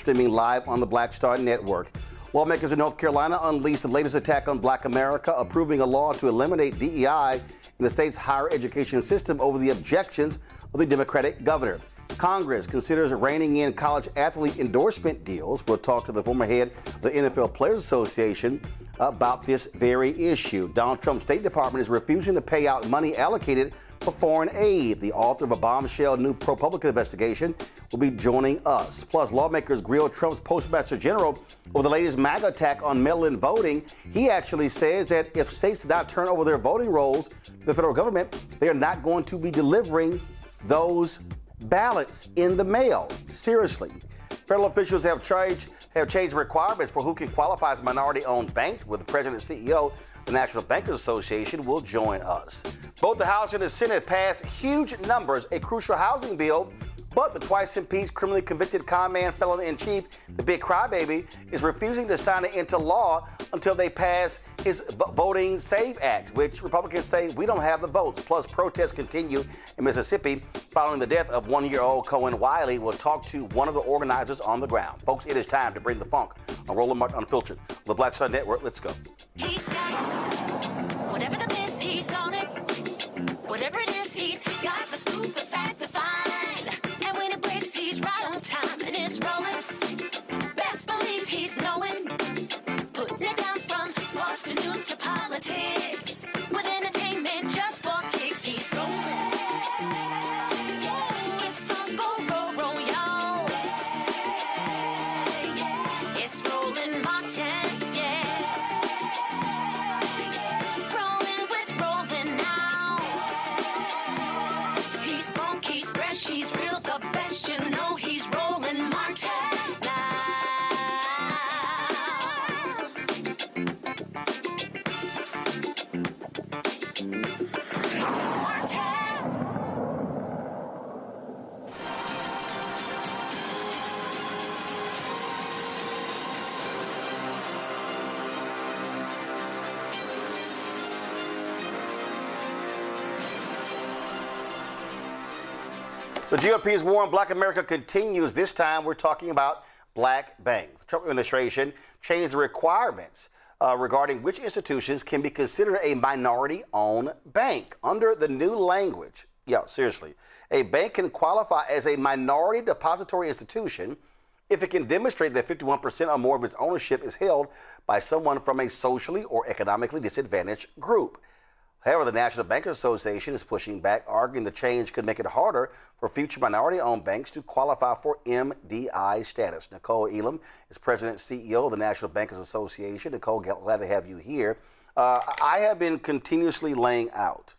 streaming live on the Black Star Network. Lawmakers in North Carolina unleashed the latest attack on Black America, approving a law to eliminate DEI in the state's higher education system over the objections of the Democratic governor. Congress considers reining in college athlete endorsement deals. We'll talk to the former head of the NFL Players Association about this very issue. Donald Trump's State Department is refusing to pay out money allocated for foreign aid. The author of a bombshell new ProPublica investigation will be joining us. Plus, lawmakers grill Trump's postmaster general over the latest MAGA attack on mail-in voting. He actually says that if states do not turn over their voting rolls to the federal government, they are not going to be delivering those ballots in the mail. Seriously. Federal officials have changed requirements for who can qualify as a minority-owned bank. With the president and CEO of the National Bankers Association will join us. Both the House and the Senate passed huge numbers, a crucial housing bill, but the twice impeached, criminally convicted con man felon-in-chief, the big crybaby, is refusing to sign it into law until they pass his Voting Save Act, which Republicans say we don't have the votes. Plus, protests continue in Mississippi following the death of one-year-old Kohen Wiley. We'll talk to one of the organizers on the ground. Folks, it is time to bring the funk on Roland Unfiltered. The Black Star Network, let's go. He's got it. Whatever the miss, he's on it. Whatever it is, he's got the scoop, the fact, the find. And when it breaks, he's right on time and it's rolling. Best believe he's knowing. Putting it down from sports to news to politics. With entertainment just for kicks, he's rolling. It's on go, y'all. It's Roland Martin, yeah. Rolling with Roland now. He's funk, he's fresh, he's real, the best, you know he's Roland Martin now. The GOP's war on Black America continues. This time we're talking about black banks. The Trump administration changed the requirements regarding which institutions can be considered a minority-owned bank. Under the new language, seriously, a bank can qualify as a minority depository institution if it can demonstrate that 51% or more of its ownership is held by someone from a socially or economically disadvantaged group. However, the National Bankers Association is pushing back, arguing the change could make it harder for future minority-owned banks to qualify for MDI status. Nicole Elam is President and CEO of the National Bankers Association. Nicole, glad to have you here. I have been continuously laying out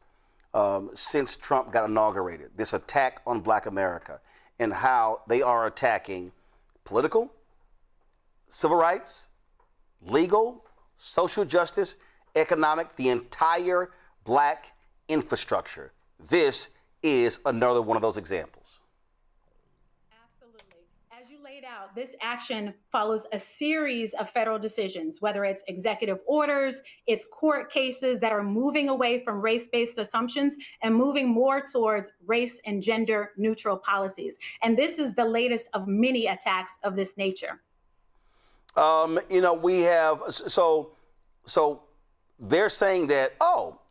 since Trump got inaugurated this attack on Black America and how they are attacking political, civil rights, legal, social justice, economic, the entire Black infrastructure. This is another one of those examples. Absolutely. As you laid out, this action follows a series of federal decisions, whether it's executive orders, it's court cases that are moving away from race-based assumptions and moving more towards race and gender neutral policies. And this is the latest of many attacks of this nature. We have, so they're saying that,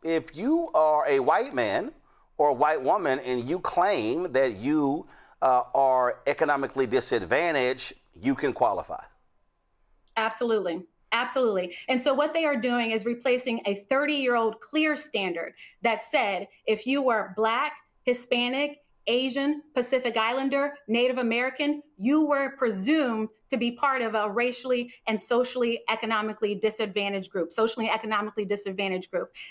if you are a white man or a white woman and you claim that you are economically disadvantaged, you can qualify. Absolutely. Absolutely. And so what they are doing is replacing a 30-year-old clear standard that said if you were Black, Hispanic, Asian, Pacific Islander, Native American, you were presumed to be part of a racially and socially economically disadvantaged group,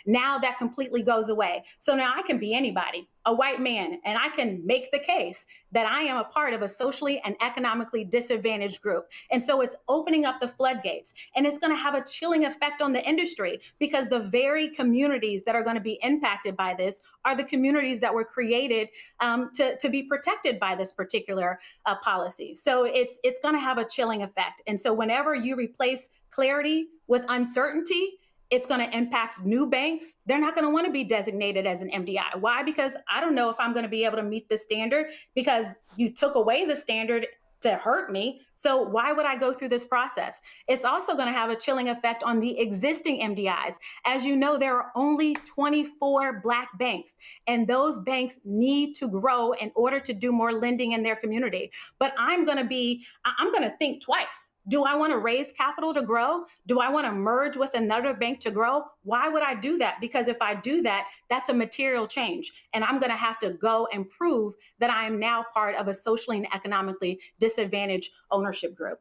Now that completely goes away. So now I can be anybody, a white man, and I can make the case that I am a part of a socially and economically disadvantaged group. And so it's opening up the floodgates, and it's going to have a chilling effect on the industry because the very communities that are going to be impacted by this are the communities that were created to be protected by this particular policy. So it's going to have a chilling effect. And so whenever you replace clarity with uncertainty, it's going to impact new banks. They're not going to want to be designated as an MDI. Why? Because I don't know if I'm going to be able to meet the standard because you took away the standard to hurt me. So why would I go through this process? It's also going to have a chilling effect on the existing MDIs. As you know, there are only 24 Black banks, and those banks need to grow in order to do more lending in their community. But I'm going to think twice. Do I want to raise capital to grow? Do I want to merge with another bank to grow? Why would I do that? Because if I do that, that's a material change. And I'm going to have to go and prove that I am now part of a socially and economically disadvantaged ownership group.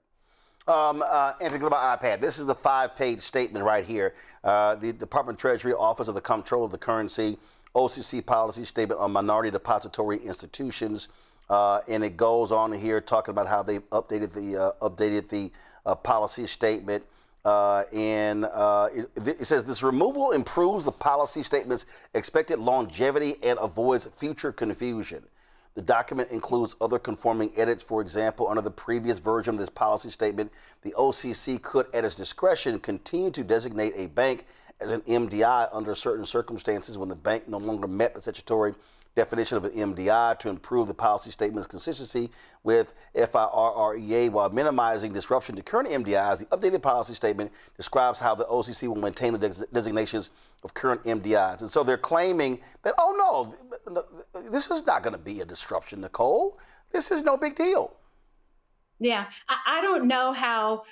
Anthony, go to my iPad. This is the 5-page statement right here. The Department of Treasury Office of the Comptroller of the Currency, OCC policy statement on minority depository institutions. And it goes on here talking about how they've updated the policy statement. It says this removal improves the policy statement's expected longevity and avoids future confusion. The document includes other conforming edits. For example, under the previous version of this policy statement, the OCC could, at its discretion, continue to designate a bank as an MDI under certain circumstances when the bank no longer met the statutory definition of an MDI to improve the policy statement's consistency with FIRREA while minimizing disruption to current MDIs. The updated policy statement describes how the OCC will maintain the designations of current MDIs. And so they're claiming that, oh, no, this is not going to be a disruption, Nicole. This is no big deal. Yeah, I don't know how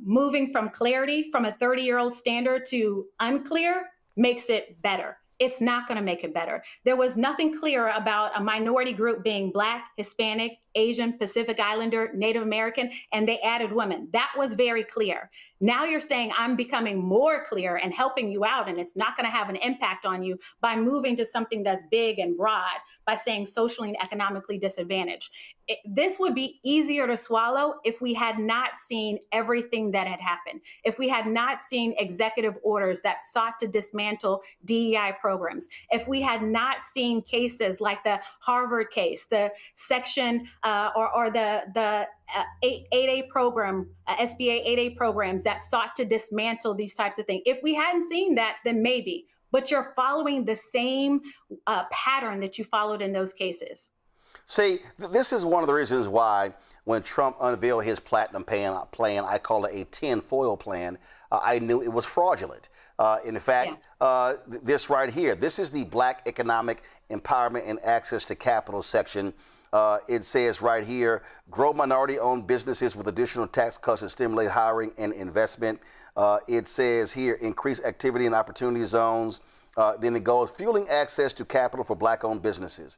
moving from clarity from a 30-year-old standard to unclear makes it better. It's not going to make it better. There was nothing clear about a minority group being Black, Hispanic, Asian, Pacific Islander, Native American, and they added women. That was very clear. Now you're saying I'm becoming more clear and helping you out, and it's not going to have an impact on you by moving to something that's big and broad by saying socially and economically disadvantaged. This would be easier to swallow if we had not seen everything that had happened, if we had not seen executive orders that sought to dismantle DEI programs, if we had not seen cases like the Harvard case, the section or the 8A program, SBA 8A programs that sought to dismantle these types of things. If we hadn't seen that, then maybe. But you're following the same pattern that you followed in those cases. See, this is one of the reasons why when Trump unveiled his platinum plan, I call it a tinfoil plan, I knew it was fraudulent. In fact, this right here, this is the Black Economic Empowerment and Access to Capital section. It says right here, grow minority-owned businesses with additional tax cuts to stimulate hiring and investment. It says here, increase activity in opportunity zones. Then it goes, fueling access to capital for Black-owned businesses.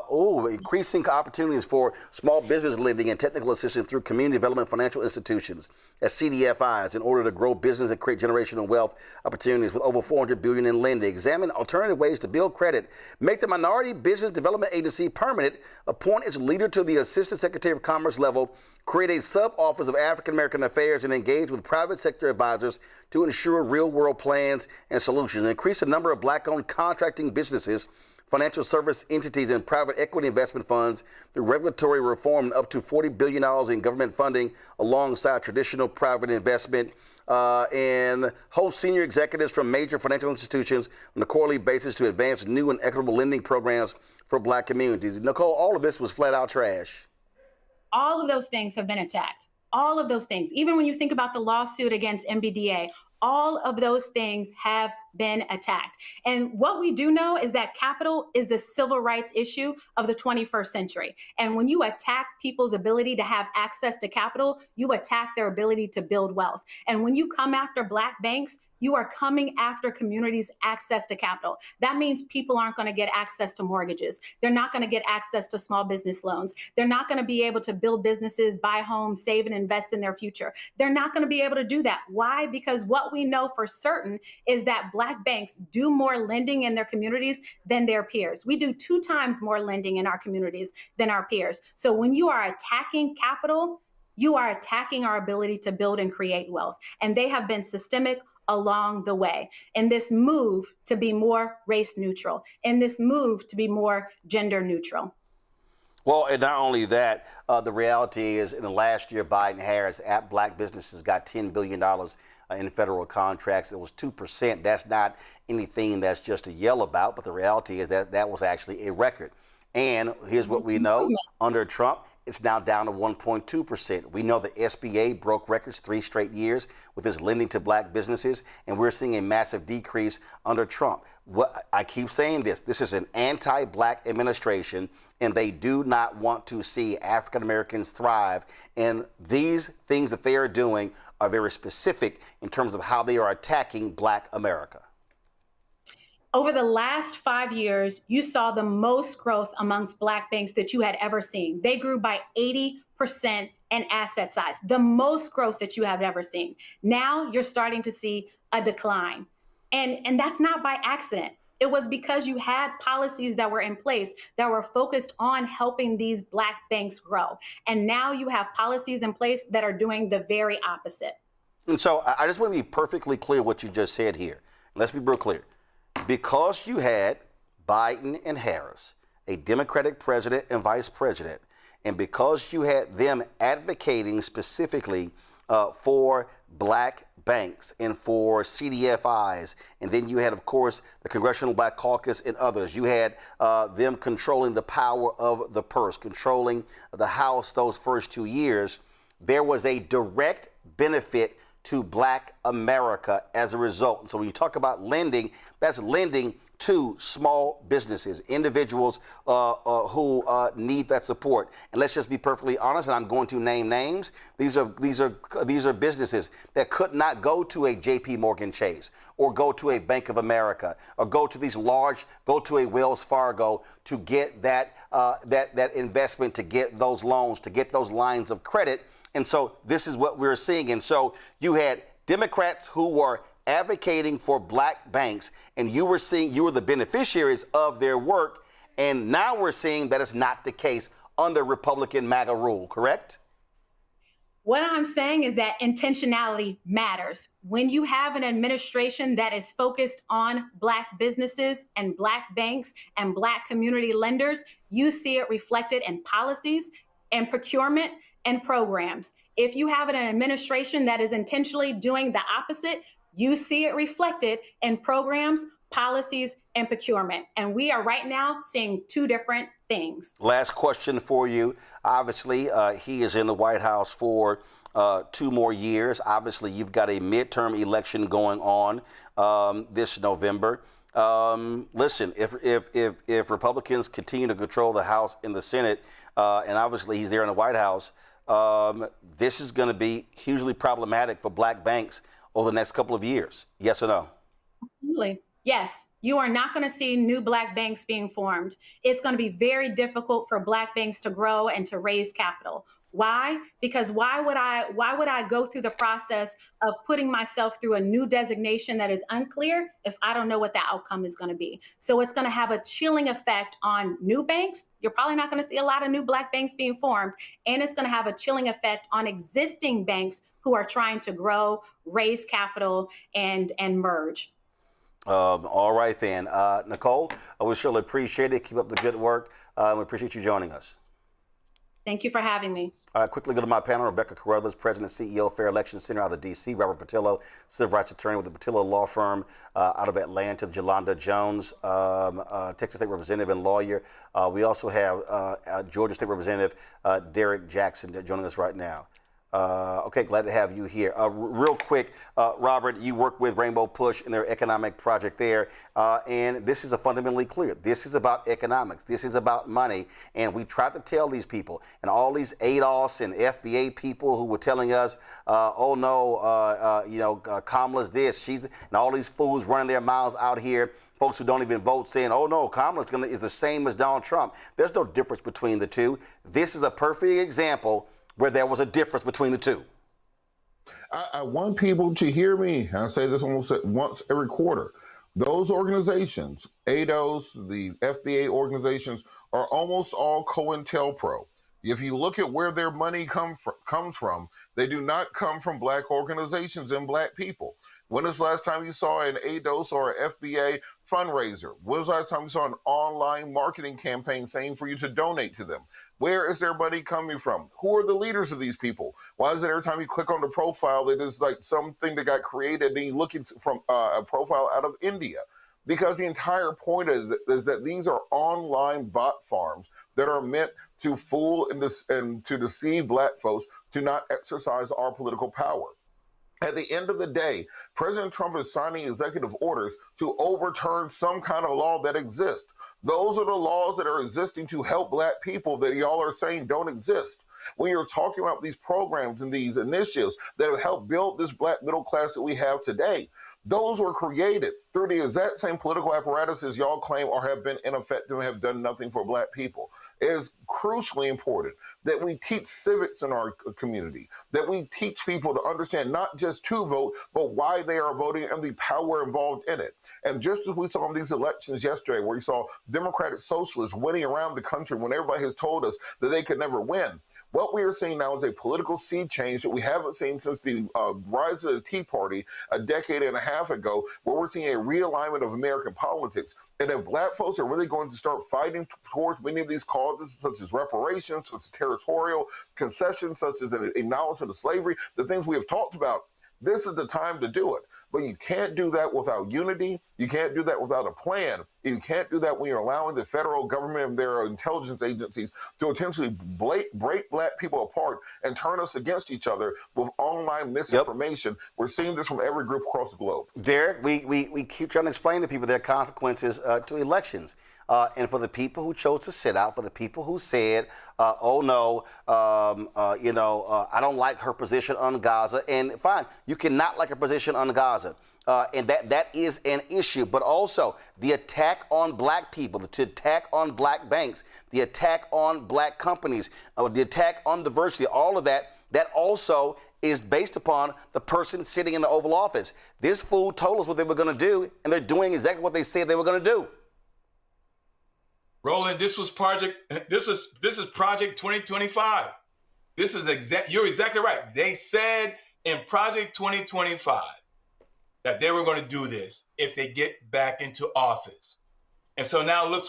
Increasing opportunities for small business lending and technical assistance through community development financial institutions as CDFIs in order to grow business and create generational wealth opportunities with over $400 billion in lending. Examine alternative ways to build credit. Make the Minority Business Development Agency permanent. Appoint its leader to the Assistant Secretary of Commerce level. Create a sub-office of African American Affairs and engage with private sector advisors to ensure real-world plans and solutions. Increase the number of Black-owned contracting businesses, financial service entities, and private equity investment funds through regulatory reform and up to $40 billion in government funding alongside traditional private investment. And host senior executives from major financial institutions on a quarterly basis to advance new and equitable lending programs for Black communities. Nicole, all of this was flat-out trash. All of those things have been attacked. All of those things. Even when you think about the lawsuit against MBDA, all of those things have been attacked. And what we do know is that capital is the civil rights issue of the 21st century. And when you attack people's ability to have access to capital, you attack their ability to build wealth. And when you come after Black banks, you are coming after communities' access to capital. That means people aren't going to get access to mortgages. They're not going to get access to small business loans. They're not going to be able to build businesses, buy homes, save and invest in their future. They're not going to be able to do that. Why? Because what we know for certain is that Black banks do more lending in their communities than their peers. We do 2 times more lending in our communities than our peers. So when you are attacking capital, you are attacking our ability to build and create wealth. And they have been systemic along the way. In this move to be more race neutral, in this move to be more gender neutral. Well, and not only that, the reality is in the last year, Biden-Harris, Black businesses got $10 billion in federal contracts. It was 2%. That's not anything that's just to yell about, but the reality is that that was actually a record. And here's what we know, under Trump, It's now down to 1.2%. We know the SBA broke records 3 straight years with its lending to black businesses, and we're seeing a massive decrease under Trump. I keep saying this is an anti-black administration, and they do not want to see African Americans thrive. And these things that they are doing are very specific in terms of how they are attacking black America. Over the last 5 years, you saw the most growth amongst black banks that you had ever seen. They grew by 80% in asset size, the most growth that you have ever seen. Now you're starting to see a decline. And that's not by accident. It was because you had policies that were in place that were focused on helping these black banks grow. And now you have policies in place that are doing the very opposite. And so I just want to be perfectly clear what you just said here. Let's be real clear. Because you had Biden and Harris, a Democratic president and vice president, and because you had them advocating specifically for black banks and for CDFIs, and then you had, of course, the Congressional Black Caucus and others. You had them controlling the power of the purse, controlling the House those first 2 years. There was a direct benefit to black America as a result. And so when you talk about lending, that's lending to small businesses, individuals who need that support. And let's just be perfectly honest, and I'm going to name names. These are businesses that could not go to a JP Morgan Chase or go to a Bank of America or go to a Wells Fargo to get that investment, to get those loans, to get those lines of credit. And so this is what we're seeing. And so you had Democrats who were advocating for black banks, and you were the beneficiaries of their work. And now we're seeing that it's not the case under Republican MAGA rule, correct? What I'm saying is that intentionality matters. When you have an administration that is focused on black businesses and black banks and black community lenders, you see it reflected in policies and procurement and programs. If you have an administration that is intentionally doing the opposite, you see it reflected in programs, policies, and procurement. And we are right now seeing 2 different things. Last question for you. Obviously, he is in the White House for 2 more years. Obviously, you've got a midterm election going on this November. Listen, if Republicans continue to control the House and the Senate, and obviously he's there in the White House, this is going to be hugely problematic for black banks over the next couple of years. Yes or no? Absolutely. Yes. You are not going to see new black banks being formed. It's going to be very difficult for black banks to grow and to raise capital. Why? Because why would I go through the process of putting myself through a new designation that is unclear if I don't know what the outcome is going to be? So it's going to have a chilling effect on new banks. You're probably not going to see a lot of new black banks being formed, and it's going to have a chilling effect on existing banks who are trying to grow, raise capital, and merge. All right, then. Nicole, we surely appreciate it. Keep up the good work. We appreciate you joining us. Thank you for having me. All right, quickly go to my panel. Rebecca Carruthers, President and CEO of Fair Election Center out of D.C. Robert Patillo, Civil Rights Attorney with the Patillo Law Firm out of Atlanta. Jolanda Jones, Texas State Representative and lawyer. We also have Georgia State Representative Derek Jackson joining us right now. Okay, glad to have you here. Real quick, Robert, you work with Rainbow Push in their economic project there, and this is fundamentally clear. This is about economics. This is about money, and we tried to tell these people, and all these ADOS and FBA people who were telling us, oh no, Kamala's this, and all these fools running their mouths out here. Folks who don't even vote saying, oh no, Kamala is the same as Donald Trump. There's no difference between the two. This is a perfect example where there was a difference between the two. I want people to hear me. I say this almost once every quarter. Those organizations, ADOS, the FBA organizations, are almost all COINTELPRO. If you look at where their money comes from, they do not come from black organizations and black people. When is the last time you saw an ADOS or an FBA fundraiser? When was the last time you saw an online marketing campaign saying for you to donate to them? Where is their money coming from? Who are the leaders of these people? Why is it every time you click on the profile, it is like something that got created and you're looking from a profile out of India? Because the entire point is that these are online bot farms that are meant to fool and to deceive black folks to not exercise our political power. At the end of the day, President Trump is signing executive orders to overturn some kind of law that exists. Those are the laws that are existing to help black people that y'all are saying don't exist. When you're talking about these programs and these initiatives that have helped build this black middle class that we have today, those were created through the exact same political apparatuses y'all claim or have been ineffective and have done nothing for black people. It is crucially important that we teach civics in our community, that we teach people to understand not just to vote, but why they are voting and the power involved in it. And just as we saw in these elections yesterday, where you saw Democratic socialists winning around the country when everybody has told us that they could never win, what we are seeing now is a political sea change that we haven't seen since the rise of the Tea Party a decade and a half ago, where we're seeing a realignment of American politics. And if black folks are really going to start fighting towards many of these causes, such as reparations, such as territorial concessions, such as an acknowledgement of slavery, the things we have talked about, this is the time to do it. But you can't do that without unity. You can't do that without a plan. You can't do that when you're allowing the federal government and their intelligence agencies to intentionally break black people apart and turn us against each other with online misinformation. Yep. We're seeing this from every group across the globe. Derek, we keep trying to explain to people there are consequences to elections. And for the people who chose to sit out, for the people who said, oh no, I don't like her position on Gaza. And fine, you cannot like her position on Gaza. And that is an issue. But also the attack on black people, the attack on black banks, the attack on black companies, the attack on diversity, all of that also is based upon the person sitting in the Oval Office. This fool told us what they were going to do, and they're doing exactly what they said they were going to do. Roland, this is Project 2025. You're exactly right. They said in Project 2025 that they were going to do this if they get back into office. And so now look,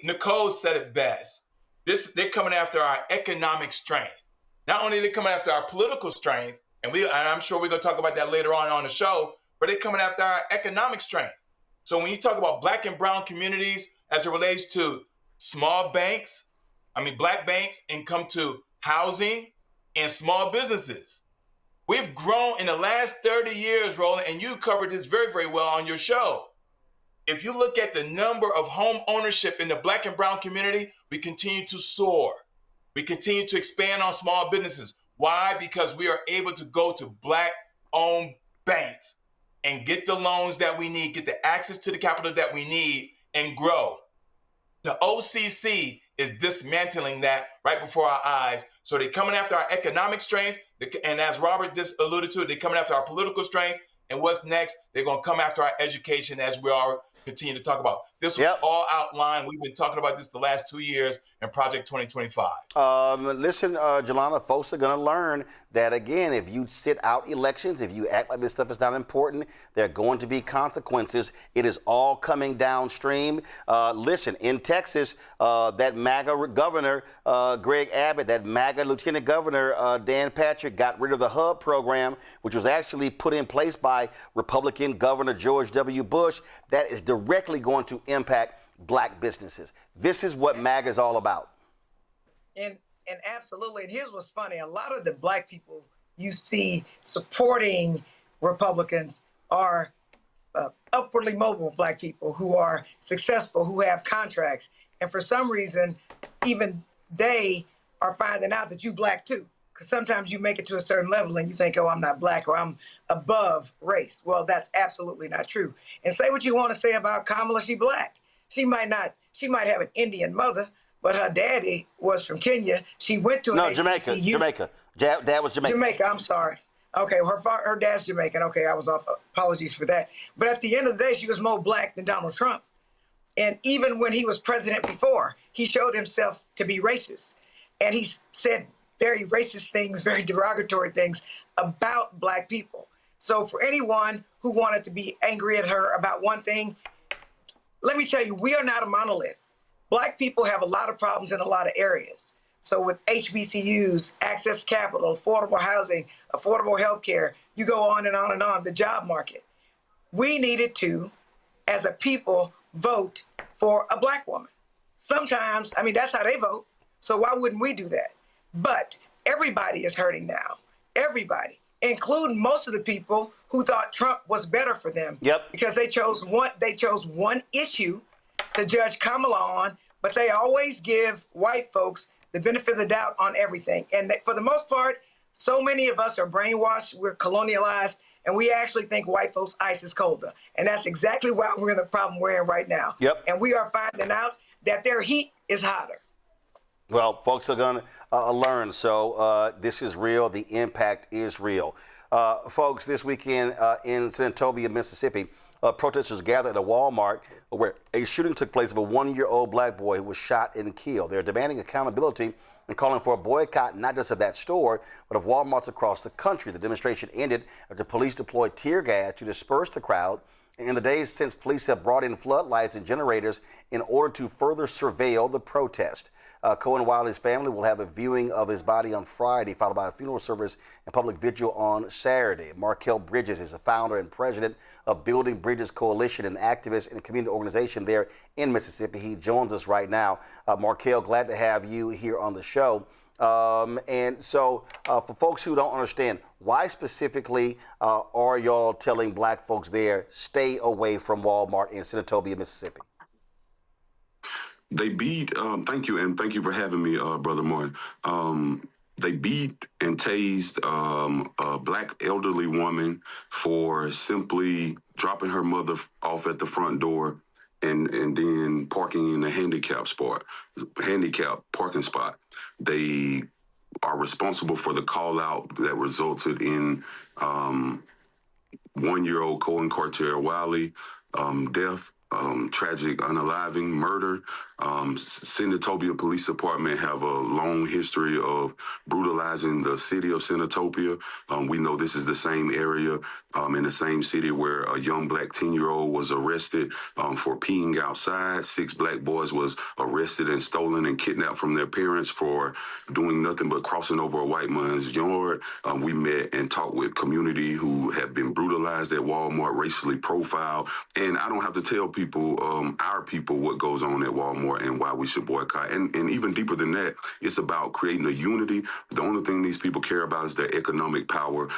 Nicole said it best. They're coming after our economic strength. Not only are they coming after our political strength, and I'm sure we're going to talk about that later on the show, but they're coming after our economic strength. So when you talk about black and brown communities, as it relates to small banks, black banks, and come to housing and small businesses. We've grown in the last 30 years, Roland, and you covered this very, very well on your show. If you look at the number of home ownership in the black and brown community, we continue to soar. We continue to expand on small businesses. Why? Because we are able to go to black-owned banks and get the loans that we need, get the access to the capital that we need, and grow. The OCC is dismantling that right before our eyes. So they're coming after our economic strength, and as Robert just alluded to, they're coming after our political strength. And what's next? They're going to come after our education, as we are continue to talk about. This was all outlined. We've been talking about this the last 2 years in Project 2025. Listen, Jelana, folks are going to learn that, again, if you sit out elections, if you act like this stuff is not important, there are going to be consequences. It is all coming downstream. Listen, in Texas, that MAGA governor, Greg Abbott, that MAGA lieutenant governor, Dan Patrick, got rid of the HUB program, which was actually put in place by Republican Governor George W. Bush. That is directly going to impact black businesses. This is what MAGA is all about. And absolutely. And here's what's funny. A lot of the black people you see supporting Republicans are upwardly mobile black people who are successful, who have contracts. And for some reason, even they are finding out that you black too. Because sometimes you make it to a certain level and you think, oh, I'm not black or I'm above race. Well, that's absolutely not true. And say what you want to say about Kamala, she black. She might have an Indian mother, but her daddy was from Kenya. She went to Jamaica. Dad was Jamaican. Jamaica, I'm sorry. Okay, her dad's Jamaican. Okay, I was off. Apologies for that. But at the end of the day, she was more black than Donald Trump. And even when he was president before, he showed himself to be racist. And he said very racist things, very derogatory things about black people. So for anyone who wanted to be angry at her about one thing, let me tell you, we are not a monolith. Black people have a lot of problems in a lot of areas. So with HBCUs, access to capital, affordable housing, affordable health care, you go on and on and on, the job market. We needed to, as a people, vote for a black woman. Sometimes, I mean, that's how they vote. So why wouldn't we do that? But everybody is hurting now. Everybody, including most of the people who thought Trump was better for them. Yep. Because they chose one issue to judge Kamala on, but they always give white folks the benefit of the doubt on everything. And for the most part, so many of us are brainwashed, we're colonialized, and we actually think white folks' ice is colder. And that's exactly why we're in the problem we're in right now. Yep. And we are finding out that their heat is hotter. Well, folks are going to learn. So this is real. The impact is real. Folks, this weekend in Senatobia, Mississippi, protesters gathered at a Walmart where a shooting took place of a 1-year-old black boy who was shot and killed. They're demanding accountability and calling for a boycott, not just of that store, but of Walmarts across the country. The demonstration ended after police deployed tear gas to disperse the crowd. And in the days since, police have brought in floodlights and generators in order to further surveil the protest. Kohen Wiley's family will have a viewing of his body on Friday, followed by a funeral service and public vigil on Saturday. Markel Bridges is the founder and president of Building Bridges Coalition, an activist and community organization there in Mississippi. He joins us right now. Markel, glad to have you here on the show. And so for folks who don't understand, why specifically are y'all telling black folks there, stay away from Walmart in Senatobia, Mississippi? They beat, thank you, and thank you for having me, Brother Martin. They beat and tased a black elderly woman for simply dropping her mother off at the front door and then parking in the handicap parking spot. They are responsible for the call out that resulted in 1-year-old Kohen Wiley death. Tragic unaliving, murder. Senatobia Police Department have a long history of brutalizing the city of Senatobia. We know this is the same area in the same city where a young black 10-year-old was arrested for peeing outside. 6 black boys was arrested and stolen and kidnapped from their parents for doing nothing but crossing over a white man's yard. We met and talked with community who have been brutalized at Walmart, racially profiled. And I don't have to tell people, our people, what goes on at Walmart and why we should boycott. And even deeper than that, it's about creating a unity. The only thing these people care about is their economic power.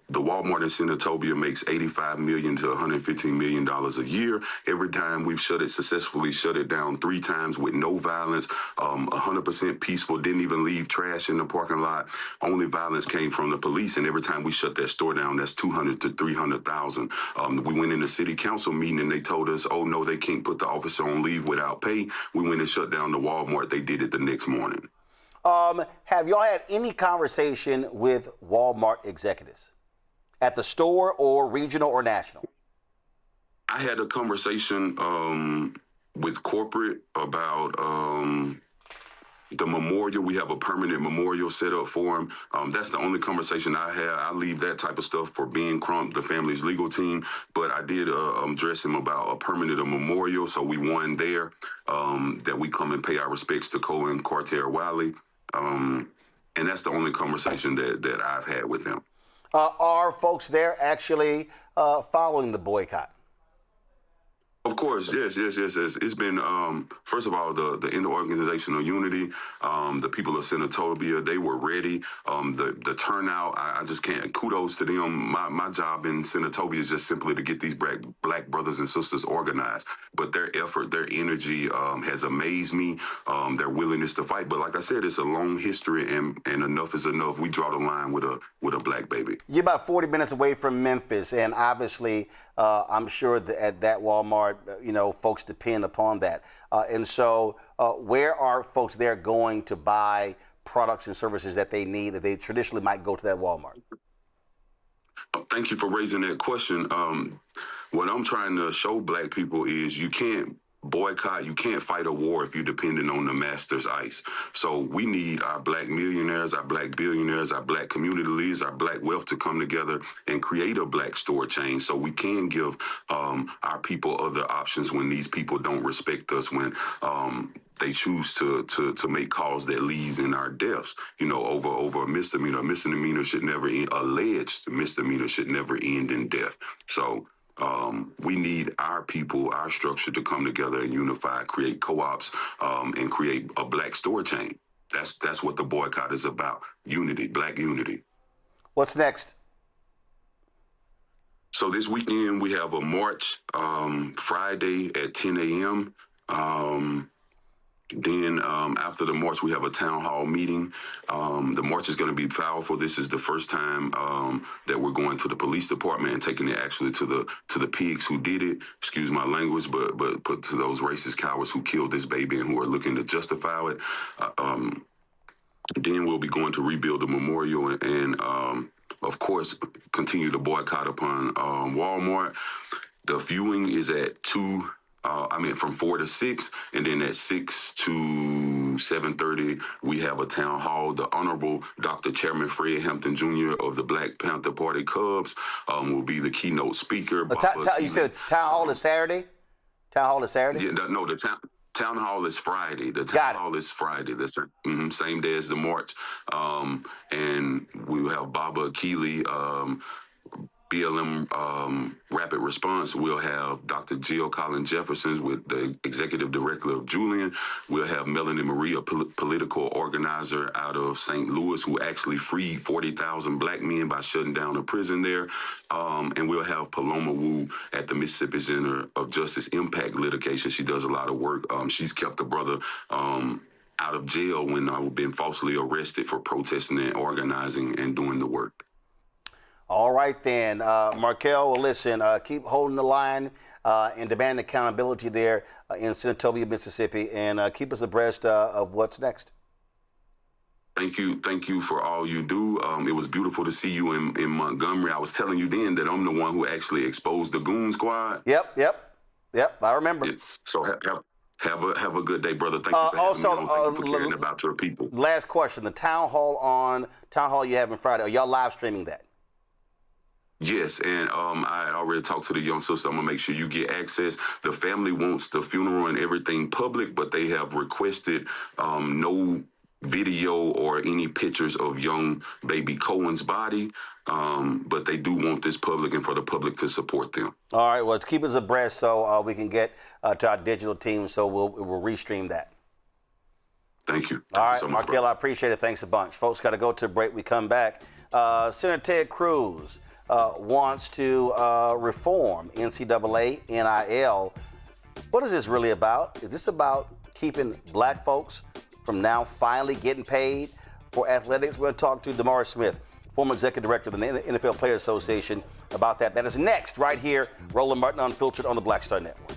The Walmart in Senatobia makes $85 million to $115 million a year. Every time we've successfully shut it down 3 times with no violence, 100% peaceful, didn't even leave trash in the parking lot. Only violence came from the police. And every time we shut that store down, that's $200,000 to $300,000. We went in the city council meeting and they told us, oh no, they can't put the officer on leave without pay. We went and shut down the Walmart. They did it the next morning. Have y'all had any conversation with Walmart executives at the store or regional or national? I had a conversation with corporate about the memorial. We have a permanent memorial set up for him. That's the only conversation I had. I leave that type of stuff for Ben Crump, the family's legal team. But I did address him about a permanent memorial. So we won there, that we come and pay our respects to Kohen Wiley. And that's the only conversation that I've had with him. Are folks there actually following the boycott? Of course, yes. It's been, first of all, the interorganizational unity, the people of Senatobia, they were ready. The turnout, I just can't, kudos to them. My job in Senatobia is just simply to get these black brothers and sisters organized. But their effort, their energy has amazed me, their willingness to fight. But like I said, it's a long history, and enough is enough. We draw the line with a black baby. You're about 40 minutes away from Memphis, and obviously, I'm sure that at that Walmart, folks depend upon that. And so where are folks there going to buy products and services that they need that they traditionally might go to that Walmart? Thank you for raising that question. What I'm trying to show black people is you can't boycott, you can't fight a war if you're dependent on the master's ice. So we need our black millionaires, our black billionaires, our black community leaders, our black wealth to come together and create a black store chain so we can give our people other options when these people don't respect us, when they choose to make calls that leads in our deaths, over a misdemeanor. A misdemeanor should never end, alleged misdemeanor should never end in death. So We need our people, our structure to come together and unify, create co-ops, and create a black store chain. That's what the boycott is about. Unity, black unity. What's next? So this weekend we have a march, Friday at 10 a.m. Then after the march, we have a town hall meeting. The march is going to be powerful. This is the first time that we're going to the police department and taking it actually to the pigs who did it. Excuse my language, but to those racist cowards who killed this baby and who are looking to justify it. Then we'll be going to rebuild the memorial and of course, continue to boycott upon Walmart. The viewing is at from 4 to 6, and then at 6 to 7:30, we have a town hall. The Honorable Dr. Chairman Fred Hampton Jr. of the Black Panther Party Cubs will be the keynote speaker. You said the town hall is Saturday? Town hall is Saturday? Yeah, no, the town hall is Friday. The town hall is Friday. The same day as the march. And we will have Baba Keeley, BLM Rapid Response. We'll have Dr. Jill Collins Jefferson with the Executive Director of Julian. We'll have Melanie Marie, a political organizer out of St. Louis, who actually freed 40,000 black men by shutting down a prison there. And we'll have Paloma Wu at the Mississippi Center of Justice Impact Litigation. She does a lot of work. She's kept the brother out of jail when I've been falsely arrested for protesting and organizing and doing the work. All right, then. Markel, well, listen, keep holding the line and demanding accountability there in Senatobia, Mississippi, and keep us abreast of what's next. Thank you for all you do. It was beautiful to see you in Montgomery. I was telling you then that I'm the one who actually exposed the Goon Squad. Yep, I remember. Yeah. So have a good day, brother. Thank you for having me on. Thank you for caring about your people. Last question, the town hall you have on Friday, are y'all live streaming that? Yes, and I already talked to the young sister. I'm going to make sure you get access. The family wants the funeral and everything public, but they have requested no video or any pictures of young baby Cohen's body, but they do want this public and for the public to support them. All right, well, let's keep us abreast so we can get to our digital team, so we'll restream that. Thank you. All right, Markel, I appreciate it. Thanks a bunch. Folks, got to go to a break. We come back. Senator Ted Cruz wants to reform NCAA NIL. What is this really about? Is this about keeping black folks from now finally getting paid for athletics? We're going to talk to Damar Smith, former executive director of the NFL Players Association, about that. That is next, right here. Roland Martin Unfiltered on the Black Star Network.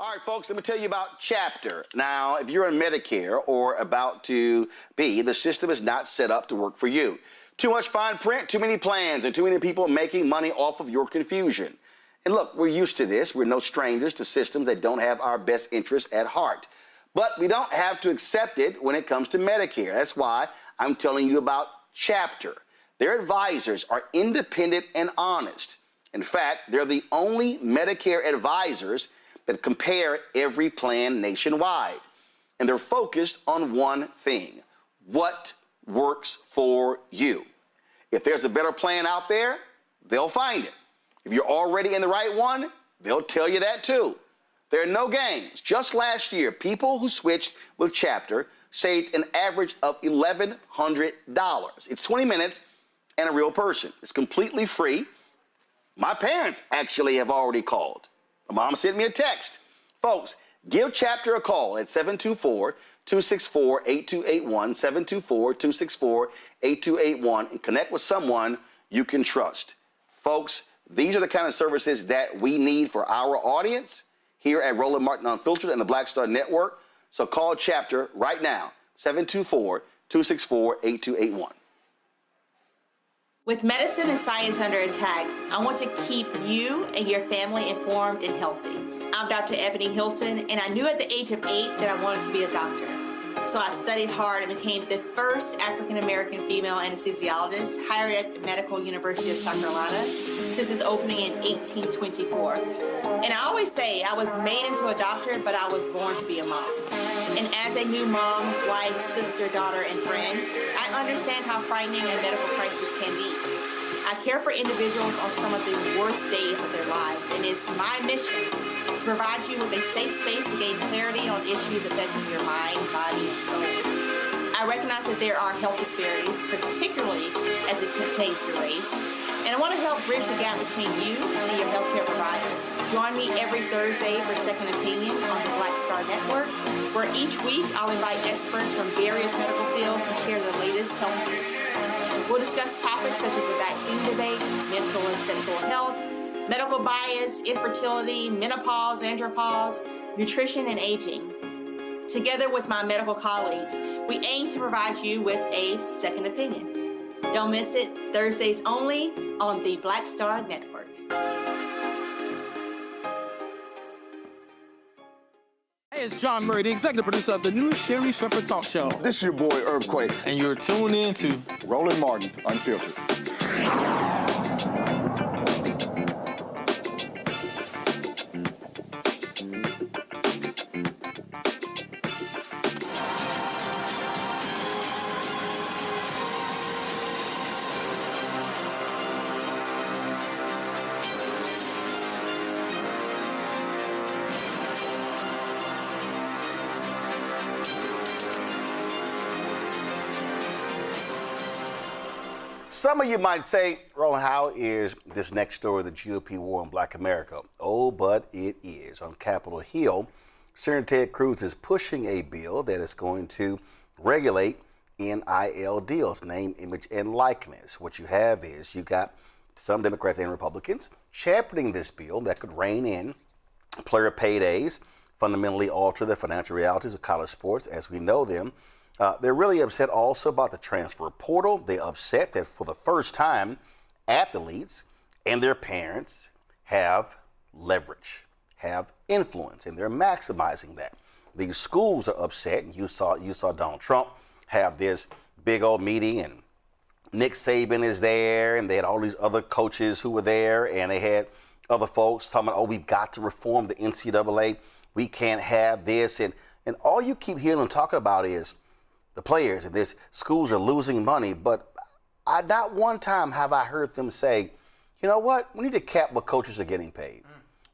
All right, folks, let me tell you about Chapter. Now, if you're on Medicare or about to be, the system is not set up to work for you. Too much fine print, too many plans, and too many people making money off of your confusion. And look, we're used to this. We're no strangers to systems that don't have our best interests at heart. But we don't have to accept it when it comes to Medicare. That's why I'm telling you about Chapter. Their advisors are independent and honest. In fact, they're the only Medicare advisors that compare every plan nationwide. And they're focused on one thing: what works for you. If there's a better plan out there, they'll find it. If you're already in the right one, they'll tell you that too. There are no games. Just last year, people who switched with Chapter saved an average of $1,100. It's 20 minutes and a real person. It's completely free. My parents actually have already called. My mom sent me a text. Folks, give Chapter a call at 724-264-8281, 724-264-8281, and connect with someone you can trust. Folks, these are the kind of services that we need for our audience here at Roland Martin Unfiltered and the Black Star Network. So call Chapter right now, 724-264-8281. With medicine and science under attack, I want to keep you and your family informed and healthy. I'm Dr. Ebony Hilton, and I knew at the age of 8 that I wanted to be a doctor. So I studied hard and became the first African-American female anesthesiologist hired at the Medical University of South Carolina since its opening in 1824. And I always say I was made into a doctor, but I was born to be a mom. And as a new mom, wife, sister, daughter, and friend, I I understand how frightening a medical crisis can be. I care for individuals on some of the worst days of their lives, and it's my mission to provide you with a safe space to gain clarity on issues affecting your mind, body, and soul. I recognize that there are health disparities, particularly as it pertains to race, and I want to help bridge the gap between you and your healthcare providers. Join me every Thursday for Second Opinion on the Black Star Network, where each week I'll invite experts from various medical fields to share the latest health news. We'll discuss topics such as the vaccine debate, mental and sexual health, medical bias, infertility, menopause, andropause, nutrition, and aging. Together with my medical colleagues, we aim to provide you with a second opinion. Don't miss it, Thursdays only on the Black Star Network. Hey, it's John Murray, the executive producer of the new Sherry Shepherd Talk Show. This is your boy, Earthquake. And you're tuned in to Roland Martin, Unfiltered. Some of you might say, Roland, how is this next story, the GOP war on Black America? Oh, but it is. On Capitol Hill, Senator Ted Cruz is pushing a bill that is going to regulate NIL deals, name, image, and likeness. What you have is you got some Democrats and Republicans championing this bill that could rein in player paydays, fundamentally alter the financial realities of college sports as we know them. They're really upset also about the transfer portal. They're upset that for the first time, athletes and their parents have leverage, have influence, and they're maximizing that. These schools are upset, and you saw Donald Trump have this big old meeting, and Nick Saban is there, and they had all these other coaches who were there, and they had other folks talking about, oh, we've got to reform the NCAA. We can't have this, and all you keep hearing them talking about is the players, and this schools are losing money, but not one time have I heard them say, you know what, we need to cap what coaches are getting paid.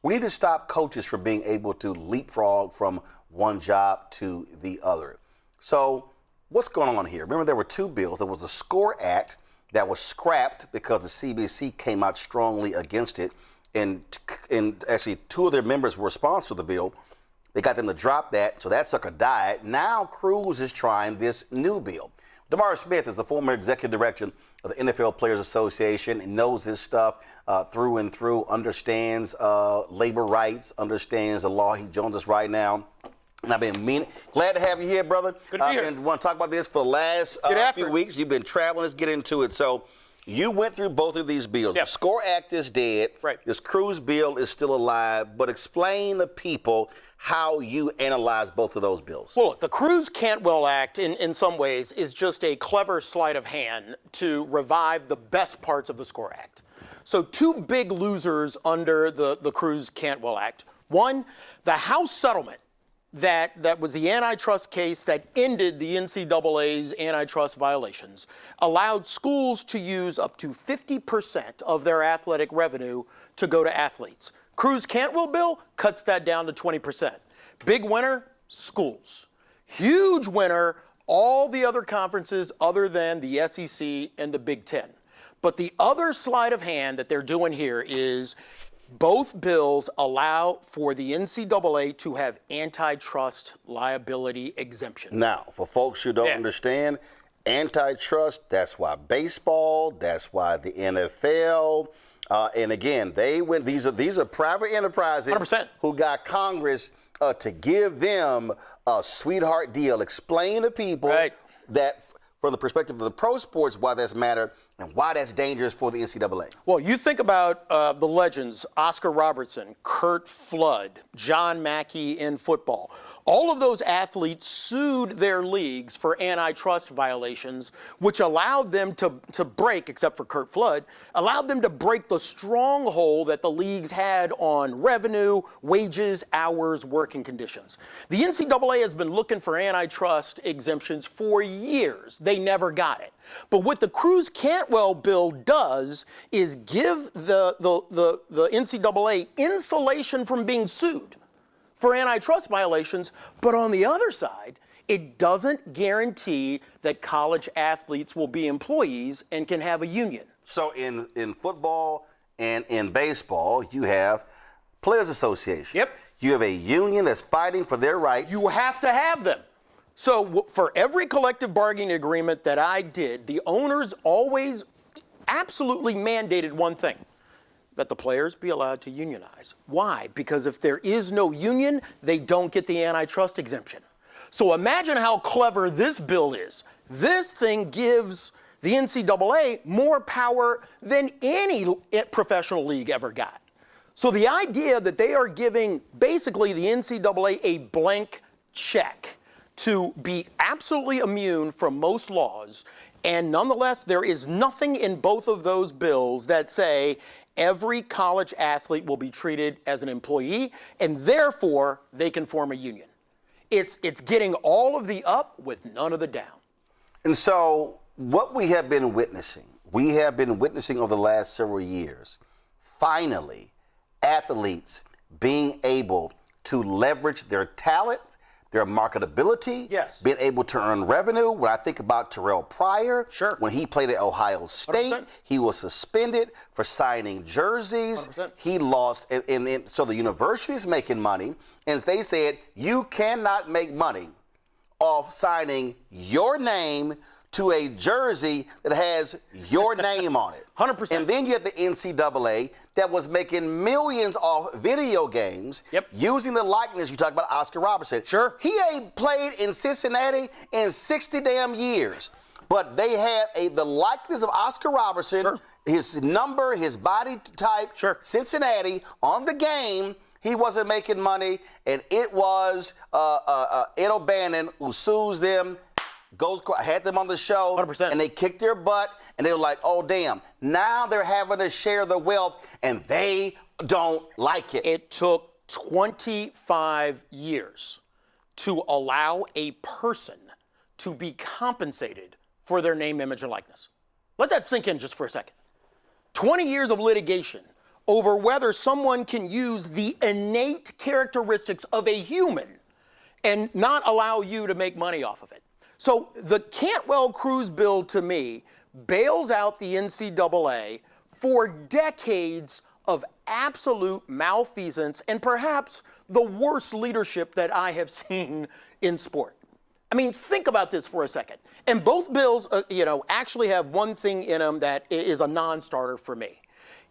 We need to stop coaches from being able to leapfrog from one job to the other. So what's going on here? Remember, there were two bills. There was the SCORE Act that was scrapped because the CBC came out strongly against it, and actually two of their members were responsible for the bill. They got them to drop that, so that sucker died. Now Cruz is trying this new bill. DeMar Smith is the former executive director of the NFL Players Association and knows this stuff through and through, understands labor rights, understands the law. He joins us right now. And I've been glad to have you here, brother. Good to be here. And want to talk about this for the last few weeks. You've been traveling. Let's get into it. So you went through both of these bills. Yep. The SCORE Act is dead. Right. This Cruz bill is still alive. But explain to people how you analyze both of those bills. Well, look, the Cruz-Cantwell Act, in some ways, is just a clever sleight of hand to revive the best parts of the SCORE Act. So two big losers under the Cruz-Cantwell Act. One, the House settlement that was the antitrust case that ended the NCAA's antitrust violations, allowed schools to use up to 50% of their athletic revenue to go to athletes. Cruz-Cantwell bill cuts that down to 20%. Big winner, schools. Huge winner, all the other conferences other than the SEC and the Big Ten. But the other sleight of hand that they're doing here is both bills allow for the NCAA to have antitrust liability exemption. Now, for folks who don't understand, antitrust, that's why baseball, that's why the NFL, and again, these are private enterprises 100%. who got Congress to give them a sweetheart deal. Explain to people that from the perspective of the pro sports, why that's matter and why that's dangerous for the NCAA. Well, you think about the legends, Oscar Robertson, Curt Flood, John Mackey in football. All of those athletes sued their leagues for antitrust violations, which allowed them to break, except for Curt Flood, allowed them to break the stronghold that the leagues had on revenue, wages, hours, working conditions. The NCAA has been looking for antitrust exemptions for years. They never got it. But what the Cruz-Cantwell bill does is give the NCAA insulation from being sued for antitrust violations, but on the other side, it doesn't guarantee that college athletes will be employees and can have a union. So in football and in baseball, you have Players Association. Yep. You have a union that's fighting for their rights. You have to have them. So for every collective bargaining agreement that I did, the owners always absolutely mandated one thing, that the players be allowed to unionize. Why? Because if there is no union, they don't get the antitrust exemption. So imagine how clever this bill is. This thing gives the NCAA more power than any professional league ever got. So the idea that they are giving basically the NCAA a blank check to be absolutely immune from most laws, and nonetheless, there is nothing in both of those bills that say every college athlete will be treated as an employee, and therefore they can form a union. It's getting all of the up with none of the down. And so what we have been witnessing over the last several years, finally, athletes being able to leverage their talent, their marketability, yes, being able to earn revenue. When I think about Terrell Pryor, sure, when he played at Ohio State, 100%. He was suspended for signing jerseys. 100%. He lost, so the university is making money, and they said, you cannot make money off signing your name to a jersey that has your name on it. 100%. And then you have the NCAA that was making millions off video games, yep, using the likeness. You talk about Oscar Robertson. Sure. He ain't played in Cincinnati in 60 damn years. But they had the likeness of Oscar Robertson, sure, his number, his body type, sure, Cincinnati, on the game. He wasn't making money, and it was Ed O'Bannon who sues them. Had them on the show, 100%. and they kicked their butt, and they were like, oh, damn. Now they're having to share the wealth, and they don't like it. It took 25 years to allow a person to be compensated for their name, image, and likeness. Let that sink in just for a second. 20 years of litigation over whether someone can use the innate characteristics of a human and not allow you to make money off of it. So the Cantwell-Cruz bill, to me, bails out the NCAA for decades of absolute malfeasance and perhaps the worst leadership that I have seen in sport. I mean, think about this for a second. And both bills, actually have one thing in them that is a non-starter for me.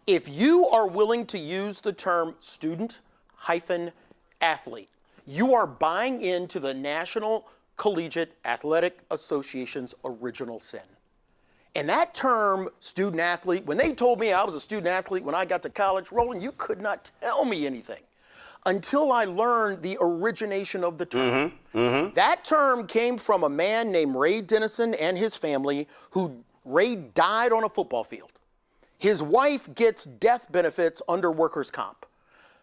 If you are willing to use the term student-athlete, you are buying into the National Collegiate Athletic Association's original sin. And that term, student athlete, when they told me I was a student athlete when I got to college, Roland, you could not tell me anything until I learned the origination of the term. Mm-hmm. Mm-hmm. That term came from a man named Ray Dennison and his family, Ray died on a football field. His wife gets death benefits under workers' comp.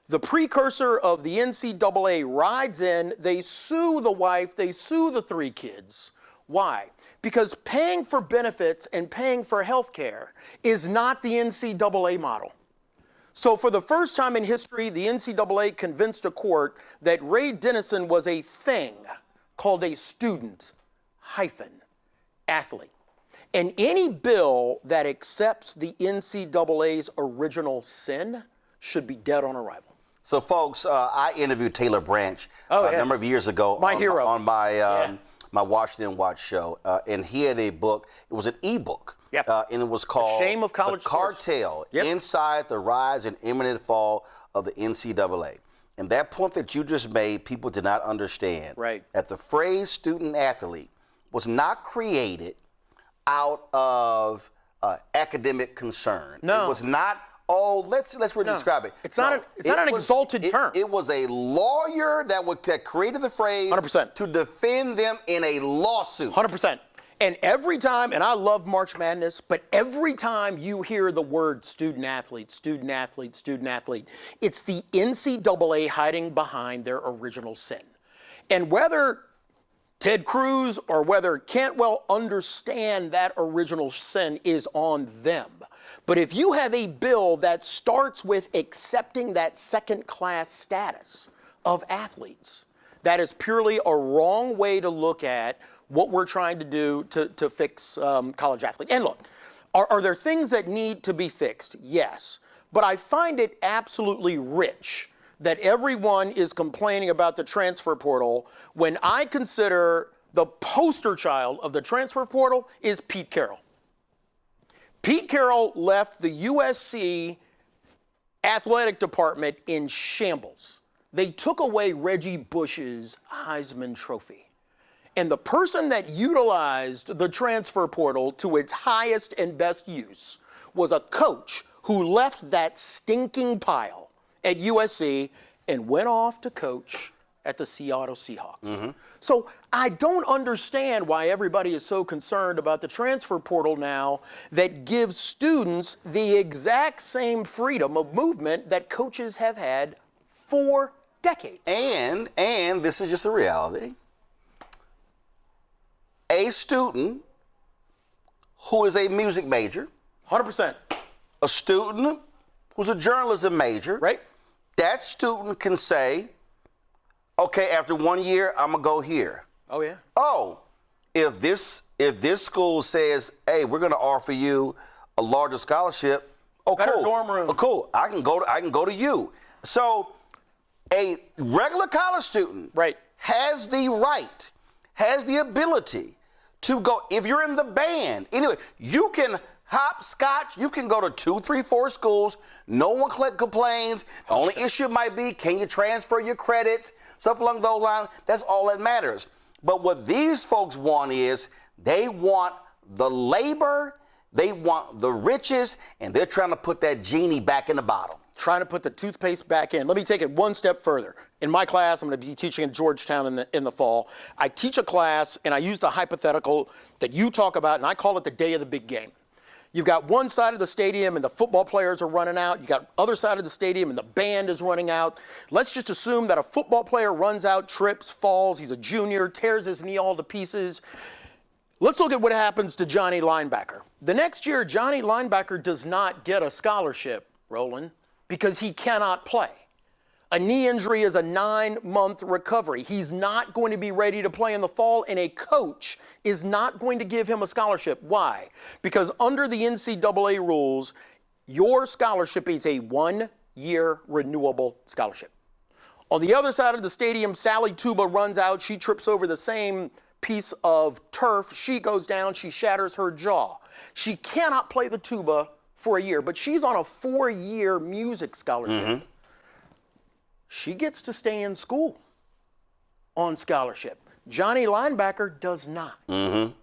The precursor of the NCAA rides in, they sue the wife, they sue the 3 kids. Why? Because paying for benefits and paying for health care is not the NCAA model. So for the first time in history, the NCAA convinced a court that Ray Dennison was a thing called a student-athlete. And any bill that accepts the NCAA's original sin should be dead on arrival. So, folks, I interviewed Taylor Branch a number of years ago my hero. On my my Washington Watch show, and he had a book. It was an ebook, yep, and it was called The Shame of College The Cartel, yep, Inside the Rise and Imminent Fall of the NCAA. And that point that you just made, people did not understand. Right. That the phrase student-athlete was not created out of academic concern. No. It was not, let's really describe it. It's not an exalted term. It was a lawyer that created the phrase 100%. to defend them in a lawsuit. 100%. And every time, and I love March Madness, but every time you hear the word student-athlete, student-athlete, student-athlete, it's the NCAA hiding behind their original sin. And whether Ted Cruz or whether Cantwell understand that original sin is on them. But if you have a bill that starts with accepting that second-class status of athletes, that is purely a wrong way to look at what we're trying to do to fix college athletes. And look, are there things that need to be fixed? Yes. But I find it absolutely rich that everyone is complaining about the transfer portal when I consider the poster child of the transfer portal is Pete Carroll. Pete Carroll left the USC athletic department in shambles. They took away Reggie Bush's Heisman Trophy. And the person that utilized the transfer portal to its highest and best use was a coach who left that stinking pile at USC and went off to coach at the Seattle Seahawks. Mm-hmm. So I don't understand why everybody is so concerned about the transfer portal now that gives students the exact same freedom of movement that coaches have had for decades. And this is just a reality. A student who is a music major, 100%. A student who's a journalism major, right? That student can say, okay, after 1 year, I'm gonna go here. Oh yeah. Oh, if this school says, hey, we're gonna offer you a larger scholarship, better cool. dorm room. Oh, cool. I can go to you. So a regular college student has the right, has the ability to go. If you're in the band, anyway, you can hopscotch. You can go to 2, 3, 4 schools. No one complains. The only issue might be, can you transfer your credits? Stuff along those lines. That's all that matters. But what these folks want is they want the labor, they want the riches, and they're trying to put that genie back in the bottle. Trying to put the toothpaste back in. Let me take it one step further. In my class, I'm going to be teaching in Georgetown in the fall. I teach a class, and I use the hypothetical that you talk about, and I call it the day of the big game. You've got one side of the stadium, and the football players are running out. You've got other side of the stadium, and the band is running out. Let's just assume that a football player runs out, trips, falls. He's a junior, tears his knee all to pieces. Let's look at what happens to Johnny Linebacker. The next year, Johnny Linebacker does not get a scholarship, Roland, because he cannot play. A knee injury is a 9-month recovery. He's not going to be ready to play in the fall, and a coach is not going to give him a scholarship. Why? Because under the NCAA rules, your scholarship is a 1-year renewable scholarship. On the other side of the stadium, Sally Tuba runs out. She trips over the same piece of turf. She goes down. She shatters her jaw. She cannot play the tuba for a year, but she's on a 4-year music scholarship. Mm-hmm. She gets to stay in school on scholarship. Johnny Linebacker does not. Mm-hmm.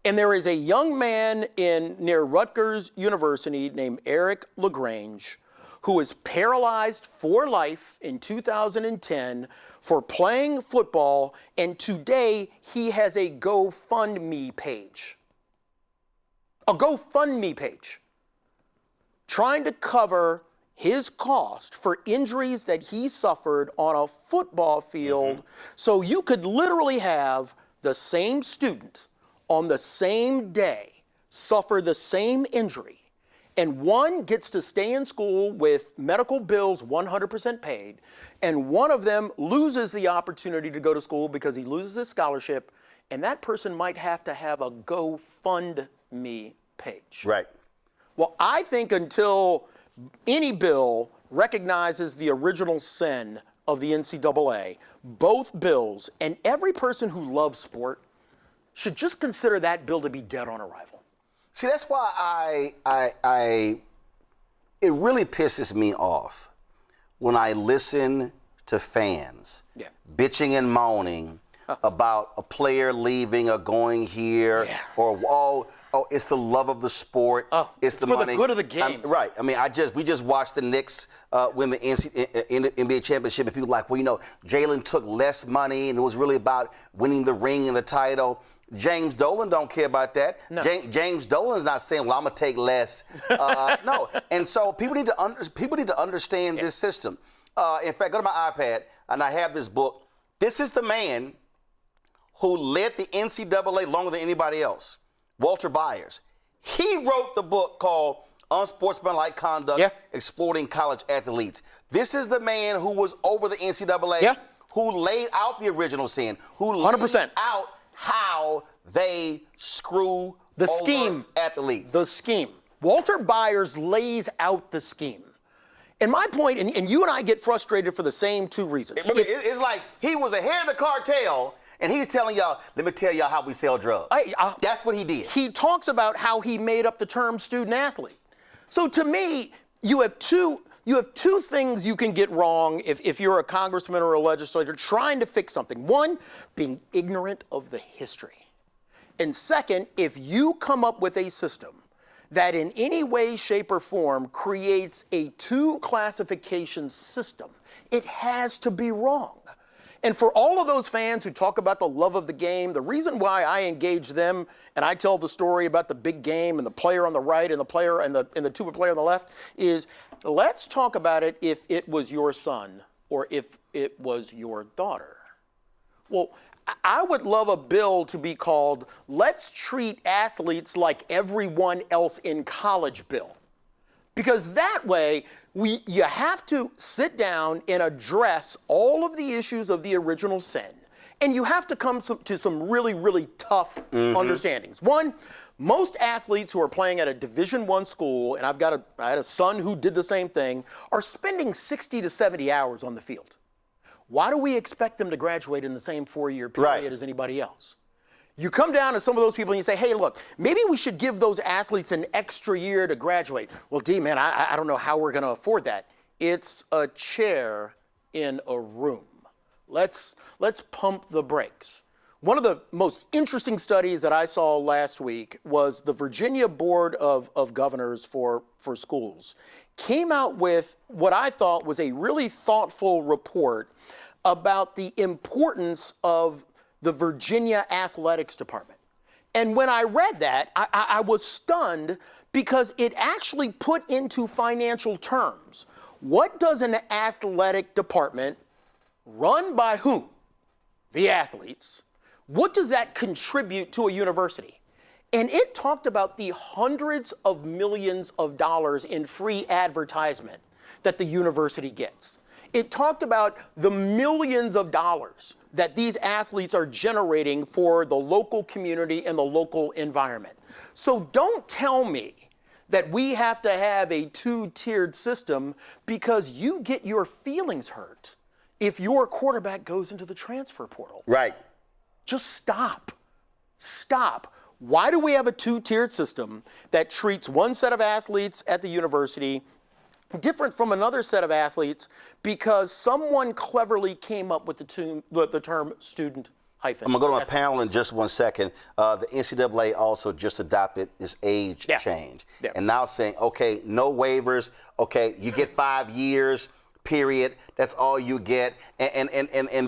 And there is a young man near Rutgers University named Eric LaGrange who was paralyzed for life in 2010 for playing football, and today he has a GoFundMe page. A GoFundMe page. Trying to cover his cost for injuries that he suffered on a football field. Mm-hmm. So you could literally have the same student on the same day suffer the same injury, and one gets to stay in school with medical bills 100% paid, and one of them loses the opportunity to go to school because he loses his scholarship, and that person might have to have a GoFundMe page. Right. Well, I think until any bill recognizes the original sin of the NCAA, both bills, and every person who loves sport should just consider that bill to be dead on arrival. See, that's why it really pisses me off when I listen to fans bitching and moaning about a player leaving or going here, or it's the love of the sport. It's the for money. The good of the game. Right. I mean, we just watched the Knicks win the NBA championship, and people were like, well, Jalen took less money, and it was really about winning the ring and the title. James Dolan don't care about that. No. James Dolan's not saying, well, I'm gonna take less. No. And so people need to understand this system. In fact, go to my iPad, and I have this book. This is the man who led the NCAA longer than anybody else, Walter Byers. He wrote the book called Unsportsmanlike Conduct, Exploiting College Athletes. This is the man who was over the NCAA, who laid out the original sin, who 100% laid out how they screw the over scheme, athletes. The scheme. Walter Byers lays out the scheme. And my point, and you and I get frustrated for the same two reasons. It's like he was the head of the cartel, and he's telling y'all, let me tell y'all how we sell drugs. That's what he did. He talks about how he made up the term student athlete. So to me, you have two things you can get wrong if you're a congressman or a legislator trying to fix something. One, being ignorant of the history. And second, if you come up with a system that in any way, shape, or form creates a two-classification system, it has to be wrong. And for all of those fans who talk about the love of the game, the reason why I engage them and I tell the story about the big game and the player on the right and the player and the two player on the left is, let's talk about it if it was your son or if it was your daughter. Well, I would love a bill to be called Let's Treat Athletes Like Everyone Else in College Bill. Because that way, you have to sit down and address all of the issues of the original sin. And you have to come to some really, really tough understandings. One, most athletes who are playing at a Division I school, and I had a son who did the same thing, are spending 60 to 70 hours on the field. Why do we expect them to graduate in the same 4-year period as anybody else? You come down to some of those people and you say, hey, look, maybe we should give those athletes an extra year to graduate. Well, man, I don't know how we're going to afford that. It's a chair in a room. Let's pump the brakes. One of the most interesting studies that I saw last week was the Virginia Board of Governors for schools came out with what I thought was a really thoughtful report about the importance of the Virginia Athletics Department. And when I read that, I was stunned because it actually put into financial terms, what does an athletic department run by whom? The athletes. What does that contribute to a university? And it talked about the hundreds of millions of dollars in free advertisement that the university gets. It talked about the millions of dollars that these athletes are generating for the local community and the local environment. So don't tell me that we have to have a two-tiered system because you get your feelings hurt if your quarterback goes into the transfer portal. Right. Just stop. Stop. Why do we have a two-tiered system that treats one set of athletes at the university different from another set of athletes because someone cleverly came up with the term student hyphen? I'm going to go to my panel in just 1 second. The NCAA also just adopted this age change. Yeah. And now saying, okay, no waivers. Okay, you get 5 years, period. That's all you get. And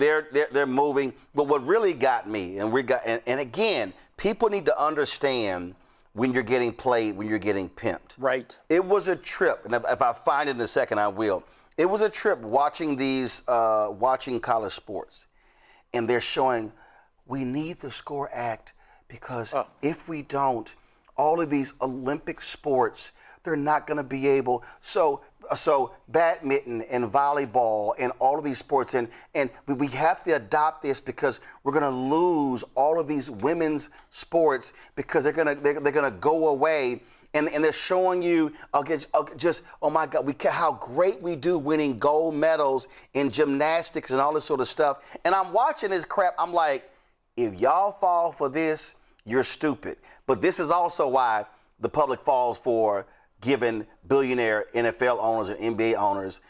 they're moving. But what really got me, and again, people need to understand when you're getting played, when you're getting pimped. Right. It was a trip, and if I find it in a second, I will. It was a trip watching watching college sports, and they're showing we need the SCORE Act because if we don't, all of these Olympic sports, they're not going to be able. So badminton and volleyball and all of these sports, and we have to adopt this because we're going to lose all of these women's sports because they're going to go away. And they're showing you oh my God, how great we do winning gold medals in gymnastics and all this sort of stuff. And I'm watching this crap. I'm like, if y'all fall for this, you're stupid. But this is also why the public falls for giving billionaire NFL owners and NBA owners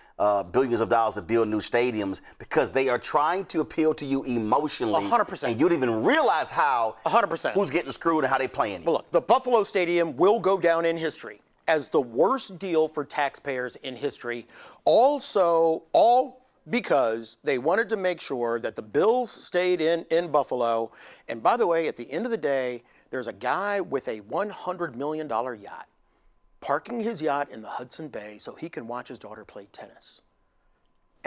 billions of dollars to build new stadiums because they are trying to appeal to you emotionally. 100%. And you don't even realize how 100%. Who's getting screwed and how they playing. But look, the Buffalo Stadium will go down in history as the worst deal for taxpayers in history. Also, all because they wanted to make sure that the Bills stayed in Buffalo. And by the way, at the end of the day, there's a guy with a $100 million yacht parking his yacht in the Hudson Bay so he can watch his daughter play tennis.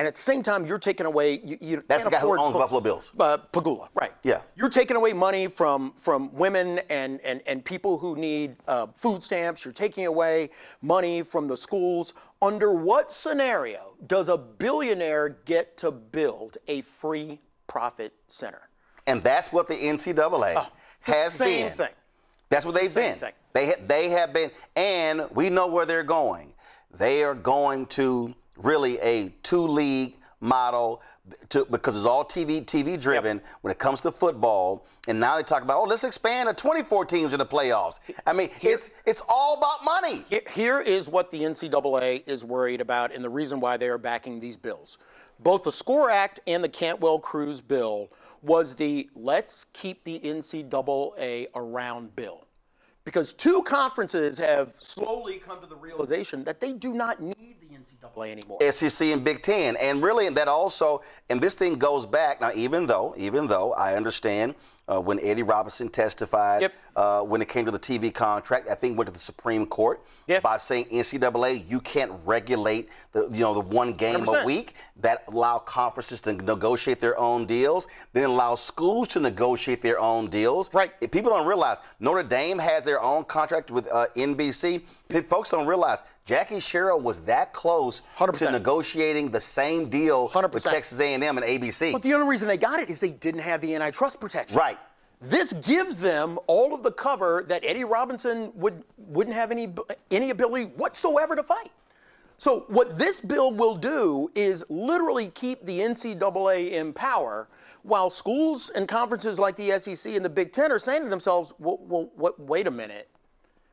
And at the same time, you're taking away. You That's the can't guy who afford owns Buffalo Bills. Pagula, right? Yeah. You're taking away money from women and people who need food stamps. You're taking away money from the schools. Under what scenario does a billionaire get to build a free profit center? And that's what the NCAA has the same been. Thing. That's what they've been. Thing. They have been, and we know where they're going. They are going to really a two-league model because it's all TV driven when it comes to football. And now they talk about, let's expand to 24 teams in the playoffs. I mean, it's all about money. Here is what the NCAA is worried about, and the reason why they are backing these bills. Both the SCORE Act and the Cantwell-Cruz bill was the let's keep the NCAA around bill. Because two conferences have slowly come to the realization that they do not need the NCAA anymore. SEC and Big Ten. And really, that also, and this thing goes back, now even though I understand when Eddie Robinson testified, when it came to the TV contract, I think went to the Supreme Court by saying NCAA, you can't regulate the one game 100%. a week. That allow conferences to negotiate their own deals, then allow schools to negotiate their own deals. Right. If people don't realize, Notre Dame has their own contract with NBC. Folks don't realize Jackie Sherrill was that close 100%. to negotiating the same deal 100%. with Texas A&M and ABC. But the only reason they got it is they didn't have the antitrust protection. Right. This gives them all of the cover that Eddie Robinson wouldn't have any ability whatsoever to fight. So what this bill will do is literally keep the NCAA in power while schools and conferences like the SEC and the Big Ten are saying to themselves, wait a minute,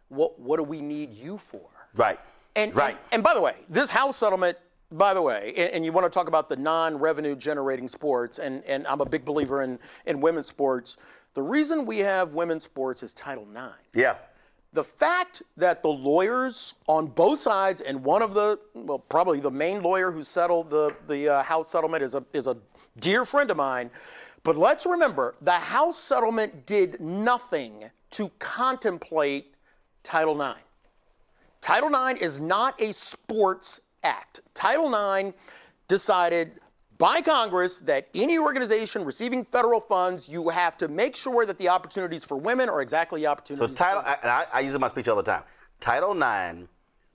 what do we need you for? Right. And by the way, this House settlement, and you want to talk about the non-revenue generating sports, and I'm a big believer in women's sports. The reason we have women's sports is Title IX. Yeah. The fact that the lawyers on both sides, and one of probably the main lawyer who settled the House settlement is a dear friend of mine. But let's remember, the House settlement did nothing to contemplate Title IX. Title IX is not a sports act. Title IX decided by Congress that any organization receiving federal funds, you have to make sure that the opportunities for women are exactly opportunities. So I use it in my speech all the time. Title IX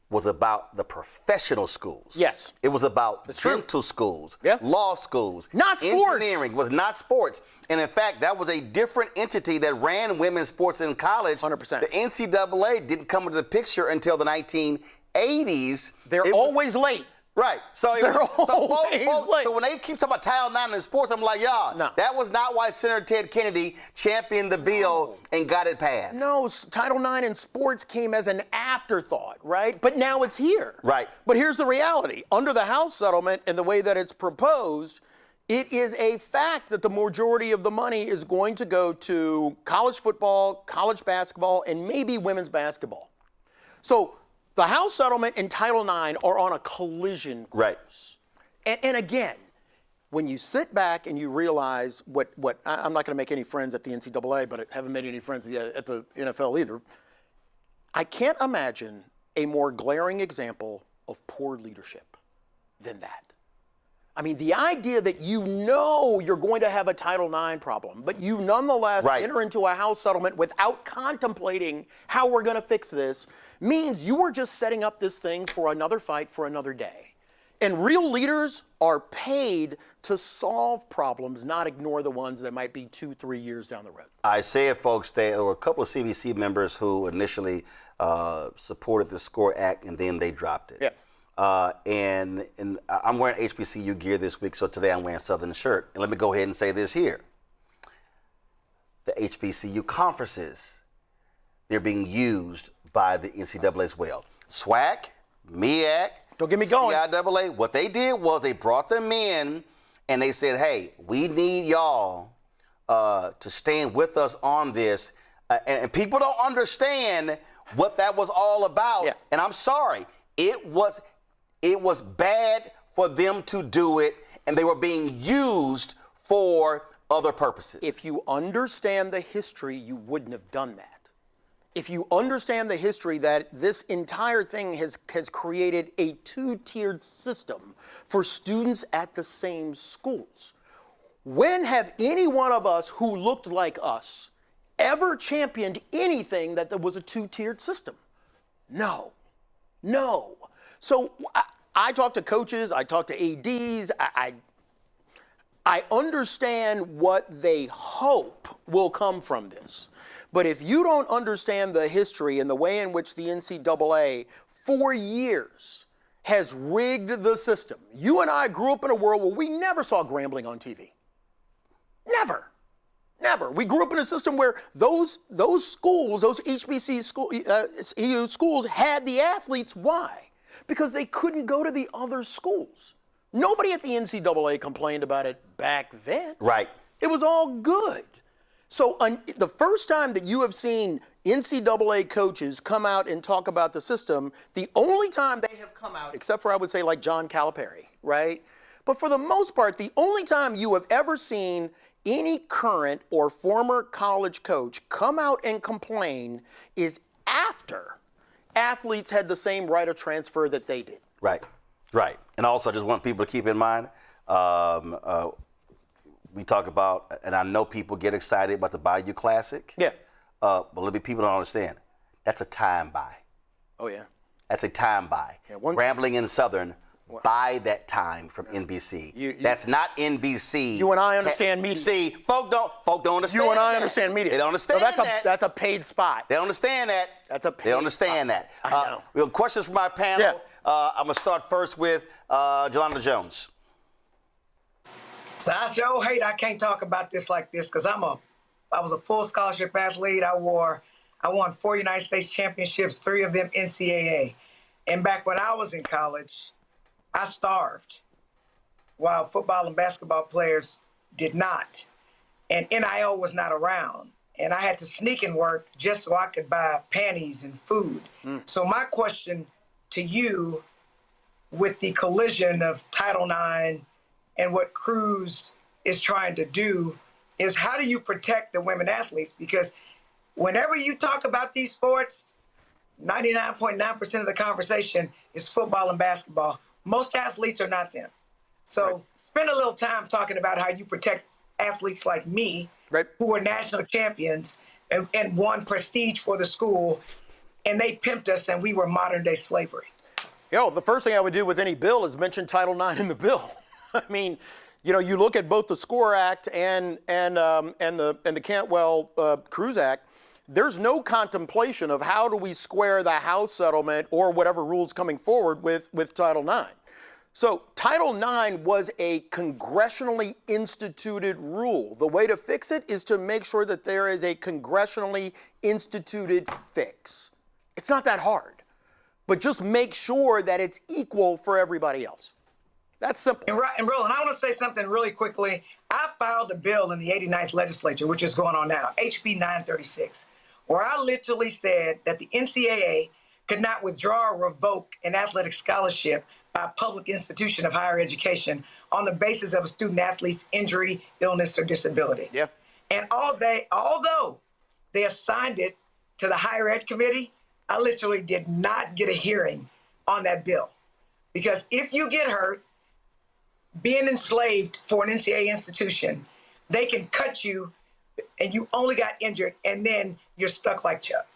was about the professional schools. Yes. It was about dental schools, law schools. Not sports. Engineering was not sports. And in fact, that was a different entity that ran women's sports in college. 100%. The NCAA didn't come into the picture until the 1980s. They're always late. Right. So when they keep talking about Title IX in sports, I'm like, that was not why Senator Ted Kennedy championed the bill and got it passed. No, Title IX in sports came as an afterthought, right? But now it's here. Right. But here's the reality. Under the House settlement and the way that it's proposed, it is a fact that the majority of the money is going to go to college football, college basketball, and maybe women's basketball. So the House settlement and Title IX are on a collision course. Right. And again, when you sit back and you realize I'm not going to make any friends at the NCAA, but I haven't made any friends at the NFL either. I can't imagine a more glaring example of poor leadership than that. I mean, the idea that you're going to have a Title IX problem, but you nonetheless enter into a House settlement without contemplating how we're going to fix this means you are just setting up this thing for another fight for another day. And real leaders are paid to solve problems, not ignore the ones that might be 2-3 years down the road. I say it, folks, there were a couple of CBC members who initially supported the SCORE Act, and then they dropped it. Yeah. And I'm wearing HBCU gear this week, so today I'm wearing Southern shirt. And let me go ahead and say this here. The HBCU conferences, they're being used by the NCAA as well. SWAC, MEAC, don't get me going. CIAA, what they did was they brought them in and they said, hey, we need y'all to stand with us on this. And people don't understand what that was all about. Yeah. And I'm sorry, it was bad for them to do it, and they were being used for other purposes. If you understand the history, you wouldn't have done that. if you understand the history that this entire thing has created a two-tiered system for students at the same schools. When have any one of us who looked like us ever championed anything that there was a two-tiered system? No. So I talk to coaches, I talk to ADs, I understand what they hope will come from this. But if you don't understand the history and the way in which the NCAA, for years, has rigged the system. You and I grew up in a world where we never saw gambling on TV. Never. We grew up in a system where those schools, those HBCU schools had the athletes. Why? Because they couldn't go to the other schools. Nobody at the NCAA complained about it back then. Right. It was all good. So the first time that you have seen NCAA coaches come out and talk about the system, the only time they have come out, except for I would say like John Calipari, right? But for the most part, the only time you have ever seen any current or former college coach come out and complain is after athletes had the same right of transfer that they did. Right. And also, I just want people to keep in mind, we talk about, and I know people get excited about the Bayou Classic. Yeah. But people don't understand. That's a time buy. Oh, yeah. That's a time buy. Yeah, Rambling in Southern, buy that time from NBC. That's not NBC. You and I understand media. See, folk don't understand. You and I understand media. They don't understand that. That's a paid spot. They don't understand that. That's a paid They don't understand spot. that. I know. We have questions from my panel. Yeah. I'm going to start first with Jolanda Jones. So I sure hate I can't talk about this like this because I was a full scholarship athlete. I won 4 United States championships, 3 of them NCAA. And back when I was in college, I starved while football and basketball players did not. And NIL was not around. And I had to sneak and work just so I could buy panties and food. So my question to you, with the collision of Title IX and what Cruz is trying to do, is how do you protect the women athletes? Because whenever you talk about these sports, 99.9% of the conversation is football and basketball. Most athletes are not them. So spend a little time talking about how you protect athletes like me, who are national champions and won prestige for the school, and they pimped us and we were modern day slavery. The first thing I would do with any bill is mention Title IX in the bill. I mean, you look at both the SCORE Act and the Cantwell-Cruz Act. There's no contemplation of how do we square the House settlement or whatever rules coming forward with Title IX. So Title IX was a congressionally instituted rule. The way to fix it is to make sure that there is a congressionally instituted fix. It's not that hard, but just make sure that it's equal for everybody else. That's simple. And Roland, I want to say something really quickly. I filed a bill in the 89th legislature, which is going on now, HB 936, where I literally said that the NCAA could not withdraw or revoke an athletic scholarship by a public institution of higher education on the basis of a student athlete's injury, illness, or disability. Yeah. And although they assigned it to the higher ed committee, I literally did not get a hearing on that bill. Because if you get hurt, being enslaved for an NCAA institution, they can cut you and you only got injured and then you're stuck like Chuck.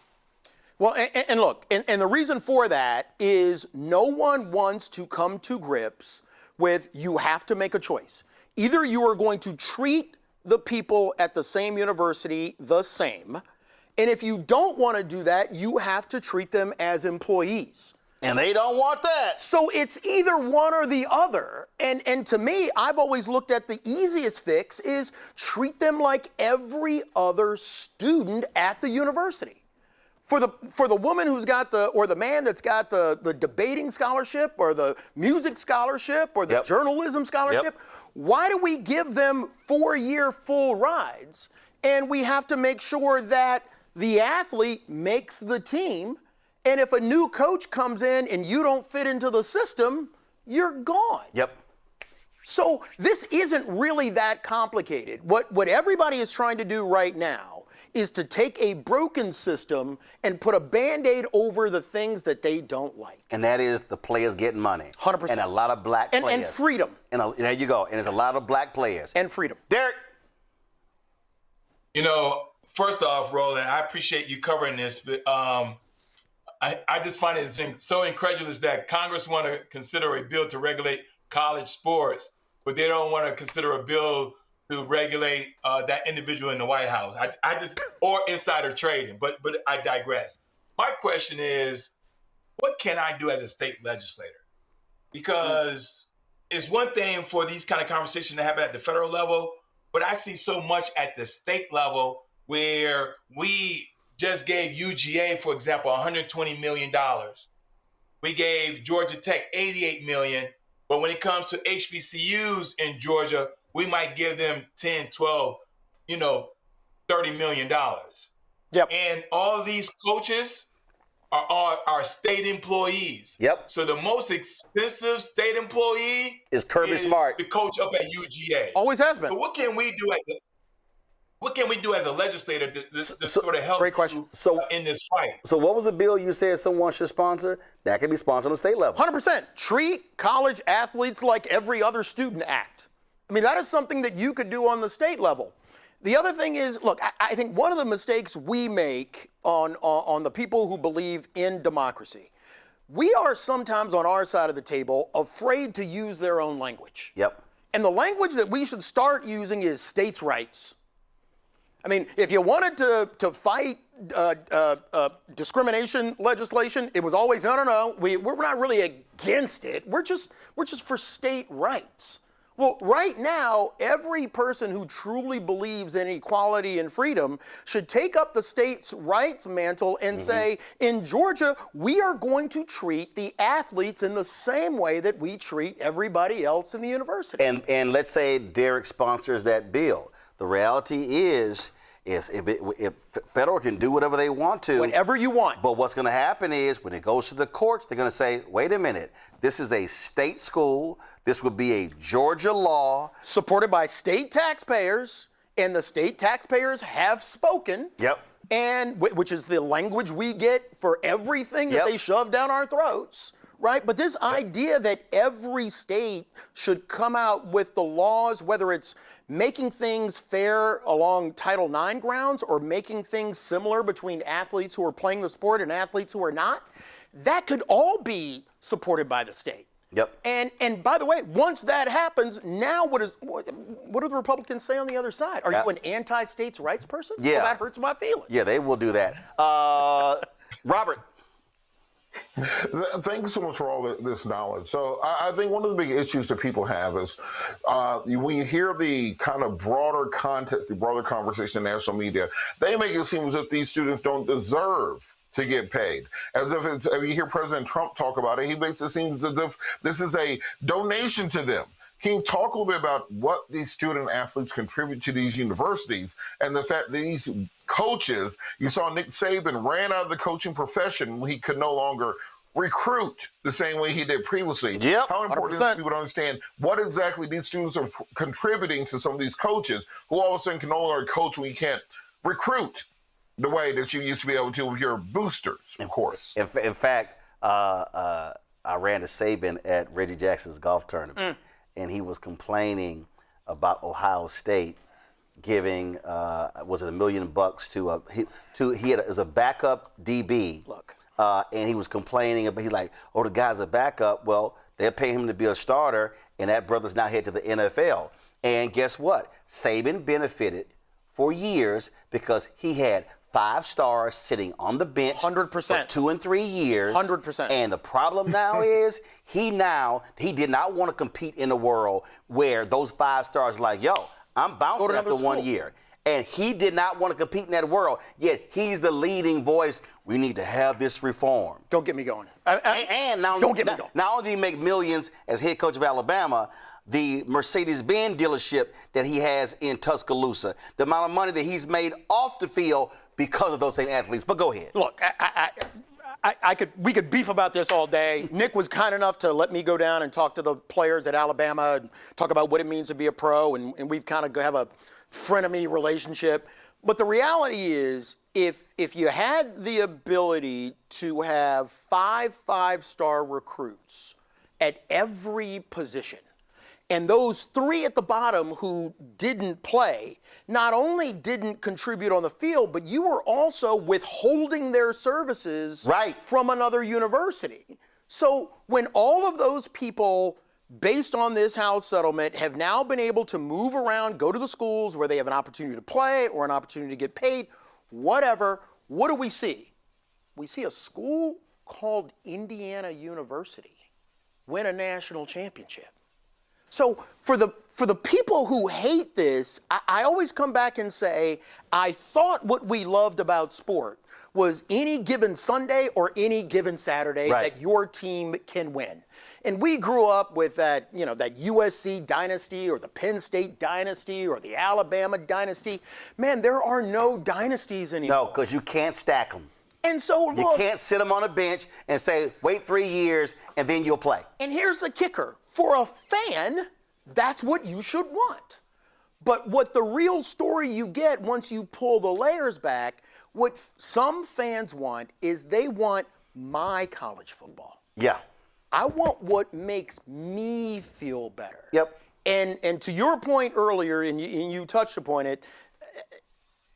Well, and look, and the reason for that is no one wants to come to grips with you have to make a choice. Either you are going to treat the people at the same university the same, and if you don't want to do that, you have to treat them as employees. And they don't want that. So it's either one or the other. And to me, I've always looked at the easiest fix is treat them like every other student at the university. For the woman who's got or the man that's got the debating scholarship or the music scholarship or the journalism scholarship, why do we give them 4-year full rides? And we have to make sure that the athlete makes the team. And if a new coach comes in and you don't fit into the system, you're gone. Yep. So this isn't really that complicated. What everybody is trying to do right now is to take a broken system and put a Band-Aid over the things that they don't like. And that is the players getting money. 100%. And a lot of black players. And freedom. There you go. And there's a lot of black players. And freedom. Derek. You know, first off, Roland, I appreciate you covering this, but I just find it so incredulous that Congress want to consider a bill to regulate college sports, but they don't want to consider a bill to regulate that individual in the White House. Or insider trading, but I digress. My question is, what can I do as a state legislator? Because it's one thing for these kind of conversations to happen at the federal level, but I see so much at the state level where we just gave UGA, for example, $120 million. We gave Georgia Tech $88 million, but when it comes to HBCUs in Georgia, we might give them 10, 12, $30 million. Yep. And all these coaches are state employees. Yep. So the most expensive state employee is Kirby Smart, the coach up at UGA. Always has been. So what can we do as a legislator to sort of help great question. In this fight? So what was the bill you said someone should sponsor? That can be sponsored on the state level. 100%. Treat college athletes like every other student act. I mean, that is something that you could do on the state level. The other thing is, look, I think one of the mistakes we make on the people who believe in democracy, we are sometimes on our side of the table afraid to use their own language. Yep. And the language that we should start using is states' rights. I mean, if you wanted to fight discrimination legislation, it was always, no, we're not really against it. We're just for state rights. Well, right now, every person who truly believes in equality and freedom should take up the states' rights mantle and say, in Georgia, we are going to treat the athletes in the same way that we treat everybody else in the university. And let's say Derek sponsors that bill. The reality is if federal can do whatever they want to. Whatever you want. But what's going to happen is when it goes to the courts, they're going to say, wait a minute, this is a state school. This would be a Georgia law. Supported by state taxpayers, and the state taxpayers have spoken. Yep. And which is the language we get for everything that they shove down our throats. Right? But this idea that every state should come out with the laws, whether it's making things fair along Title IX grounds or making things similar between athletes who are playing the sport and athletes who are not, that could all be supported by the state. Yep. And by the way, once that happens, now what do the Republicans say on the other side? Are you an anti-states rights person? Yeah. Well, that hurts my feelings. Yeah, they will do that. Robert. Thank you so much for all this knowledge. So I think one of the big issues that people have is when you hear the kind of broader context, the broader conversation in national media, they make it seem as if these students don't deserve to get paid. As if you hear President Trump talk about it, he makes it seem as if this is a donation to them. Can you talk a little bit about what these student athletes contribute to these universities and the fact that these coaches, you saw Nick Saban ran out of the coaching profession when he could no longer recruit the same way he did previously. Yep, How important 100%. is people to understand what exactly these students are contributing to some of these coaches who all of a sudden can no longer coach when you can't recruit the way that you used to be able to with your boosters, of course. In fact, I ran to Saban at Reggie Jackson's golf tournament. And he was complaining about Ohio State giving, was it $1 million he had as a backup DB. Look. And he was complaining about, he's like, oh, the guy's a backup. Well, they're paying him to be a starter, and that brother's now headed to the NFL. And guess what? Saban benefited for years because he had 5 stars sitting on the bench 100%. for 2 and 3 years. 100%. And the problem now is he did not want to compete in a world where those 5 stars like, yo, I'm bouncing after 1 year. And he did not want to compete in that world, yet he's the leading voice. We need to have this reform. Don't get me going. And now, don't get me going. Not only did he make millions as head coach of Alabama, the Mercedes-Benz dealership that he has in Tuscaloosa, the amount of money that he's made off the field because of those same athletes. But go ahead. Look, we could beef about this all day. Nick was kind enough to let me go down and talk to the players at Alabama and talk about what it means to be a pro, and we've kind of have a frenemy relationship. But the reality is, if you had the ability to have five-star recruits at every position, and those 3 at the bottom who didn't play, not only didn't contribute on the field, but you were also withholding their services from another university. So when all of those people, based on this House settlement, have now been able to move around, go to the schools where they have an opportunity to play or an opportunity to get paid, whatever, what do we see? We see a school called Indiana University win a national championship. So for the people who hate this, I always come back and say, I thought what we loved about sport was any given Sunday or any given Saturday that your team can win. And we grew up with that, that USC dynasty or the Penn State dynasty or the Alabama dynasty. Man, there are no dynasties anymore. No, because you can't stack them. And so, you can't sit them on a bench and say, wait 3 years and then you'll play. And here's the kicker. For a fan, that's what you should want. But what the real story you get once you pull the layers back, what some fans want is they want my college football. Yeah. I want what makes me feel better. Yep. And to your point earlier, and you touched upon it,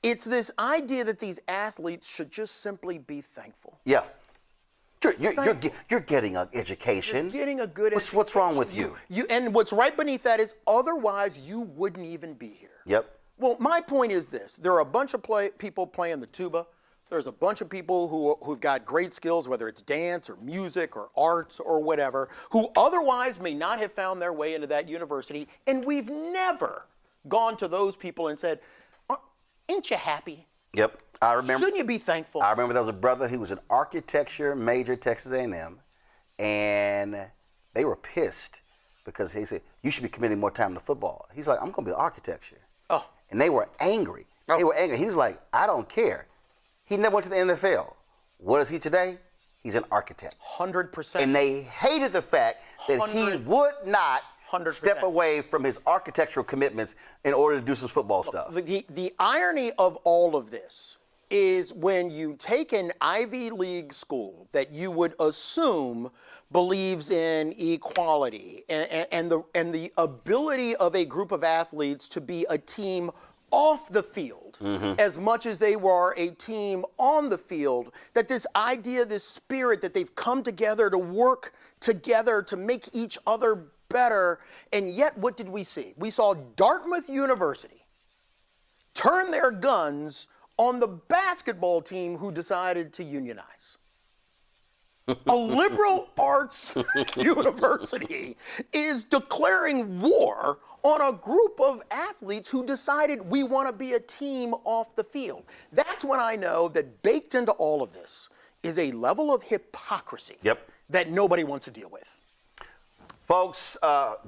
it's this idea that these athletes should just simply be thankful. Yeah. You're getting an education. You're getting a good education. What's wrong with you? And what's right beneath that is otherwise you wouldn't even be here. Yep. Well, my point is this. There are a bunch of people playing the tuba. There's a bunch of people who've got great skills, whether it's dance or music or arts or whatever, who otherwise may not have found their way into that university. And we've never gone to those people and said, ain't you happy? Yep. I remember. Shouldn't you be thankful? I remember there was a brother who was an architecture major at Texas A&M, and they were pissed because he said, you should be committing more time to football. He's like, I'm going to be architecture. Oh. And they were angry. Oh. They were angry. He was like, I don't care. He never went to the NFL. What is he today? He's an architect. 100%. And they hated the fact that he would not 100%. Step away from his architectural commitments in order to do some football stuff. The irony of all of this is when you take an Ivy League school that you would assume believes in equality and the ability of a group of athletes to be a team off the field as much as they were a team on the field, that this idea, this spirit that they've come together to work together to make each other better. And yet, what did we see? We saw Dartmouth University turn their guns on the basketball team who decided to unionize. A liberal arts university is declaring war on a group of athletes who decided we want to be a team off the field. That's when I know that baked into all of this is a level of hypocrisy that nobody wants to deal with. Folks,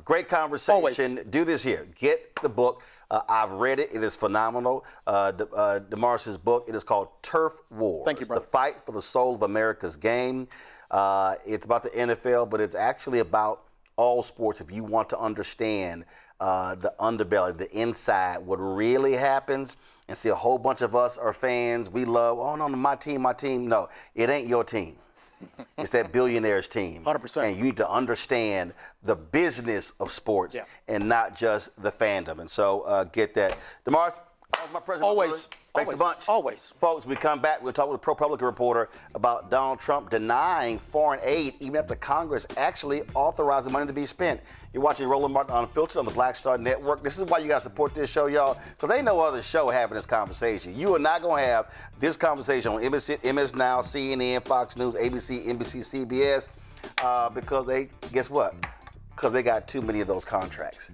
great conversation. Always. Do this here. Get the book. I've read it. It is phenomenal. DeMaris's book. It is called Turf Wars. Thank you, brother. The Fight for the Soul of America's Game. It's about the NFL, but it's actually about all sports. If you want to understand the underbelly, the inside, what really happens, and see a whole bunch of us are fans. We love, oh, no, my team. No, it ain't your team. It's that billionaire's team. 100%. And you need to understand the business of sports and not just the fandom. And so get that. DeMaris, that was my pleasure. Always. Thanks a bunch. Always. Folks, we come back. We'll talk with a ProPublica reporter about Donald Trump denying foreign aid even after Congress actually authorized the money to be spent. You're watching Roland Martin Unfiltered on the Black Star Network. This is why you got to support this show, y'all, because ain't no other show having this conversation. You are not going to have this conversation on MS Now, CNN, Fox News, ABC, NBC, CBS, because they, guess what? Because they got too many of those contracts.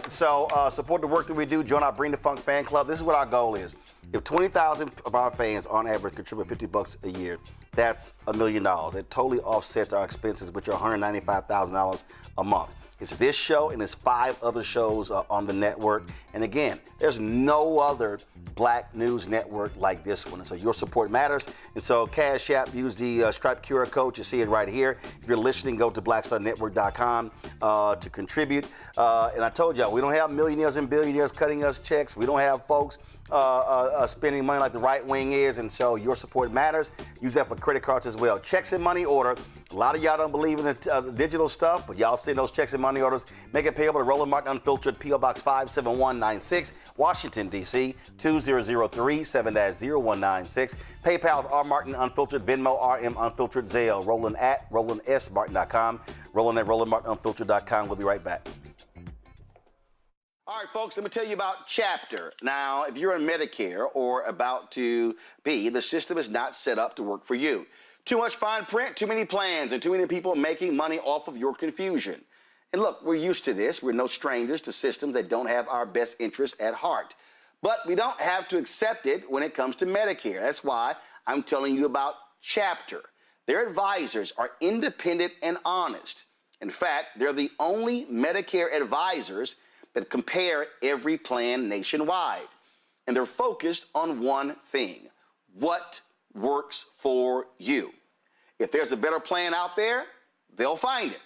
So support the work that we do. Join our Bring the Funk fan club. This is what our goal is. If 20,000 of our fans on average contribute $50 a year, that's $1 million. It totally offsets our expenses, which are $195,000 a month. It's this show and it's 5 other shows on the network. And again, there's no other black news network like this one. And so your support matters. And so Cash App, use the Stripe QR code. You see it right here. If you're listening, go to blackstarnetwork.com to contribute. And I told y'all, we don't have millionaires and billionaires cutting us checks. We don't have folks spending money like the right wing is. And so your support matters. Use that for credit cards as well. Checks in money order. A lot of y'all don't believe in the digital stuff, but y'all send those checks and money orders. Make it payable to Roland Martin Unfiltered, P.O. Box 57196, Washington, D.C. 2003 7-0196. PayPal's R. Martin Unfiltered, Venmo RM Unfiltered, Zelle. Roland at RolandSMartin.com. Roland at RolandMartinUnfiltered.com. We'll be right back. All right, folks, let me tell you about Chapter. Now, if you're on Medicare or about to be, the system is not set up to work for you. Too much fine print, too many plans, and too many people making money off of your confusion. And look, we're used to this. We're no strangers to systems that don't have our best interests at heart. But we don't have to accept it when it comes to Medicare. That's why I'm telling you about Chapter. Their advisors are independent and honest. In fact, they're the only Medicare advisors that compare every plan nationwide. And they're focused on one thing: what works for you. If there's a better plan out there, they'll find it.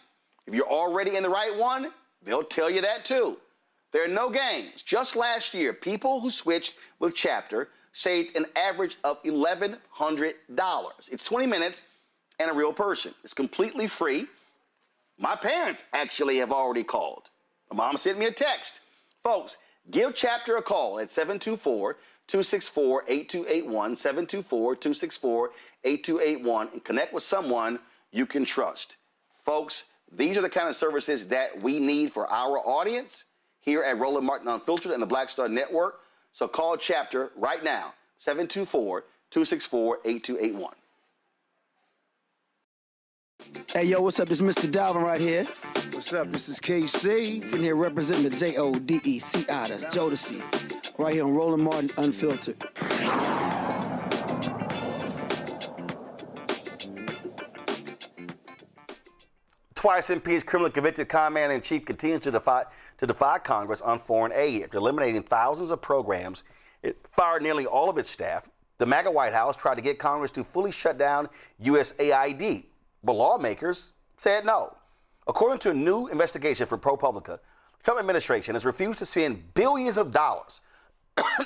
If you're already in the right one, they'll tell you that too. There are no games. Just last year, people who switched with Chapter saved an average of $1,100. It's 20 minutes and a real person. It's completely free. My parents actually have already called. My mom sent me a text. Folks, give Chapter a call at 724-264-8281, 724-264-8281, and connect with someone you can trust. Folks, these are the kind of services that we need for our audience here at Roland Martin Unfiltered and the Black Star Network. So call Chapter right now, 724-264-8281. Hey, yo, what's up? This is Mr. Dalvin right here. What's up? This is KC. Sitting here representing the JODECI, that's Jodeci, right here on Roland Martin Unfiltered. Twice impeached criminally convicted Commander-in-Chief continues to defy Congress on foreign aid. After eliminating thousands of programs, it fired nearly all of its staff. The MAGA White House tried to get Congress to fully shut down USAID, but lawmakers said no. According to a new investigation from ProPublica, the Trump administration has refused to spend billions of dollars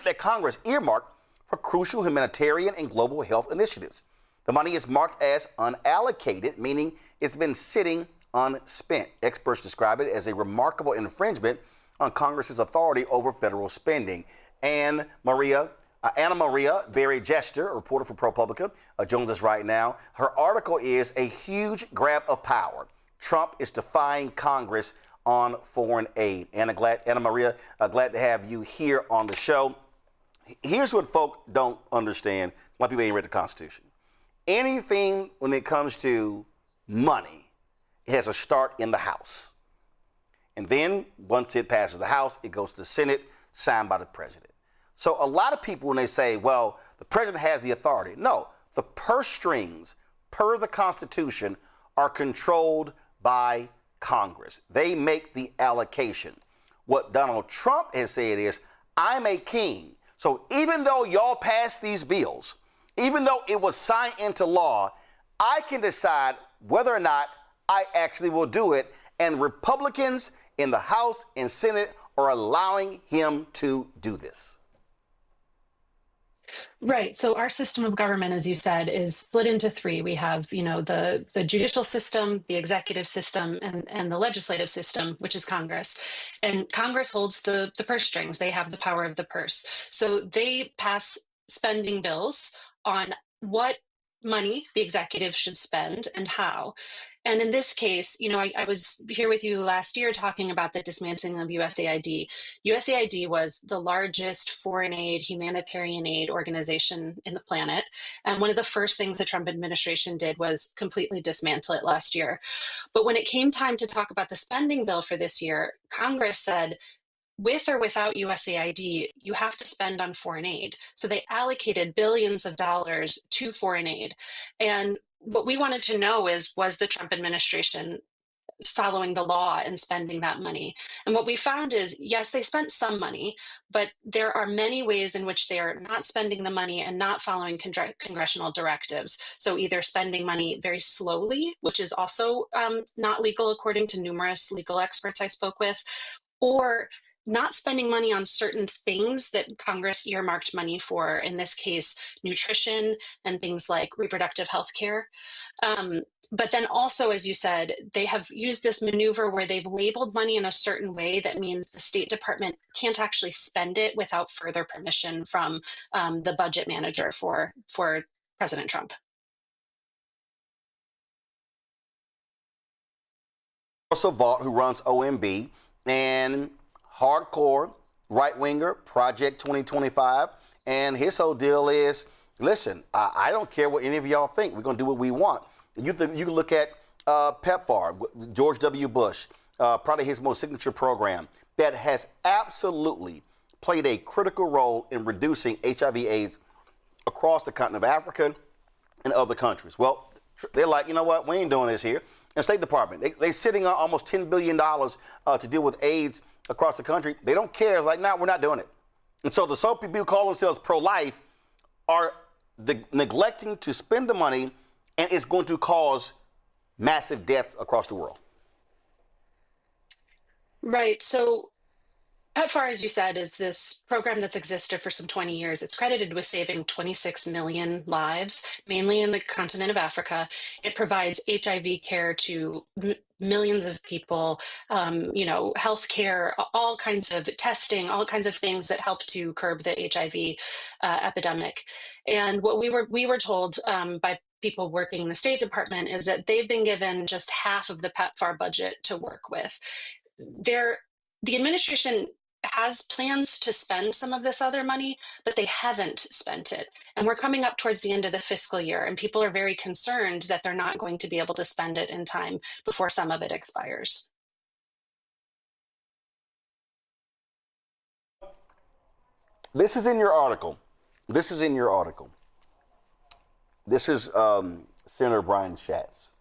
that Congress earmarked for crucial humanitarian and global health initiatives. The money is marked as unallocated, meaning it's been sitting unspent. Experts describe it as a remarkable infringement on Congress's authority over federal spending. Anna Maria Berry Jester, a reporter for ProPublica, joins us right now. Her article is "A Huge Grab of Power. Trump is defying Congress on foreign aid." Anna Maria, glad to have you here on the show. Here's what folk don't understand. A lot of people ain't read the Constitution. Anything when it comes to money, it has a start in the House. And then once it passes the House, it goes to the Senate, signed by the president. So a lot of people, when they say, well, the president has the authority, no, the purse strings, per the Constitution, are controlled by Congress. They make the allocation. What Donald Trump has said is, I'm a king. So even though y'all passed these bills, even though it was signed into law, I can decide whether or not I actually will do it. And Republicans in the House and Senate are allowing him to do this. Right. So our system of government, as you said, is split into three. We have, the judicial system, the executive system, and the legislative system, which is Congress. And Congress holds the purse strings. They have the power of the purse. So they pass spending bills on what money the executive should spend and how. And in this case, I was here with you last year talking about the dismantling of USAID. USAID was the largest foreign aid, humanitarian aid organization in the planet. And one of the first things the Trump administration did was completely dismantle it last year. But when it came time to talk about the spending bill for this year, Congress said, with or without USAID, you have to spend on foreign aid. So they allocated billions of dollars to foreign aid. And what we wanted to know is, was the Trump administration following the law and spending that money? And what we found is, yes, they spent some money, but there are many ways in which they are not spending the money and not following congressional directives. So either spending money very slowly, which is also not legal according to numerous legal experts I spoke with, or not spending money on certain things that Congress earmarked money for, in this case, nutrition and things like reproductive health care. But then also, as you said, they have used this maneuver where they've labeled money in a certain way that means the State Department can't actually spend it without further permission from the budget manager for President Trump. Russell Vaught, who runs OMB, and hardcore right-winger, Project 2025, and his whole deal is, listen, I don't care what any of y'all think. We're going to do what we want. You can look at PEPFAR, George W. Bush, probably his most signature program, that has absolutely played a critical role in reducing HIV/AIDS across the continent of Africa and other countries. Well, they're like, you know what, we ain't doing this here. And State Department, they're sitting on almost $10 billion to deal with AIDS across the country. They don't care. Like, nah, we're not doing it. And so the people who call themselves pro-life are neglecting to spend the money, and it's going to cause massive deaths across the world. Right. So PEPFAR, as you said, is this program that's existed for some 20 years. It's credited with saving 26 million lives, mainly in the continent of Africa. It provides HIV care to millions of people, health care, all kinds of testing, all kinds of things that help to curb the HIV epidemic. And what we were told by people working in the State Department is that they've been given just half of the PEPFAR budget to work with. The administration has plans to spend some of this other money, but they haven't spent it. And we're coming up towards the end of the fiscal year, and people are very concerned that they're not going to be able to spend it in time before some of it expires. This is in your article. This is Senator Brian Schatz.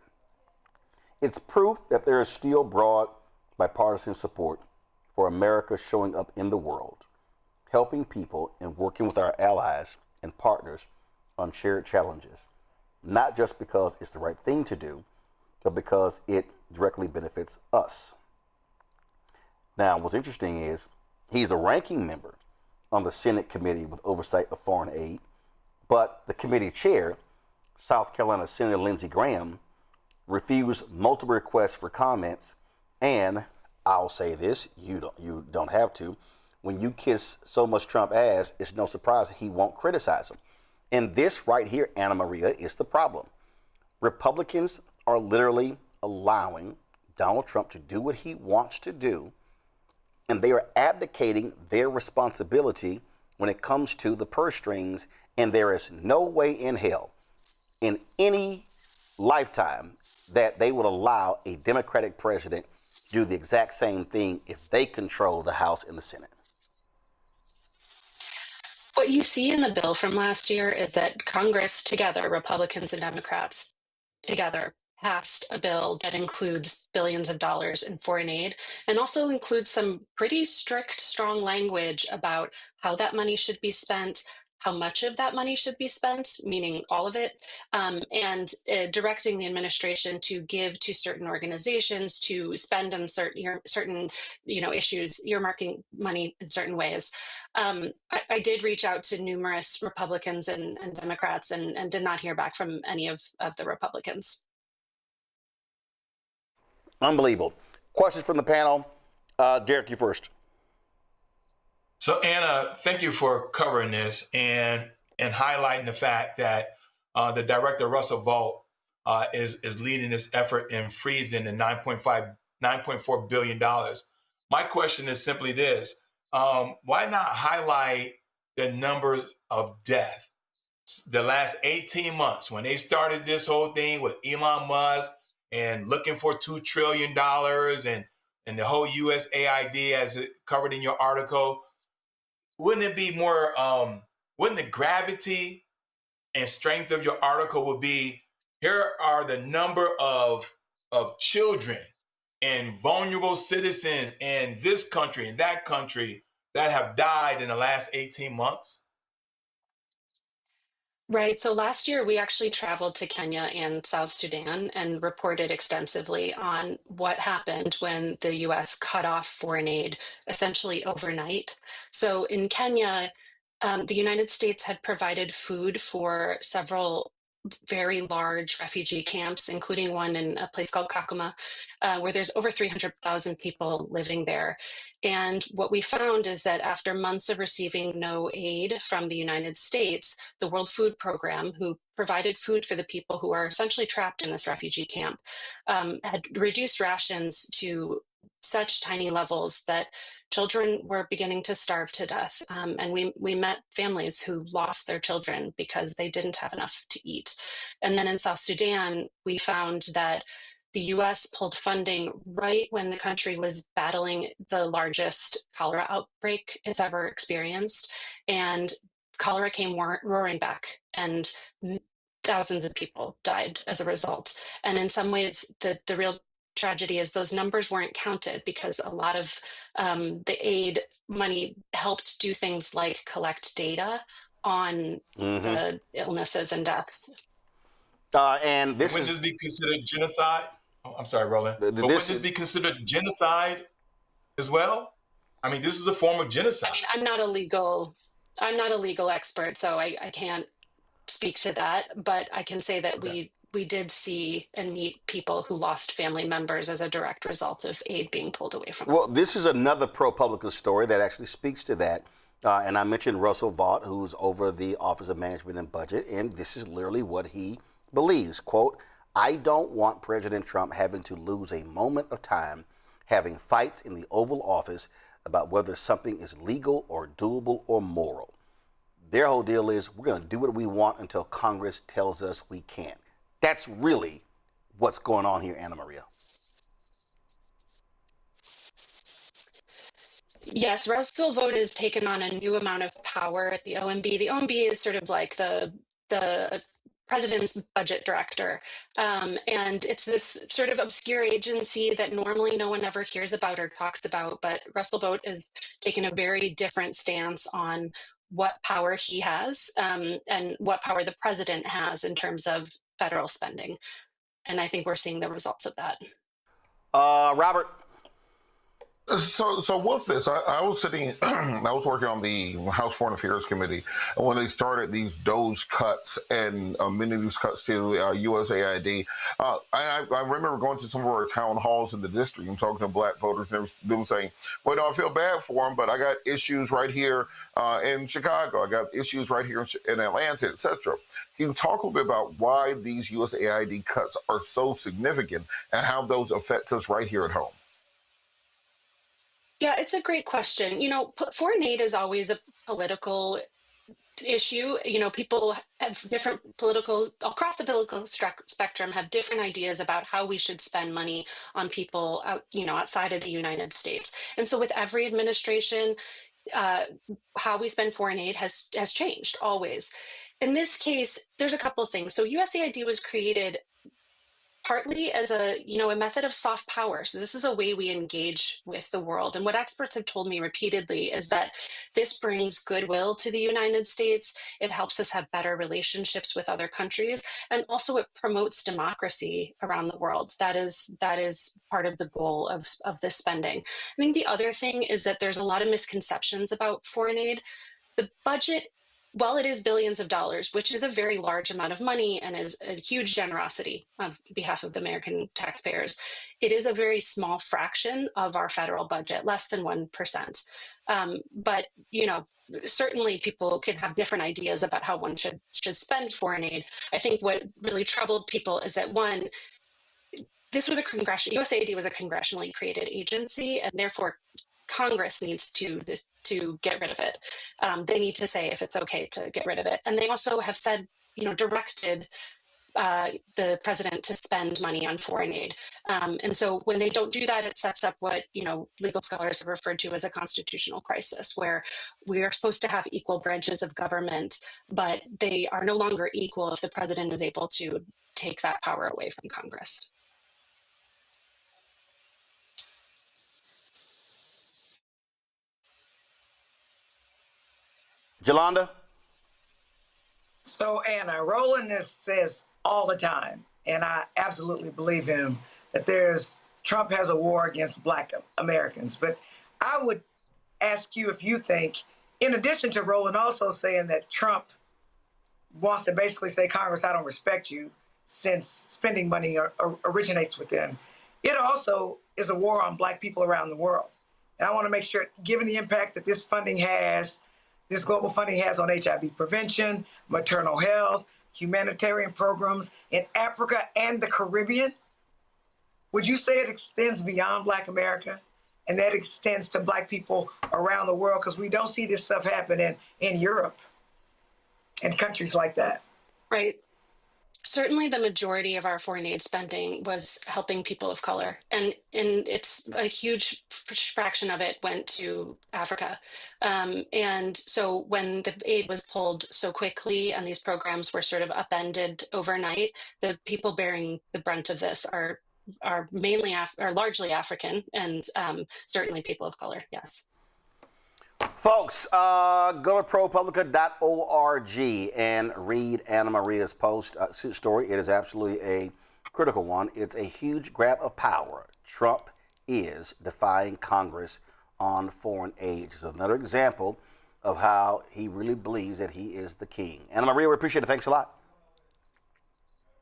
It's proof that there is still broad bipartisan support for America showing up in the world, helping people and working with our allies and partners on shared challenges, not just because it's the right thing to do, but because it directly benefits us. Now, what's interesting is he's a ranking member on the Senate Committee with Oversight of Foreign Aid, but the committee chair, South Carolina Senator Lindsey Graham, refused multiple requests for comments, and I'll say this, you don't have to. When you kiss so much Trump ass, it's no surprise he won't criticize him. And this right here, Anna Maria, is the problem. Republicans are literally allowing Donald Trump to do what he wants to do, and they are abdicating their responsibility when it comes to the purse strings, and there is no way in hell, in any lifetime, that they would allow a Democratic president do the exact same thing if they control the House and the Senate. What you see in the bill from last year is that Congress together, Republicans and Democrats together, passed a bill that includes billions of dollars in foreign aid and also includes some pretty strict, strong language about how that money should be spent, how much of that money should be spent, meaning all of it, and directing the administration to give to certain organizations to spend on certain issues, earmarking money in certain ways. I did reach out to numerous Republicans and Democrats and did not hear back from any of the Republicans. Unbelievable. Questions from the panel. Derek, you first. So, Anna, thank you for covering this and highlighting the fact that the director, Russell Vaught, is leading this effort in freezing the $9.4 billion. My question is simply this. Why not highlight the numbers of death? The last 18 months, when they started this whole thing with Elon Musk and looking for $2 trillion and the whole USAID as it covered in your article, wouldn't it be more, wouldn't the gravity and strength of your article would be, here are the number of children and vulnerable citizens in this country and that country that have died in the last 18 months? Right. So last year, we actually traveled to Kenya and South Sudan and reported extensively on what happened when the US cut off foreign aid essentially overnight. So in Kenya, the United States had provided food for several very large refugee camps, including one in a place called Kakuma, where there's over 300,000 people living there. And what we found is that after months of receiving no aid from the United States, the World Food Program, who provided food for the people who are essentially trapped in this refugee camp, had reduced rations to such tiny levels that children were beginning to starve to death. And we met families who lost their children because they didn't have enough to eat. And then in South Sudan, we found that the US pulled funding right when the country was battling the largest cholera outbreak it's ever experienced. And cholera came roaring back, and thousands of people died as a result. And in some ways, the real tragedy is those numbers weren't counted because a lot of the aid money helped do things like collect data on the illnesses and deaths. And this wouldn't this be considered genocide? Oh, I'm sorry, Roland. But wouldn't this be considered genocide as well? I mean, this is a form of genocide. I mean, I'm not a legal expert, so I can't speak to that, but I can say that we did see and meet people who lost family members as a direct result of aid being pulled away from them. Well, this is another ProPublica story that actually speaks to that. And I mentioned Russell Vought, who's over the Office of Management and Budget, and this is literally what he believes. Quote, I don't want President Trump having to lose a moment of time having fights in the Oval Office about whether something is legal or doable or moral. Their whole deal is we're going to do what we want until Congress tells us we can't. That's really what's going on here, Anna Maria. Yes, Russell Vought has taken on a new amount of power at the OMB. The OMB is sort of like the president's budget director. And it's this sort of obscure agency that normally no one ever hears about or talks about. But Russell Vought has taken a very different stance on what power he has and what power the president has in terms of federal spending. And I think we're seeing the results of that. Robert? So with this, I was sitting, I was working on the House Foreign Affairs Committee, and when they started these DOGE cuts and many of these cuts to USAID, I remember going to some of our town halls in the district and talking to black voters, and them saying, well, no, I feel bad for them, but I got issues right here in Chicago, I got issues right here in Atlanta, etc. Can you talk a little bit about why these USAID cuts are so significant and how those affect us right here at home? Yeah, it's a great question. You know, foreign aid is always a political issue. You know, people have different across the political spectrum have different ideas about how we should spend money on people outside of the United States. And so with every administration, how we spend foreign aid has changed always. In this case, there's a couple of things. So USAID was created partly as a method of soft power. So this is a way we engage with the world. And what experts have told me repeatedly is that this brings goodwill to the United States. It helps us have better relationships with other countries. And also it promotes democracy around the world. That is part of the goal of this spending. I think the other thing is that there's a lot of misconceptions about foreign aid. The budget, while it is billions of dollars, which is a very large amount of money and is a huge generosity on behalf of the American taxpayers, it is a very small fraction of our federal budget, less than 1%. But, certainly people can have different ideas about how one should spend foreign aid. I think what really troubled people is that, one, this was USAID was a congressionally created agency, and therefore Congress needs to get rid of it. They need to say if it's okay to get rid of it. And they also have said, directed the president to spend money on foreign aid. And so when they don't do that, it sets up what, legal scholars have referred to as a constitutional crisis, where we are supposed to have equal branches of government, but they are no longer equal if the president is able to take that power away from Congress. Jolanda? So, Anna, Roland says all the time, and I absolutely believe him, that Trump has a war against Black Americans. But I would ask you if you think, in addition to Roland also saying that Trump wants to basically say, Congress, I don't respect you, since spending money originates with them, it also is a war on Black people around the world. And I want to make sure, given the impact that this global funding has on HIV prevention, maternal health, humanitarian programs in Africa and the Caribbean, would you say it extends beyond Black America and that extends to Black people around the world? Because we don't see this stuff happening in Europe and countries like that. Right. Certainly the majority of our foreign aid spending was helping people of color, and it's a huge fraction of it went to Africa. And so when the aid was pulled so quickly and these programs were sort of upended overnight, the people bearing the brunt of this are largely African and certainly people of color, yes. Folks, go to ProPublica.org and read Anna Maria's story. It is absolutely a critical one. It's a huge grab of power. Trump is defying Congress on foreign aid. It's another example of how he really believes that he is the king. Anna Maria, we appreciate it. Thanks a lot.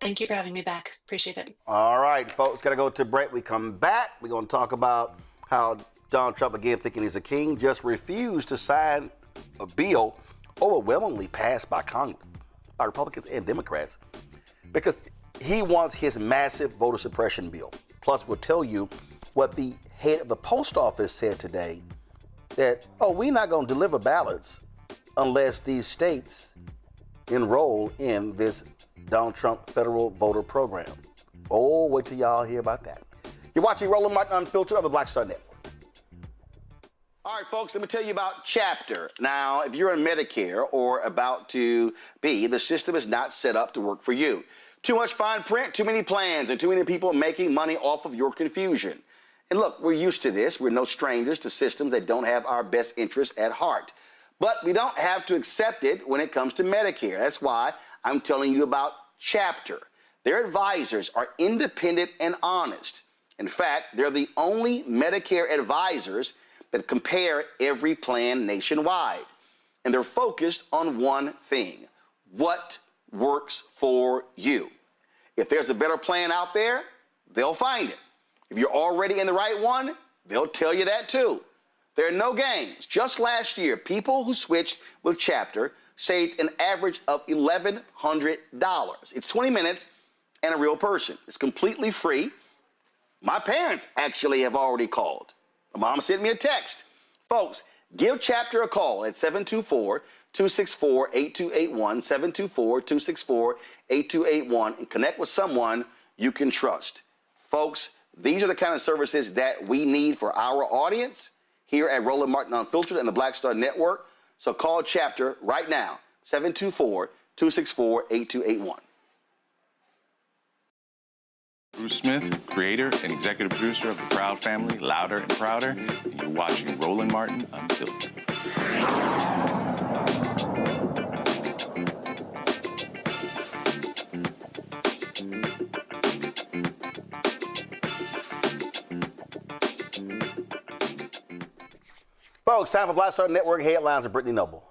Thank you for having me back. Appreciate it. All right, folks, got to go to break. We come back. We're going to talk about how Donald Trump, again thinking he's a king, just refused to sign a bill overwhelmingly passed by Congress, by Republicans and Democrats, because he wants his massive voter suppression bill. Plus, we'll tell you what the head of the post office said today, that, we're not going to deliver ballots unless these states enroll in this Donald Trump federal voter program. Wait till y'all hear about that. You're watching Roland Martin Unfiltered on the Black Star Network. All right, folks, let me tell you about Chapter. Now, if you're on Medicare or about to be, the system is not set up to work for you. Too much fine print, too many plans, and too many people making money off of your confusion. And look, we're used to this. We're no strangers to systems that don't have our best interests at heart. But we don't have to accept it when it comes to Medicare. That's why I'm telling you about Chapter. Their advisors are independent and honest. In fact, they're the only Medicare advisors that compare every plan nationwide. And they're focused on one thing: what works for you. If there's a better plan out there, they'll find it. If you're already in the right one, they'll tell you that too. There are no games. Just last year, people who switched with Chapter saved an average of $1,100. It's 20 minutes and a real person. It's completely free. My parents actually have already called. My mom sent me a text. Folks, give Chapter a call at 724-264-8281, 724-264-8281, and connect with someone you can trust. Folks, these are the kind of services that we need for our audience here at Roland Martin Unfiltered and the Black Star Network. So call Chapter right now, 724-264-8281. Bruce Smith, creator and executive producer of The Proud Family, Louder and Prouder, and you're watching Roland Martin Unfiltered. Folks, time for Black Star Network headlines with Brittany Noble.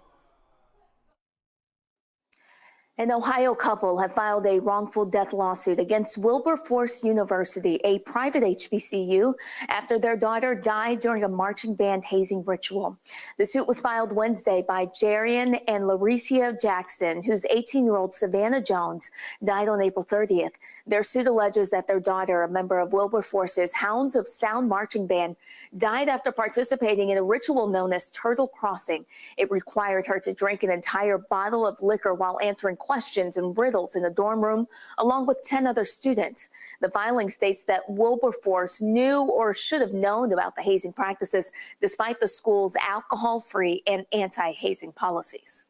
An Ohio couple have filed a wrongful death lawsuit against Wilberforce University, a private HBCU, after their daughter died during a marching band hazing ritual. The suit was filed Wednesday by Jarian and Larisha Jackson, whose 18-year-old Savannah Jones died on April 30th. Their suit alleges that their daughter, a member of Wilberforce's Hounds of Sound marching band, died after participating in a ritual known as Turtle Crossing. It required her to drink an entire bottle of liquor while answering questions questions and riddles in a dorm room along with 10 other students. The filing states that Wilberforce knew or should have known about the hazing practices despite the school's alcohol-free and anti-hazing policies.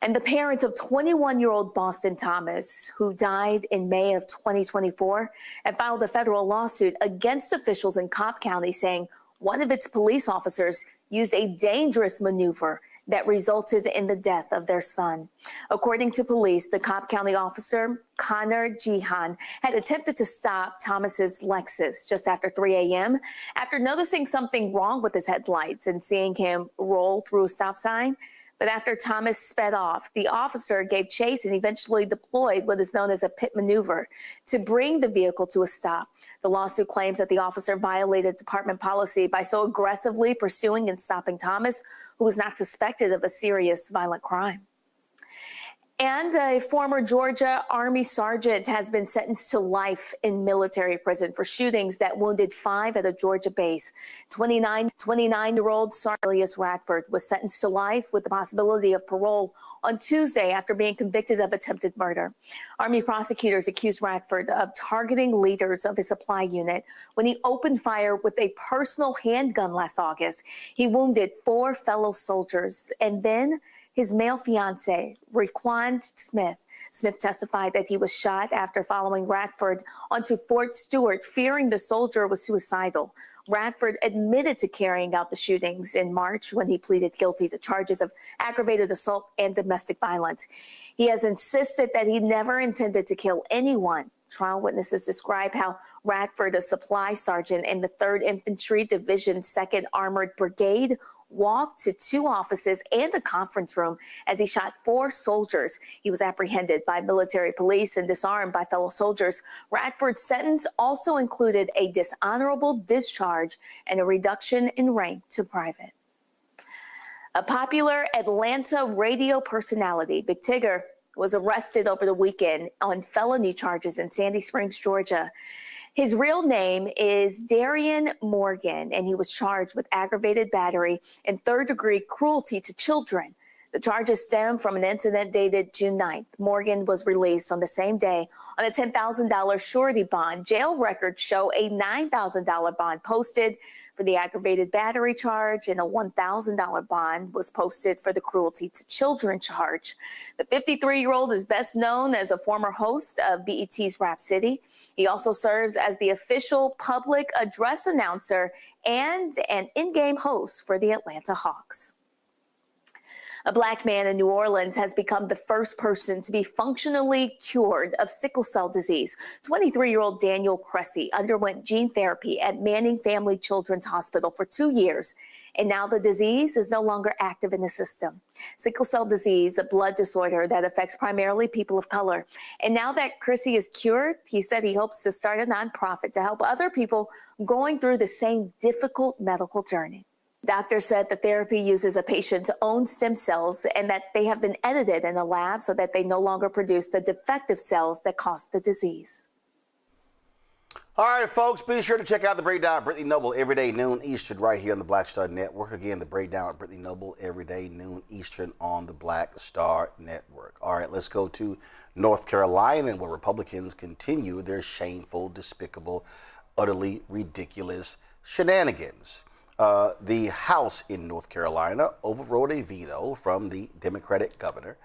And the parents of 21-year-old Boston Thomas, who died in May of 2024, have filed a federal lawsuit against officials in Cobb County saying one of its police officers used a dangerous maneuver that resulted in the death of their son. According to police, the Cobb County officer, Connor Jehan, had attempted to stop Thomas's Lexus just after 3 a.m. after noticing something wrong with his headlights and seeing him roll through a stop sign. But after Thomas sped off, the officer gave chase and eventually deployed what is known as a pit maneuver to bring the vehicle to a stop. The lawsuit claims that the officer violated department policy by so aggressively pursuing and stopping Thomas, who was not suspected of a serious violent crime. And a former Georgia Army sergeant has been sentenced to life in military prison for shootings that wounded 5 at a Georgia base. 29-year-old Sergeant Elias Radford was sentenced to life with the possibility of parole on Tuesday after being convicted of attempted murder. Army prosecutors accused Radford of targeting leaders of his supply unit when he opened fire with a personal handgun last August. He wounded 4 fellow soldiers and then his male fiancé, Raquan Smith. Smith testified that he was shot after following Radford onto Fort Stewart, fearing the soldier was suicidal. Radford admitted to carrying out the shootings in March when he pleaded guilty to charges of aggravated assault and domestic violence. He has insisted that he never intended to kill anyone. Trial witnesses describe how Radford, a supply sergeant in the 3rd Infantry Division 2nd Armored Brigade, walked to 2 offices and a conference room as he shot 4 soldiers. He was apprehended by military police and disarmed by fellow soldiers. Radford's sentence also included a dishonorable discharge and a reduction in rank to private. A popular Atlanta radio personality, Big Tigger, was arrested over the weekend on felony charges in Sandy Springs, Georgia. His real name is Darian Morgan, and he was charged with aggravated battery and 3rd-degree cruelty to children. The charges stem from an incident dated June 9th. Morgan was released on the same day on a $10,000 surety bond. Jail records show a $9,000 bond posted for the aggravated battery charge, and a $1,000 bond was posted for the cruelty to children charge. The 53-year-old is best known as a former host of BET's Rap City. He also serves as the official public address announcer and an in-game host for the Atlanta Hawks. A Black man in New Orleans has become the first person to be functionally cured of sickle cell disease. 23-year-old Daniel Cressy underwent gene therapy at Manning Family Children's Hospital for 2 years, and now the disease is no longer active in the system. Sickle cell disease, a blood disorder that affects primarily people of color. And now that Cressy is cured, he said he hopes to start a nonprofit to help other people going through the same difficult medical journey. Doctors said the therapy uses a patient's own stem cells and that they have been edited in a lab so that they no longer produce the defective cells that cause the disease. All right, folks, be sure to check out The Breakdown at Brittany Noble every day, noon Eastern, right here on the Black Star Network. Again, The Breakdown at Brittany Noble every day, noon Eastern on the Black Star Network. All right, let's go to North Carolina, where Republicans continue their shameful, despicable, utterly ridiculous shenanigans. The House in North Carolina overrode a veto from the Democratic governor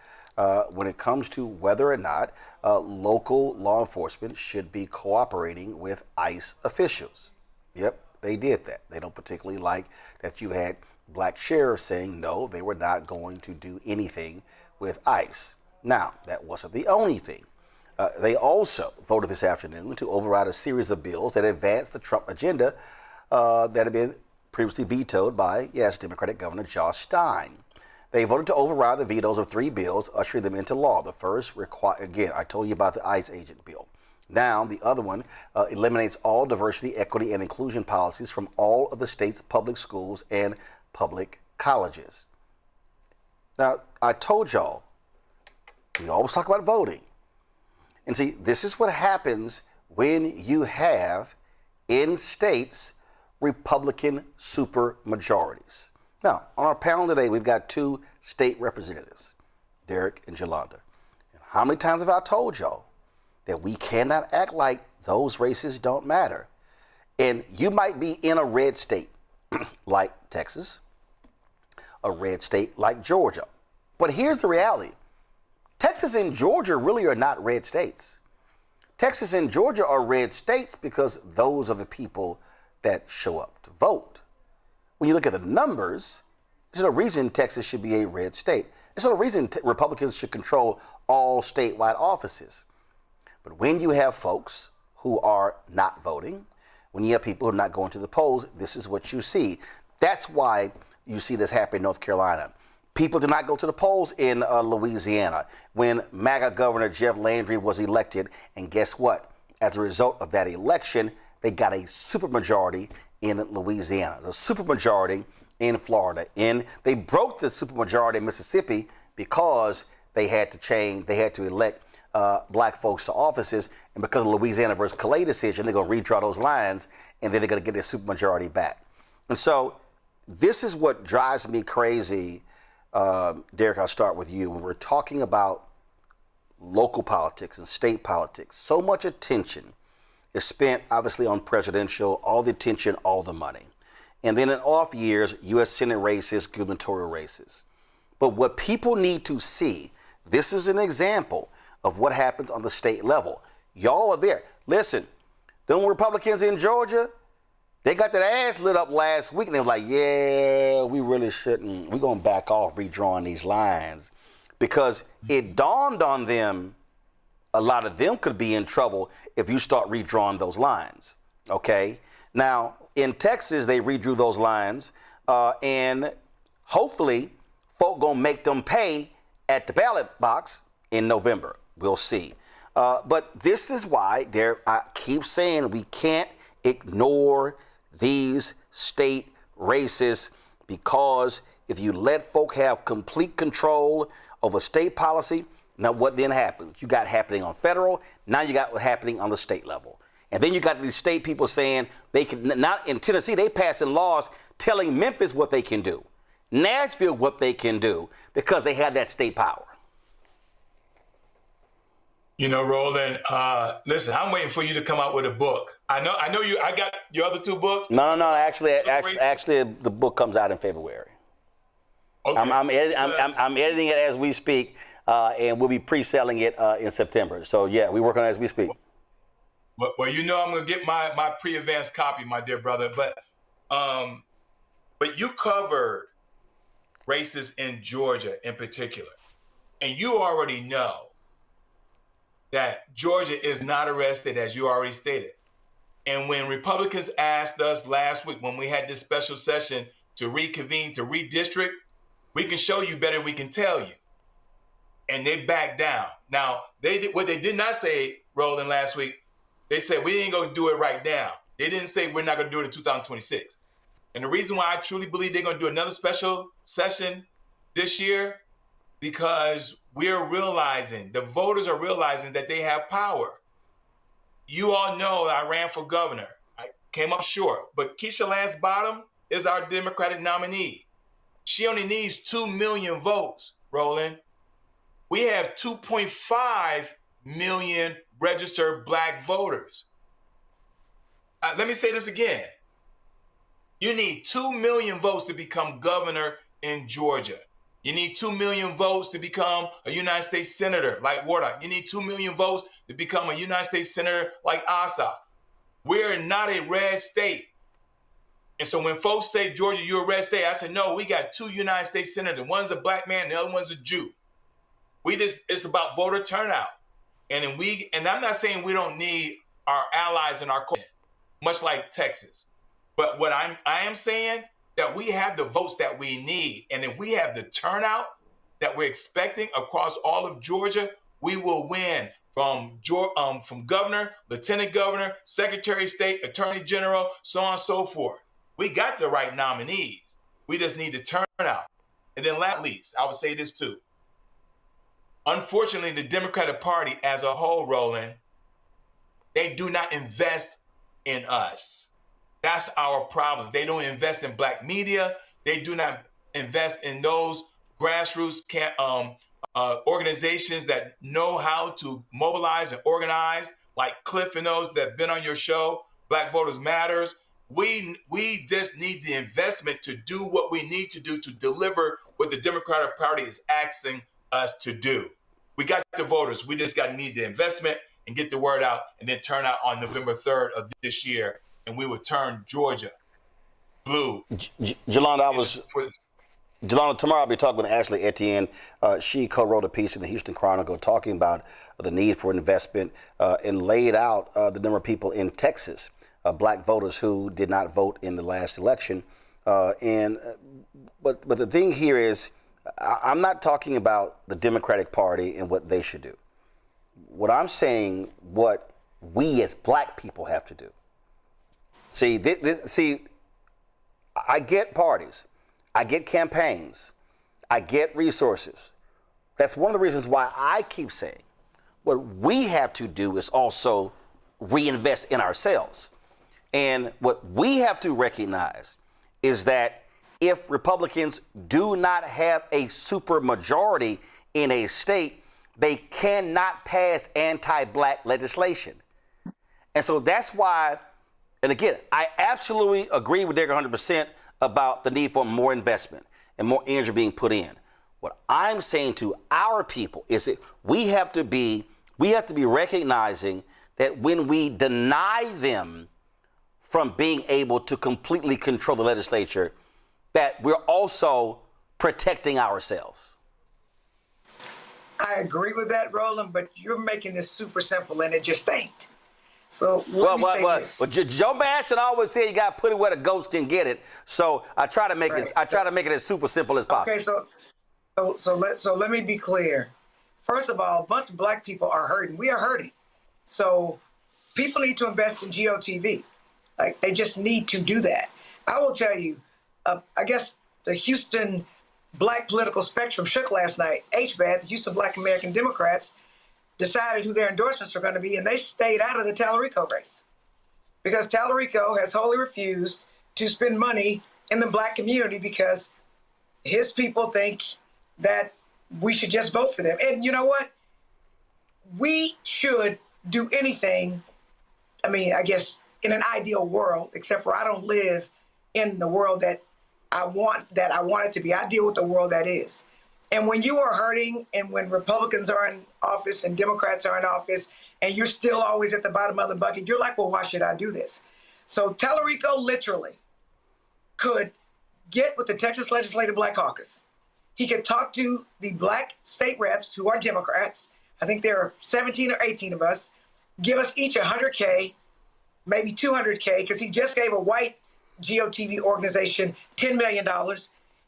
when it comes to whether or not local law enforcement should be cooperating with ICE officials. Yep, they did that. They don't particularly like that you had black sheriffs saying no, they were not going to do anything with ICE. Now, that wasn't the only thing. They also voted this afternoon to override a series of bills that advanced the Trump agenda that had been previously vetoed by, yes, Democratic Governor Josh Stein. They voted to override the vetoes of 3 bills, ushering them into law. The first, again, I told you about the ICE agent bill. Now, the other one eliminates all diversity, equity, and inclusion policies from all of the state's public schools and public colleges. Now, I told y'all, we always talk about voting. And see, this is what happens when you have, in states, Republican supermajorities. Now, on our panel today, we've got 2 state representatives, Derek and Jolanda. how many times have I told y'all that we cannot act like those races don't matter? And you might be in a red state like Texas, a red state like Georgia. But here's the reality. Texas and Georgia really are not red states. Texas and Georgia are red states because those are the people that show up to vote. When you look at the numbers, there's no reason Texas should be a red state. There's no reason Republicans should control all statewide offices. But when you have folks who are not voting, when you have people who are not going to the polls, this is what you see. That's why you see this happen in North Carolina. People did not go to the polls in Louisiana when MAGA Governor Jeff Landry was elected. And guess what? As a result of that election, they got a supermajority in Louisiana, a supermajority in Florida. They broke the supermajority in Mississippi because they had to elect black folks to offices. And because of the Louisiana versus Calais decision, they're going to redraw those lines, and then they're going to get their supermajority back. And so this is what drives me crazy. Derek, I'll start with you. When we're talking about local politics and state politics, so much attention is spent, obviously, on presidential, all the attention, all the money. And then in off years, U.S. Senate races, gubernatorial races. But what people need to see, this is an example of what happens on the state level. Y'all are there. Listen, them Republicans in Georgia, they got that ass lit up last week, and they were like, yeah, we really shouldn't. We're going to back off redrawing these lines. Because it dawned on them, a lot of them could be in trouble if you start redrawing those lines, okay? Now, in Texas, they redrew those lines, and hopefully, folk going to make them pay at the ballot box in November. We'll see. But this is why I keep saying we can't ignore these state races, because if you let folk have complete control over state policy, now what then happens? You got happening on federal, now you got happening on the state level. And then you got these state people saying they can, not in Tennessee, they passing laws telling Memphis what they can do, Nashville what they can do, because they have that state power. You know, Roland, listen, I'm waiting for you to come out with a book. I know you. I got your other two books. No. Actually, the book comes out in February. Okay. I'm editing it as we speak, and we'll be pre-selling it in September. So yeah, we work on it as we speak. Well, you know, I'm gonna get my pre-advanced copy, my dear brother. But you covered races in Georgia in particular, and you already know that Georgia is not a red state, as you already stated. And when Republicans asked us last week, when we had this special session to reconvene, to redistrict, we can show you better, we can tell you. And they backed down. Now, what they did not say, Roland, last week, they said, we ain't gonna do it right now. They didn't say we're not gonna do it in 2026. And the reason why I truly believe they're gonna do another special session this year, because we're realizing, the voters are realizing that they have power. You all know I ran for governor. I came up short, but Keisha Lance Bottom is our Democratic nominee. She only needs 2 million votes, Roland. We have 2.5 million registered black voters. Let me say this again. You need 2 million votes to become governor in Georgia. You need 2 million votes to become a United States Senator like Warnock. You need 2 million votes to become a United States Senator like Ossoff. We're not a red state. And so when folks say, Georgia, you're a red state, I said, no, we got 2 United States Senators. One's a black man, the other one's a Jew. It's about voter turnout. And I'm not saying we don't need our allies in our coalition, much like Texas. But what I am saying, that we have the votes that we need. And if we have the turnout that we're expecting across all of Georgia, we will win from governor, lieutenant governor, secretary of state, attorney general, so on and so forth. We got the right nominees. We just need the turnout. And then last least, I would say this too. Unfortunately, the Democratic Party as a whole, Roland, they do not invest in us. That's our problem. They don't invest in black media. They do not invest in those grassroots organizations that know how to mobilize and organize, like Cliff and those that have been on your show, Black Voters Matters. We just need the investment to do what we need to do to deliver what the Democratic Party is asking us to do. We got the voters. We just got to need the investment and get the word out, and then turn out on November 3rd of this year, and we will turn Georgia blue. Yolanda, tomorrow I'll be talking with Ashley Etienne. She co-wrote a piece in the Houston Chronicle talking about the need for investment and laid out the number of people in Texas, black voters who did not vote in the last election. But the thing here is, I'm not talking about the Democratic Party and what they should do. What I'm saying, what we as black people have to do. See, I get parties, I get campaigns, I get resources. That's one of the reasons why I keep saying what we have to do is also reinvest in ourselves. And what we have to recognize is that if Republicans do not have a supermajority in a state, they cannot pass anti-black legislation. And so that's why, and again, I absolutely agree with Derek 100% about the need for more investment and more energy being put in. What I'm saying to our people is that we have to be recognizing that when we deny them from being able to completely control the legislature, that we're also protecting ourselves. I agree with that, Roland, but you're making this super simple, and it just ain't. So Well, Joe Manchin always said you got to put it where the ghost can get it. So I try to make it. I try to make it as super simple as possible. Okay, so let me be clear. First of all, a bunch of black people are hurting. We are hurting. So people need to invest in GOTV. Like, they just need to do that. I will tell you, I guess the Houston black political spectrum shook last night. HBAD, the Houston Black American Democrats, decided who their endorsements were going to be, and they stayed out of the Tallarico race because Tallarico has wholly refused to spend money in the black community because his people think that we should just vote for them. And you know what? We should do anything, I mean, I guess in an ideal world, except for I don't live in the world that I want it to be. I deal with the world that is. And when you are hurting and when Republicans are in office and Democrats are in office and you're still always at the bottom of the bucket, you're like, well, why should I do this? So Tallarico literally could get with the Texas Legislative Black Caucus. He could talk to the black state reps who are Democrats. I think there are 17 or 18 of us. Give us each $100K, maybe $200K, because he just gave a white GOTV organization $10 million.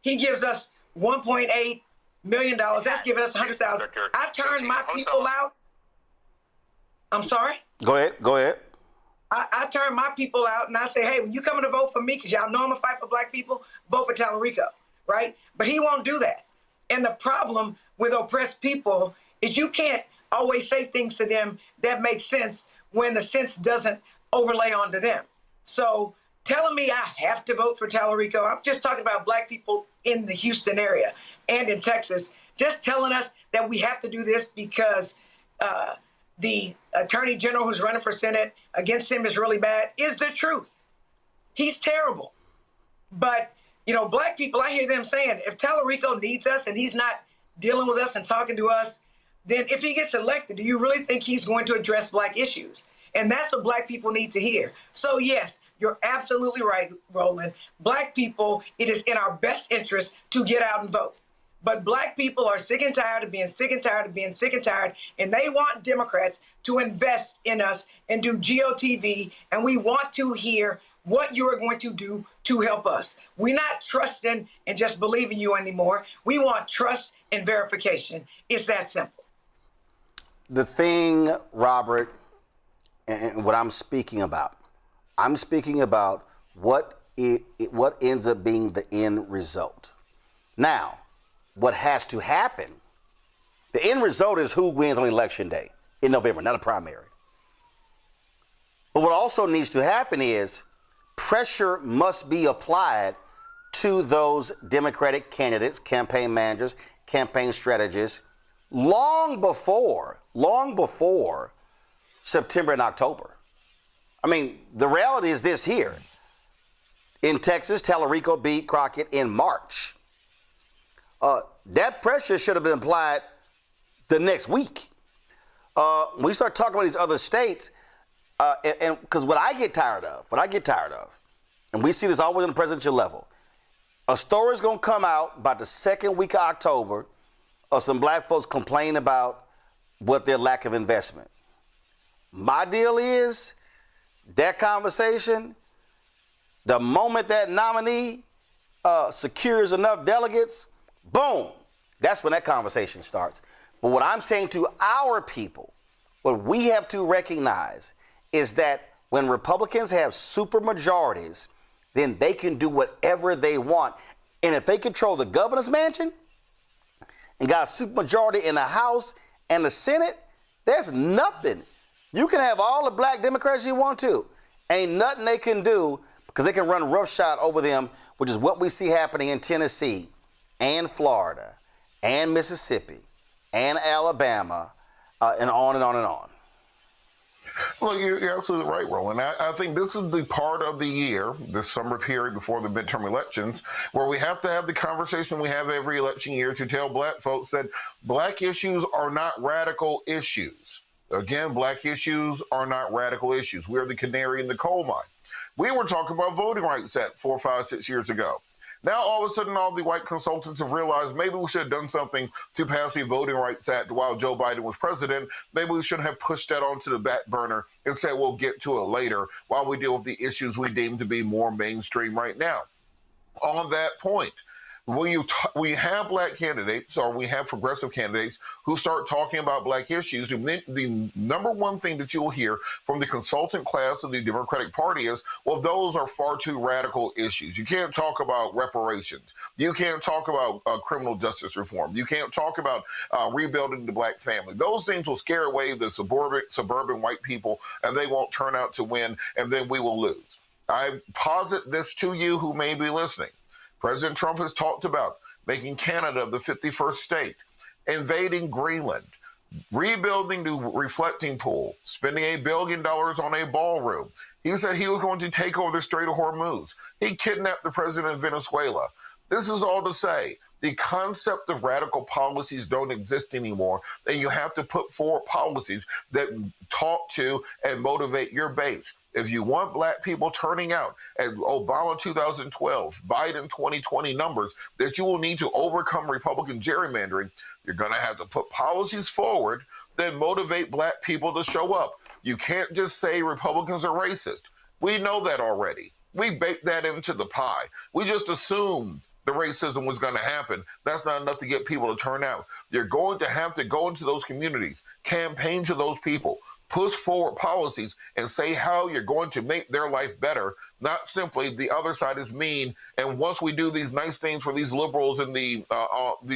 He gives us $1.8 million. That's giving us $100,000. I turn my people out. I'm sorry? Go ahead. I turn my people out and I say, hey, when you coming to vote for me, because y'all know I'm going to fight for black people, vote for Tallarico, right? But he won't do that. And the problem with oppressed people is you can't always say things to them that make sense when the sense doesn't overlay onto them. So telling me I have to vote for Tallarico, I'm just talking about black people in the Houston area and in Texas, just telling us that we have to do this because the attorney general who's running for Senate against him is really bad is the truth. He's terrible. But, you know, black people, I hear them saying, if Tallarico needs us and he's not dealing with us and talking to us, then if he gets elected, do you really think he's going to address black issues? And that's what black people need to hear. So, yes, you're absolutely right, Roland. Black people, it is in our best interest to get out and vote. But black people are sick and tired of being sick and tired of being sick and tired, and they want Democrats to invest in us and do GOTV, and we want to hear what you are going to do to help us. We're not trusting and just believing you anymore. We want trust and verification. It's that simple. The thing, Robert, and what I'm speaking about what ends up being the end result. Now, what has to happen, the end result is who wins on election day in November, not a primary. But what also needs to happen is pressure must be applied to those Democratic candidates, campaign managers, campaign strategists long before September and October. I mean, the reality is this here. In Texas, Tallarico beat Crockett in March. That pressure should have been applied the next week. When we start talking about these other states, and because what I get tired of, and we see this always on the presidential level, a story's gonna come out about the second week of October of some black folks complaining about what their lack of investment. My deal is that conversation, the moment that nominee secures enough delegates, boom, that's when that conversation starts. But what I'm saying to our people, what we have to recognize is that when Republicans have super majorities, then they can do whatever they want. And if they control the governor's mansion and got a super majority in the House and the Senate, there's nothing. You can have all the black Democrats you want to. Ain't nothing they can do because they can run roughshod over them, which is what we see happening in Tennessee and Florida and Mississippi and Alabama and on and on and on. Well, you're absolutely right, Roland. I think this is the part of the year, this summer period before the midterm elections, where we have to have the conversation we have every election year to tell black folks that black issues are not radical issues. Again, black issues are not radical issues. We're the canary in the coal mine. We were talking about voting rights 4, 5, 6 years ago. Now, all of a sudden, all the white consultants have realized maybe we should have done something to pass the Voting Rights Act while Joe Biden was president. Maybe we should have pushed that onto the back burner and said we'll get to it later while we deal with the issues we deem to be more mainstream right now. On that point, when we have black candidates or we have progressive candidates who start talking about black issues, the number one thing that you will hear from the consultant class of the Democratic Party is, well, those are far too radical issues. You can't talk about reparations. You can't talk about criminal justice reform. You can't talk about rebuilding the black family. Those things will scare away the suburban white people, and they won't turn out to win, and then we will lose. I posit this to you who may be listening. President Trump has talked about making Canada the 51st state, invading Greenland, rebuilding the reflecting pool, spending $1 billion on a ballroom. He said he was going to take over the Strait of Hormuz. He kidnapped the president of Venezuela. This is all to say, the concept of radical policies don't exist anymore, and you have to put forward policies that talk to and motivate your base. If you want black people turning out at Obama 2012, Biden 2020 numbers that you will need to overcome Republican gerrymandering, you're going to have to put policies forward that motivate black people to show up. You can't just say Republicans are racist. We know that already. We baked that into the pie. We just assumed the racism was going to happen. That's not enough to get people to turn out. You're going to have to go into those communities, campaign to those people, push forward policies, and say how you're going to make their life better, not simply the other side is mean. And once we do these nice things for these liberals and these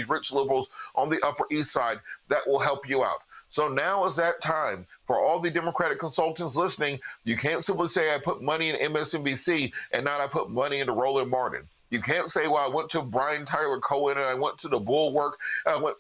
rich liberals on the Upper East Side, that will help you out. So now is that time for all the Democratic consultants listening. You can't simply say I put money in MSNBC and not I put money into Roland Martin. You can't say, well, I went to Brian Tyler Cohen and I went to the Bulwark, I went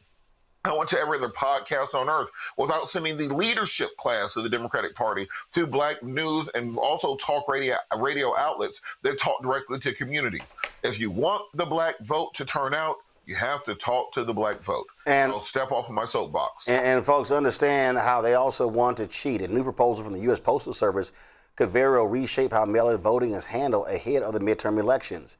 to every other podcast on earth without sending the leadership class of the Democratic Party to black news and also talk radio outlets that talk directly to communities. If you want the black vote to turn out, you have to talk to the black vote. And I'll step off of my soapbox. And folks understand how they also want to cheat. A new proposal from the U.S. Postal Service could very well reshape how mail-in voting is handled ahead of the midterm elections.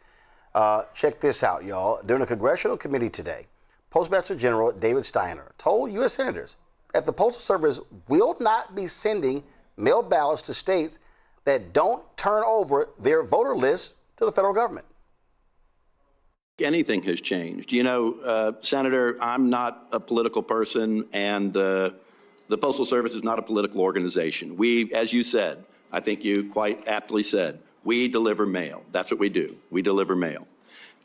Check this out, y'all. During a congressional committee today, Postmaster General David Steiner told U.S. senators that the Postal Service will not be sending mail ballots to states that don't turn over their voter lists to the federal government. Anything has changed. You know, Senator, I'm not a political person, and the Postal Service is not a political organization. We, as you said, I think you quite aptly said, we deliver mail. That's what we do. We deliver mail.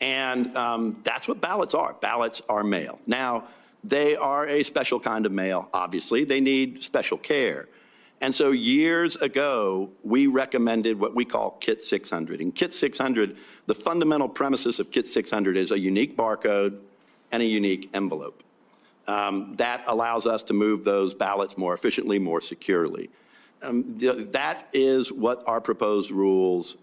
And that's what ballots are. Ballots are mail. Now, they are a special kind of mail, obviously. They need special care. And so years ago, we recommended what we call Kit 600. In Kit 600, the fundamental premises of Kit 600 is a unique barcode and a unique envelope. That allows us to move those ballots more efficiently, more securely. That is what our proposed rules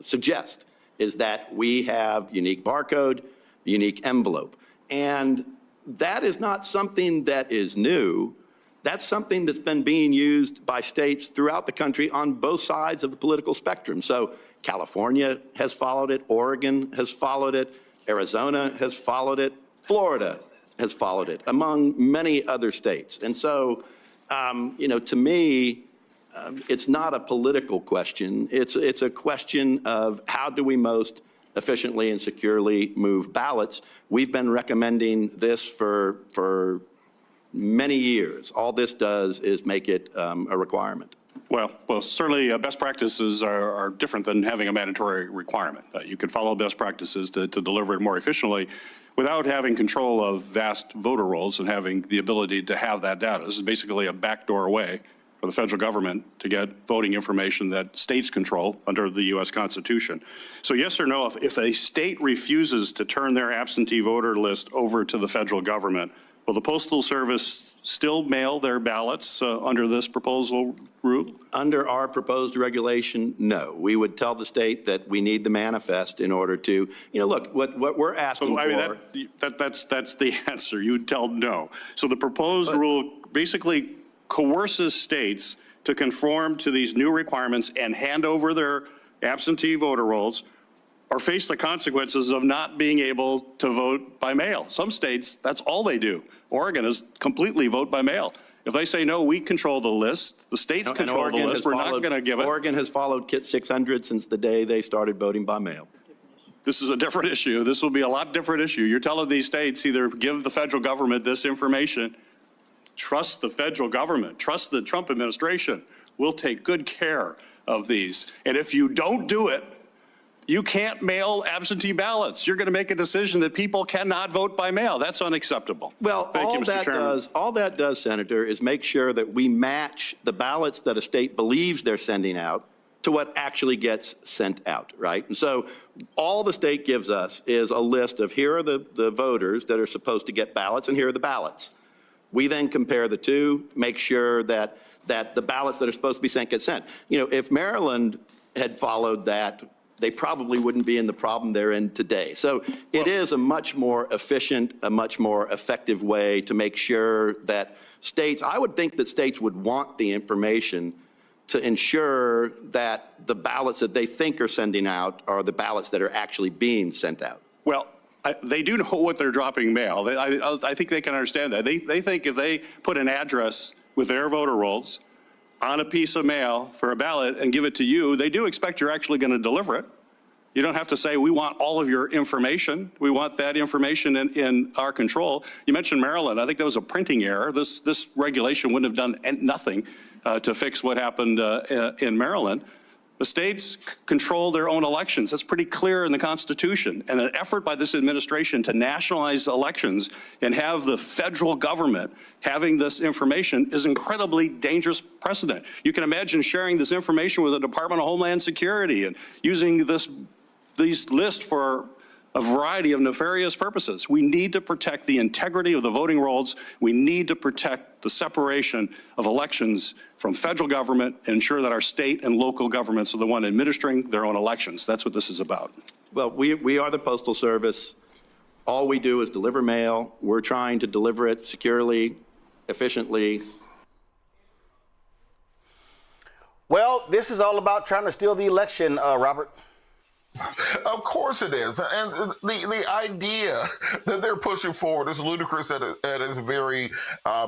suggest, is that we have unique barcode, unique envelope. And that is not something that is new. That's something that's been being used by states throughout the country on both sides of the political spectrum. So California has followed it, Oregon has followed it, Arizona has followed it, Florida has followed it, among many other states. And so, to me, it's not a political question. It's a question of how do we most efficiently and securely move ballots. We've been recommending this for many years. All this does is make it a requirement. Well, certainly best practices are different than having a mandatory requirement. You can follow best practices to deliver it more efficiently without having control of vast voter rolls and having the ability to have that data. This is basically a backdoor way for the federal government to get voting information that states control under the U.S. Constitution. So yes or no, if a state refuses to turn their absentee voter list over to the federal government, will the Postal Service still mail their ballots under this proposal rule? Under our proposed regulation, no. We would tell the state that we need the manifest in order to, look, what we're asking for. That's the answer. You would tell no. So the proposed rule basically coerces states to conform to these new requirements and hand over their absentee voter rolls or face the consequences of not being able to vote by mail. Some states, that's all they do. Oregon is completely vote by mail. If they say, no, we control the list, the states control the list, we're not going to give it. Oregon has followed Kit 600 since the day they started voting by mail. This is a different issue. This will be a lot different issue. You're telling these states either give the federal government this information, trust the federal government, trust the Trump administration. We'll take good care of these. And if you don't do it, you can't mail absentee ballots. You're going to make a decision that people cannot vote by mail. That's unacceptable. Well, all that does, Senator, is make sure that we match the ballots that a state believes they're sending out to what actually gets sent out, right? And so all the state gives us is a list of here are the voters that are supposed to get ballots and here are the ballots. We then compare the two, make sure that the ballots that are supposed to be sent get sent. If Maryland had followed that, they probably wouldn't be in the problem they're in today. So it is a much more efficient, a much more effective way to make sure that I would think that states would want the information to ensure that the ballots that they think are sending out are the ballots that are actually being sent out. Well, they do know what they're dropping mail. I think they can understand that. They think if they put an address with their voter rolls on a piece of mail for a ballot and give it to you, they do expect you're actually going to deliver it. You don't have to say, we want all of your information. We want that information in our control. You mentioned Maryland. I think that was a printing error. This regulation wouldn't have done nothing to fix what happened in Maryland. The states control their own elections. That's pretty clear in the Constitution. And an effort by this administration to nationalize elections and have the federal government having this information is incredibly dangerous precedent. You can imagine sharing this information with the Department of Homeland Security and using these lists for a variety of nefarious purposes. We need to protect the integrity of the voting rolls. We need to protect the separation of elections from federal government and ensure that our state and local governments are the one administering their own elections. That's what this is about. Well, we are the Postal Service. All we do is deliver mail. We're trying to deliver it securely, efficiently. Well, this is all about trying to steal the election, Robert. Of course it is. And the idea that they're pushing forward is ludicrous at its very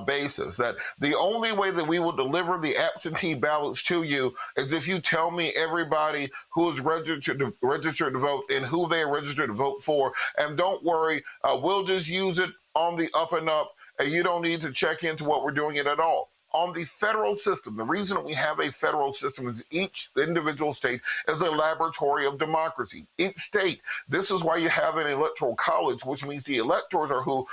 basis, that the only way that we will deliver the absentee ballots to you is if you tell me everybody who is registered to vote and who they are registered to vote for. And don't worry, we'll just use it on the up and up, and you don't need to check into what we're doing it at all. on the federal system. The reason we have a federal system is each individual state is a laboratory of democracy. Each state, this is why you have an electoral college, which means the electors are who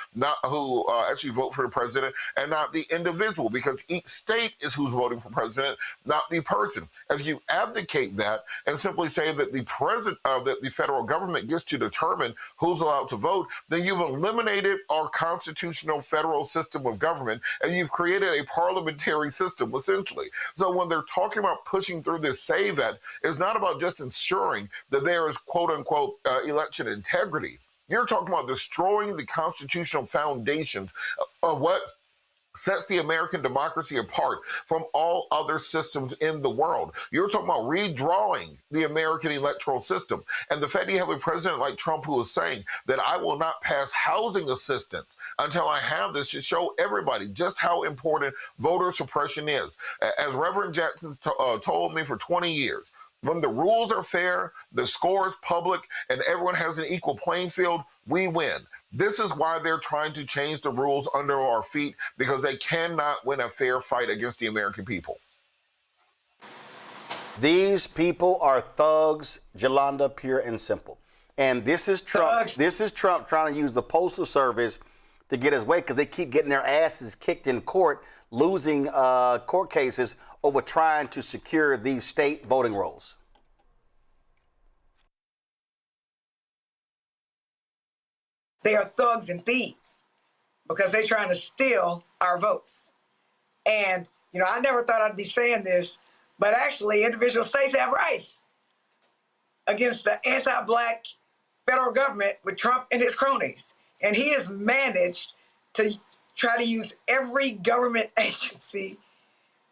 actually vote for the president and not the individual, because each state is who's voting for president, not the person. If you abdicate that and simply say that the that the federal government gets to determine who's allowed to vote, then you've eliminated our constitutional federal system of government and you've created a parliamentary system, essentially. So when they're talking about pushing through this SAVE Act, it's not about just ensuring that there is quote unquote election integrity. You're talking about destroying the constitutional foundations of what sets the American democracy apart from all other systems in the world. You're talking about redrawing the American electoral system. And the fact you have a president like Trump who is saying that I will not pass housing assistance until I have this should show everybody just how important voter suppression is. As Reverend Jackson told me for 20 years, when the rules are fair, the score is public, and everyone has an equal playing field, we win. This is why they're trying to change the rules under our feet, because they cannot win a fair fight against the American people. These people are thugs, Jolanda, pure and simple. And this is Trump. Thugs. This is Trump trying to use the Postal Service to get his way, because they keep getting their asses kicked in court, losing court cases over trying to secure these state voting rolls. They are thugs and thieves because they're trying to steal our votes. And, you know, I never thought I'd be saying this, but actually individual states have rights against the anti-Black federal government with Trump and his cronies. And he has managed to try to use every government agency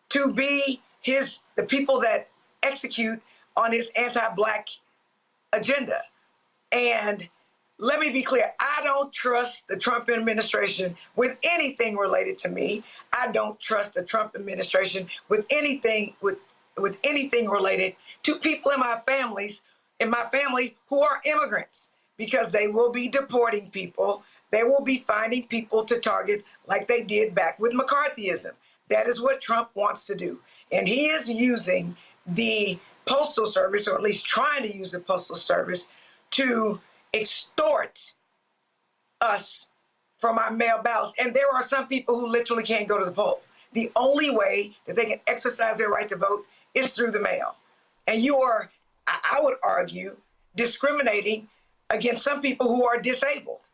to be the people that execute on his anti-Black agenda. And let me be clear, I don't trust the Trump administration with anything related to me. I don't trust the Trump administration with anything with anything related to people in my family who are immigrants, because they will be deporting people. They will be finding people to target like they did back with McCarthyism. That is what Trump wants to do. And he is using the Postal Service, or at least trying to use the Postal Service, to extort us from our mail ballots. And there are some people who literally can't go to the poll. The only way that they can exercise their right to vote is through the mail. And you are, I would argue, discriminating against some people who are disabled.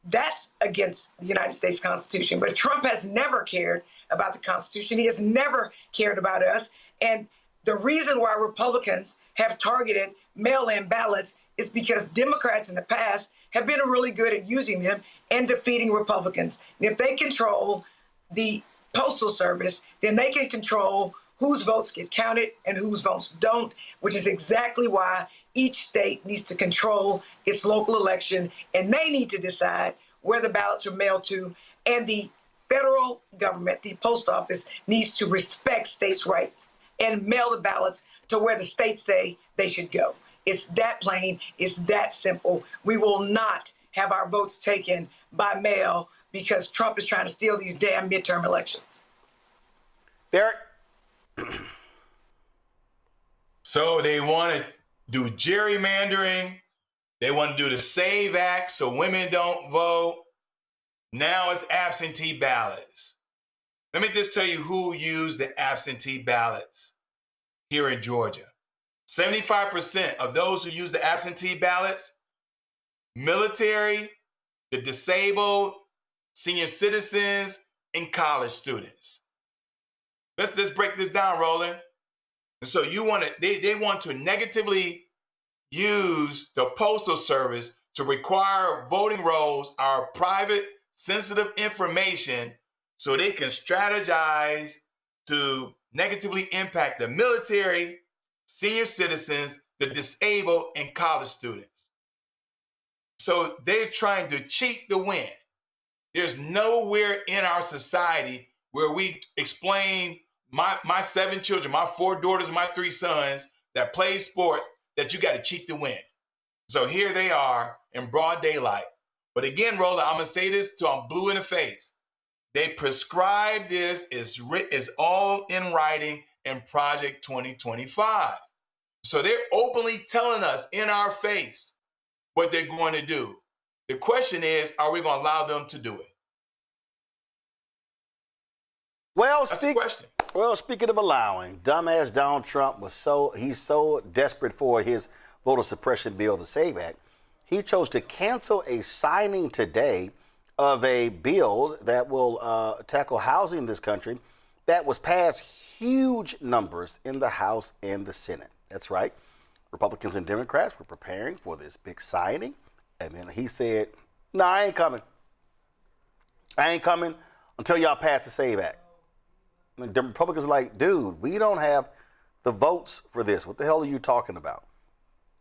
That's against the United States Constitution. But Trump has never cared about the Constitution. He has never cared about us. And the reason why Republicans have targeted mail-in ballots is because Democrats in the past have been really good at using them and defeating Republicans. And if they control the Postal Service, then they can control whose votes get counted and whose votes don't, which is exactly why each state needs to control its local election, and they need to decide where the ballots are mailed to. And the federal government, the post office, needs to respect states' rights and mail the ballots to where the states say they should go. It's that plain. It's that simple. We will not have our votes taken by mail because Trump is trying to steal these damn midterm elections. Derek? So they want to do gerrymandering. They want to do the SAVE Act so women don't vote. Now it's absentee ballots. Let me just tell you who used the absentee ballots here in Georgia. 75% of those who use the absentee ballots, military, the disabled, senior citizens, and college students. Let's just break this down, Roland. And so you want to, they want to negatively use the Postal Service to require voting rolls, our private, sensitive information, so they can strategize to negatively impact the military, senior citizens, the disabled, and college students. So they're trying to cheat the win. There's nowhere in our society where we explain my 7 children, my 4 daughters, my 3 sons that play sports, that you got to cheat to win. So here they are in broad daylight. But again, Roland, I'm going to say this till I'm blue in the face. They prescribe this, is all in writing in Project 2025. So they're openly telling us in our face what they're going to do. The question is, are we going to allow them to do it? Well, That's the question. Well, speaking of allowing, dumbass Donald Trump he's so desperate for his voter suppression bill, the SAVE Act, he chose to cancel a signing today of a bill that will tackle housing in this country that was passed huge numbers in the House and the Senate. That's right. Republicans and Democrats were preparing for this big signing. And then he said, no, I ain't coming. I ain't coming until y'all pass the SAVE Act. And the Republicans are like, dude, we don't have the votes for this. What the hell are you talking about?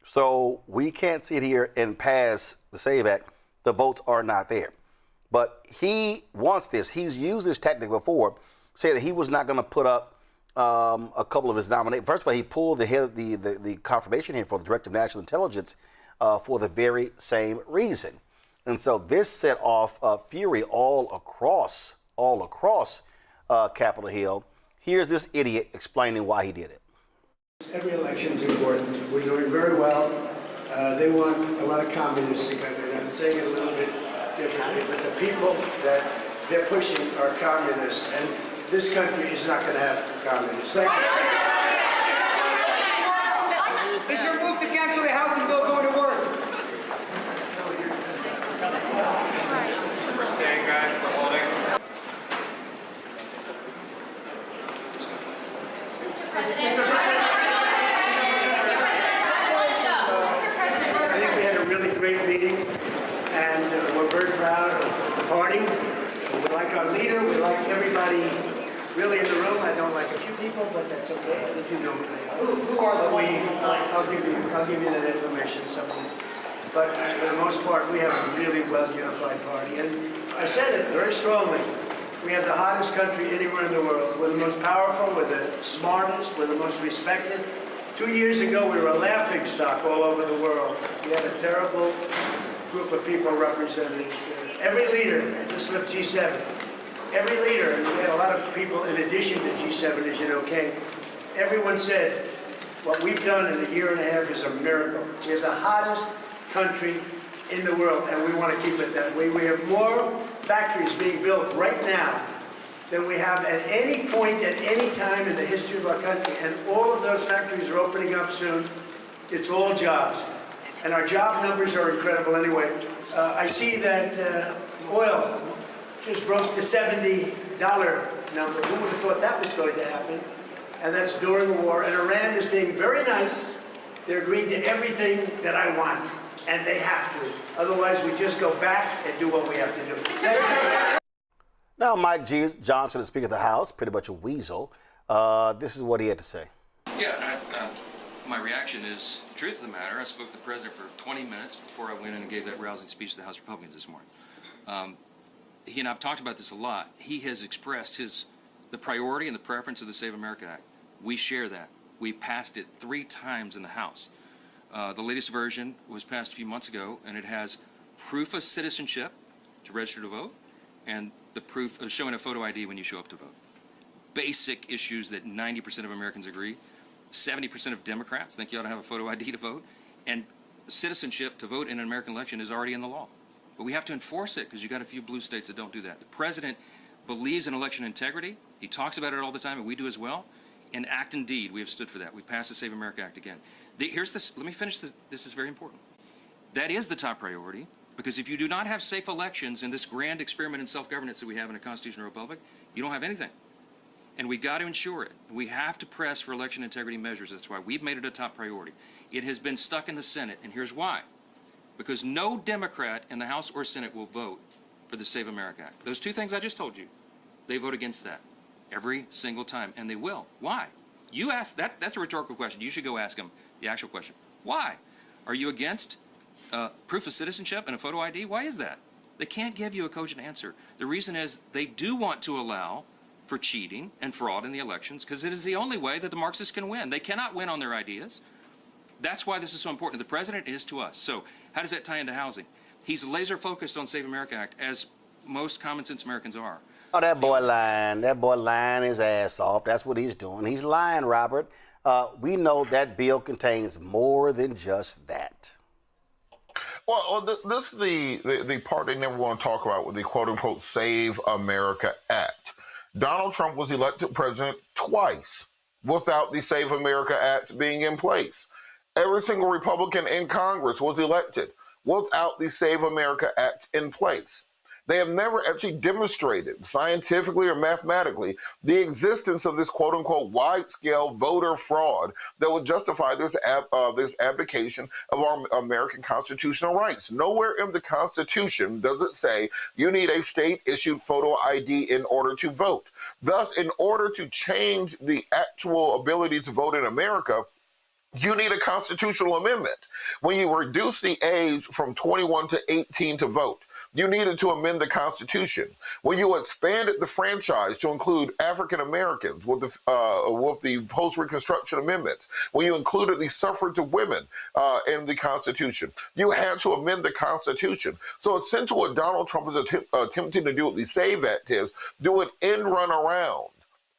So we can't sit here and pass the SAVE Act. The votes are not there. But he wants this. He's used this tactic before, saying that he was not going to put up a couple of his nominations. First of all, he pulled the confirmation here for the Director of National Intelligence for the very same reason. And so this set off fury all across Capitol Hill. Here's this idiot explaining why he did it. Every election is important. We're doing very well. They want a lot of communists to come in. I'm saying it a little bit differently, but the people that they're pushing are communists, and this country is not going to have communists. Thank you. Is your move to cancel the housing bill going to work? We're staying, guys. We're holding. I think we had a really great meeting, and we're very proud of the party. We like our leader. We like everybody really in the room. I don't like a few people, but that's okay. I think you know who they are. Who are the ones? I'll give you that information someday. But for the most part, we have a really well-unified party. And I said it very strongly. We have the hottest country anywhere in the world. We're the most powerful, we're the smartest, we're the most respected. 2 years ago, we were a laughing stock all over the world. We had a terrible group of people representing us. Every leader, just lift G7, every leader, and we had a lot of people in addition to G7, as you know, came. Everyone said, what we've done in a year and a half is a miracle. We're the hottest country in the world, and we want to keep it that way. We have more factories being built right now than we have at any point, at any time in the history of our country. And all of those factories are opening up soon. It's all jobs. And our job numbers are incredible anyway. I see that oil just broke the $70 number. Who would have thought that was going to happen? And that's during the war. And Iran is being very nice. They're agreeing to everything that I want. And they have to. Otherwise, we just go back and do what we have to do. Now, Mike Johnson, the Speaker of the House, pretty much a weasel. This is what he had to say. Yeah, my reaction is, the truth of the matter, I spoke to the President for 20 minutes before I went in and gave that rousing speech to the House Republicans this morning. He and I have talked about this a lot. He has expressed the priority and the preference of the Save America Act. We share that. We passed it 3 times in the House. The latest version was passed a few months ago, and it has proof of citizenship to register to vote and the proof of showing a photo ID when you show up to vote. Basic issues that 90% of Americans agree. 70% of Democrats think you ought to have a photo ID to vote. And citizenship to vote in an American election is already in the law. But we have to enforce it because you've got a few blue states that don't do that. The President believes in election integrity. He talks about it all the time, and we do as well. In act and deed, we have stood for that. We've passed the Save America Act again. Here's this. Let me finish this. This is very important. That is the top priority, because if you do not have safe elections in this grand experiment in self-governance that we have in a constitutional republic, you don't have anything. And we've got to ensure it. We have to press for election integrity measures. That's why we've made it a top priority. It has been stuck in the Senate, and here's why. Because no Democrat in the House or Senate will vote for the Save America Act. Those 2 things I just told you, they vote against that every single time, and they will. Why? You ask that. That's a rhetorical question. You should go ask them the actual question. Why? Are you against proof of citizenship and a photo ID? Why is that? They can't give you a cogent answer. The reason is they do want to allow for cheating and fraud in the elections because it is the only way that the Marxists can win. They cannot win on their ideas. That's why this is so important. The President is to us. So how does that tie into housing? He's laser focused on Save America Act, as most common sense Americans are. Oh, that boy lying. That boy lying his ass off. That's what he's doing. He's lying, Robert. We know that bill contains more than just that. Well, this is the part they never want to talk about with the quote-unquote Save America Act. Donald Trump was elected president twice without the Save America Act being in place. Every single Republican in Congress was elected without the Save America Act in place. They have never actually demonstrated scientifically or mathematically the existence of this quote-unquote wide-scale voter fraud that would justify this abdication of our American constitutional rights. Nowhere in the Constitution does it say you need a state-issued photo ID in order to vote. Thus, in order to change the actual ability to vote in America, you need a constitutional amendment. When you reduce the age from 21 to 18 to vote, you needed to amend the Constitution. When you expanded the franchise to include African Americans with the post-Reconstruction amendments, when you included the suffrage of women in the Constitution, you had to amend the Constitution. So essentially what Donald Trump is attempting to do with the SAVE Act is do an end run around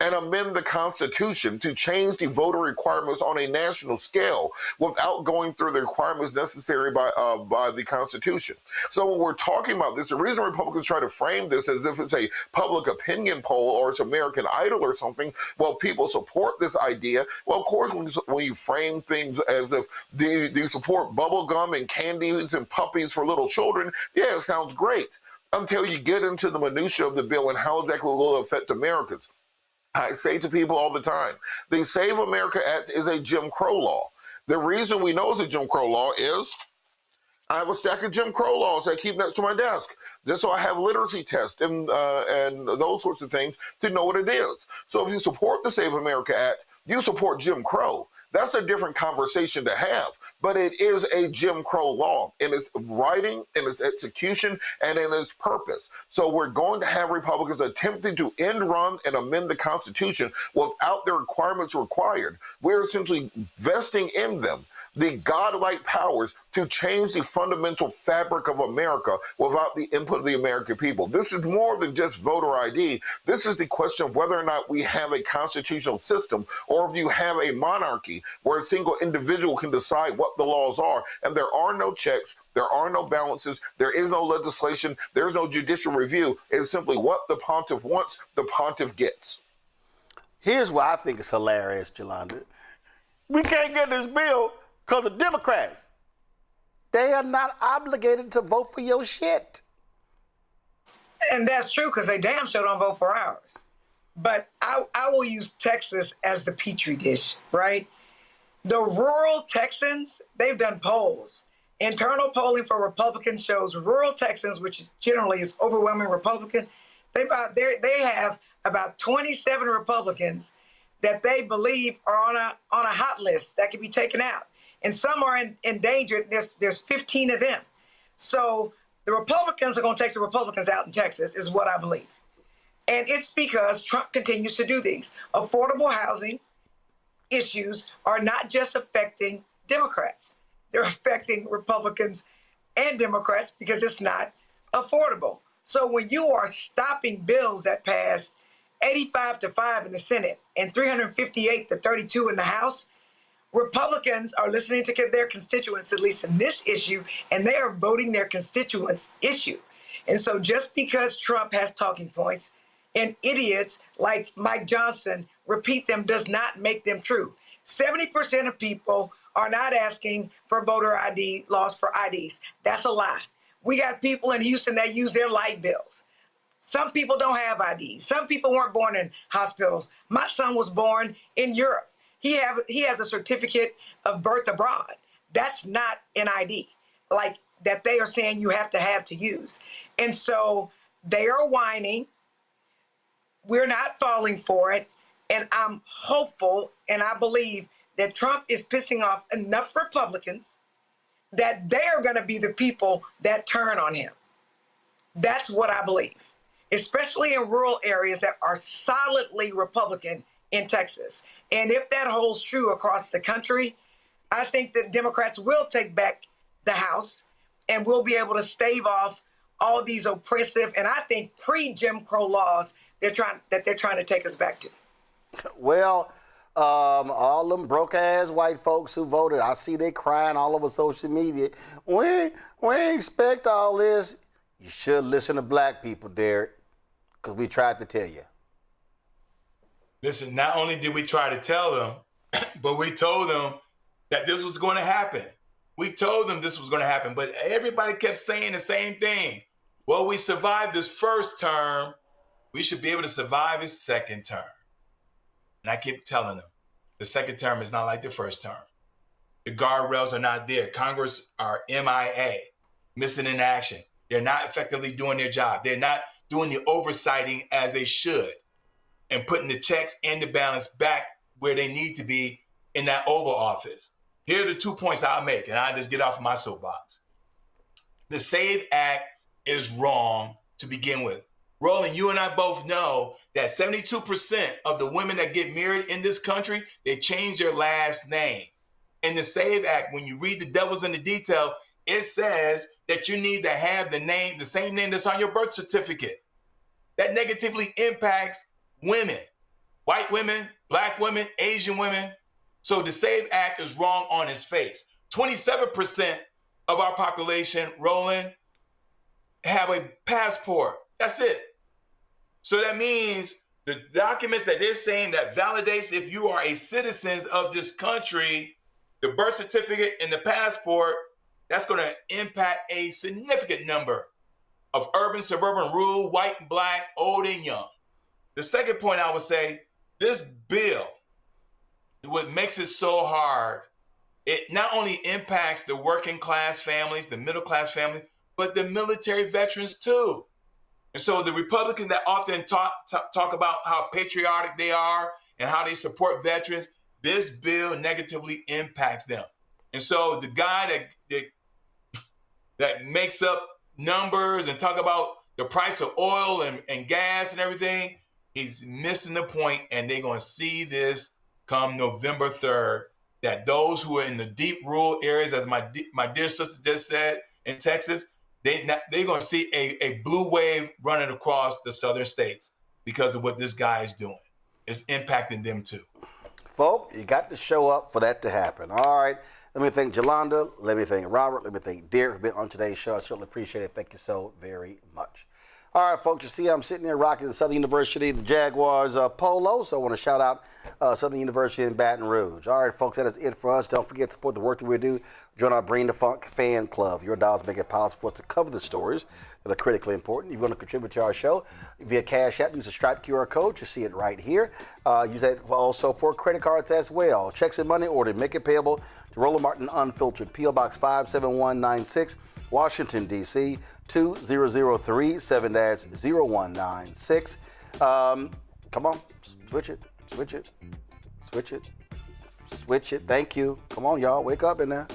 and amend the Constitution to change the voter requirements on a national scale without going through the requirements necessary by the Constitution. So when we're talking about this, the reason Republicans try to frame this as if it's a public opinion poll or it's American Idol or something, well, people support this idea. Well, of course, when you frame things as if do you support bubble gum and candies and puppies for little children, yeah, it sounds great until you get into the minutia of the bill and how exactly it will affect Americans. I say to people all the time, the Save America Act is a Jim Crow law. The reason we know it's a Jim Crow law is I have a stack of Jim Crow laws I keep next to my desk, just so I have literacy tests and those sorts of things to know what it is. So if you support the Save America Act, you support Jim Crow. That's a different conversation to have, but it is a Jim Crow law in its writing, in its execution, and in its purpose. So we're going to have Republicans attempting to end run and amend the Constitution without the requirements required. We're essentially vesting in them the godlike powers to change the fundamental fabric of America without the input of the American people. This is more than just voter ID. This is the question of whether or not we have a constitutional system or if you have a monarchy where a single individual can decide what the laws are. And there are no checks, there are no balances, there is no legislation, there's no judicial review. It's simply what the pontiff wants, the pontiff gets. Here's why I think it's hilarious, Jolanda. We can't get this bill because the Democrats, they are not obligated to vote for your shit. And that's true because they damn sure don't vote for ours. But I will use Texas as the petri dish, right? The rural Texans, they've done polls. Internal polling for Republicans shows rural Texans, which generally is overwhelming Republican, they have about 27 Republicans that they believe are on a hot list that can be taken out. And some are endangered. There's 15 of them. So the Republicans are going to take the Republicans out in Texas, is what I believe. And it's because Trump continues to do these. Affordable housing issues are not just affecting Democrats. They're affecting Republicans and Democrats because it's not affordable. So when you are stopping bills that pass 85-5 in the Senate and 358-32 in the House, Republicans are listening to their constituents, at least in this issue, and they are voting their constituents' issue. And so just because Trump has talking points and idiots like Mike Johnson repeat them does not make them true. 70% of people are not asking for voter ID laws for IDs. That's a lie. We got people in Houston that use their light bills. Some people don't have IDs. Some people weren't born in hospitals. My son was born in Europe. He has a certificate of birth abroad. That's not an ID, like that they are saying you have to use. And so they are whining. We're not falling for it. And I'm hopeful and I believe that Trump is pissing off enough Republicans that they are going to be the people that turn on him. That's what I believe, especially in rural areas that are solidly Republican in Texas. And if that holds true across the country, I think that Democrats will take back the House and we'll be able to stave off all these oppressive and I think pre-Jim Crow laws they're trying to take us back to. Well, all them broke-ass white folks who voted, I see they crying all over social media. We ain't expect all this. You should listen to black people, Derek, because we tried to tell you. Listen, not only did we try to tell them, but we told them that this was going to happen. We told them this was going to happen, but everybody kept saying the same thing. Well, we survived this first term. We should be able to survive his second term. And I keep telling them, the second term is not like the first term. The guardrails are not there. Congress are MIA, missing in action. They're not effectively doing their job. They're not doing the oversighting as they should and putting the checks and the balance back where they need to be in that Oval Office. Here are the 2 points I'll make, and I'll just get off of my soapbox. The SAVE Act is wrong to begin with. Roland, you and I both know that 72% of the women that get married in this country, they change their last name. In the SAVE Act, when you read the devil's in the detail, it says that you need to have the same name that's on your birth certificate. That negatively impacts women, white women, black women, Asian women. So the SAVE Act is wrong on its face. 27% of our population, Roland, have a passport. That's it. So that means the documents that they're saying that validates if you are a citizen of this country, the birth certificate and the passport, that's going to impact a significant number of urban, suburban, rural, white and black, old and young. The second point I would say, this bill, what makes it so hard, it not only impacts the working class families, the middle class families, but the military veterans too. And so the Republicans that often talk about how patriotic they are and how they support veterans, this bill negatively impacts them. And so the guy that makes up numbers and talk about the price of oil and gas and everything, he's missing the point, and they're going to see this come November 3rd, that those who are in the deep rural areas, as my dear sister just said, in Texas, they're going to see a blue wave running across the southern states because of what this guy is doing. It's impacting them too. Folk, you got to show up for that to happen. All right. Let me thank Jolanda. Let me thank Robert. Let me thank Derek for being on today's show. I certainly appreciate it. Thank you so very much. All right, folks, you see I'm sitting there rocking the Southern University, the Jaguars polo, so I want to shout out Southern University in Baton Rouge. All right, folks, that is it for us. Don't forget to support the work that we do. Join our Bring the Funk fan club. Your dollars make it possible for us to cover the stories that are critically important. If you want to contribute to our show via Cash App, use the Stripe QR code. You see it right here. Use that also for credit cards as well. Checks and money order. Make it payable to Roland Martin Unfiltered, P.O. Box 57196. Washington, D.C., 20037 0196. Come on, switch it. Thank you. Come on, y'all, wake up in there.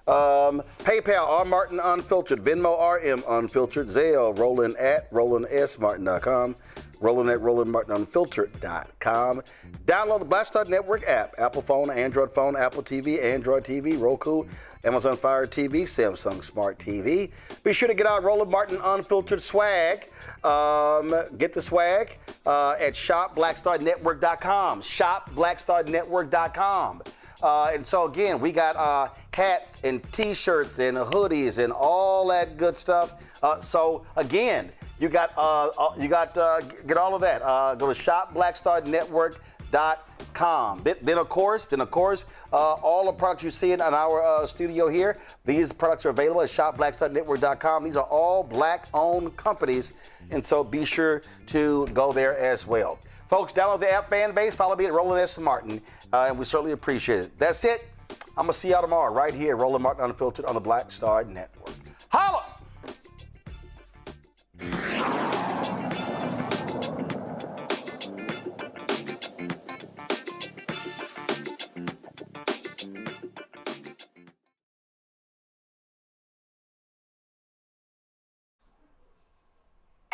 PayPal, R. Martin Unfiltered, Venmo, RM Unfiltered, Zelle, Roland at RolandSMartin.com, Roland at RolandMartinUnfiltered.com. Download the Black Star Network app, Apple phone, Android phone, Apple TV, Android TV, Roku, Amazon Fire TV, Samsung Smart TV. Be sure to get our Roland Martin Unfiltered swag. Get the swag at shopblackstarnetwork.com. Shopblackstarnetwork.com. And so again, we got hats and T-shirts and hoodies and all that good stuff. So again, you got get all of that. Go to shopblackstarnetwork.com. Then of course, all the products you see in our studio here, these products are available at shopblackstarnetwork.com. These are all black-owned companies, and so be sure to go there as well. Folks, download the app fan base. Follow me at Roland S. Martin, and we certainly appreciate it. That's it. I'm going to see y'all tomorrow right here, Roland Martin Unfiltered on the Black Star Network. Holla!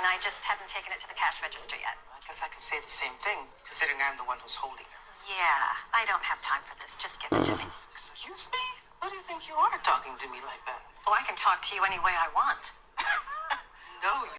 And I just haven't taken it to the cash register yet. I guess I could say the same thing, considering I'm the one who's holding it. Yeah, I don't have time for this. Just give it to me. Excuse me? Who do you think you are talking to me like that? Oh, I can talk to you any way I want.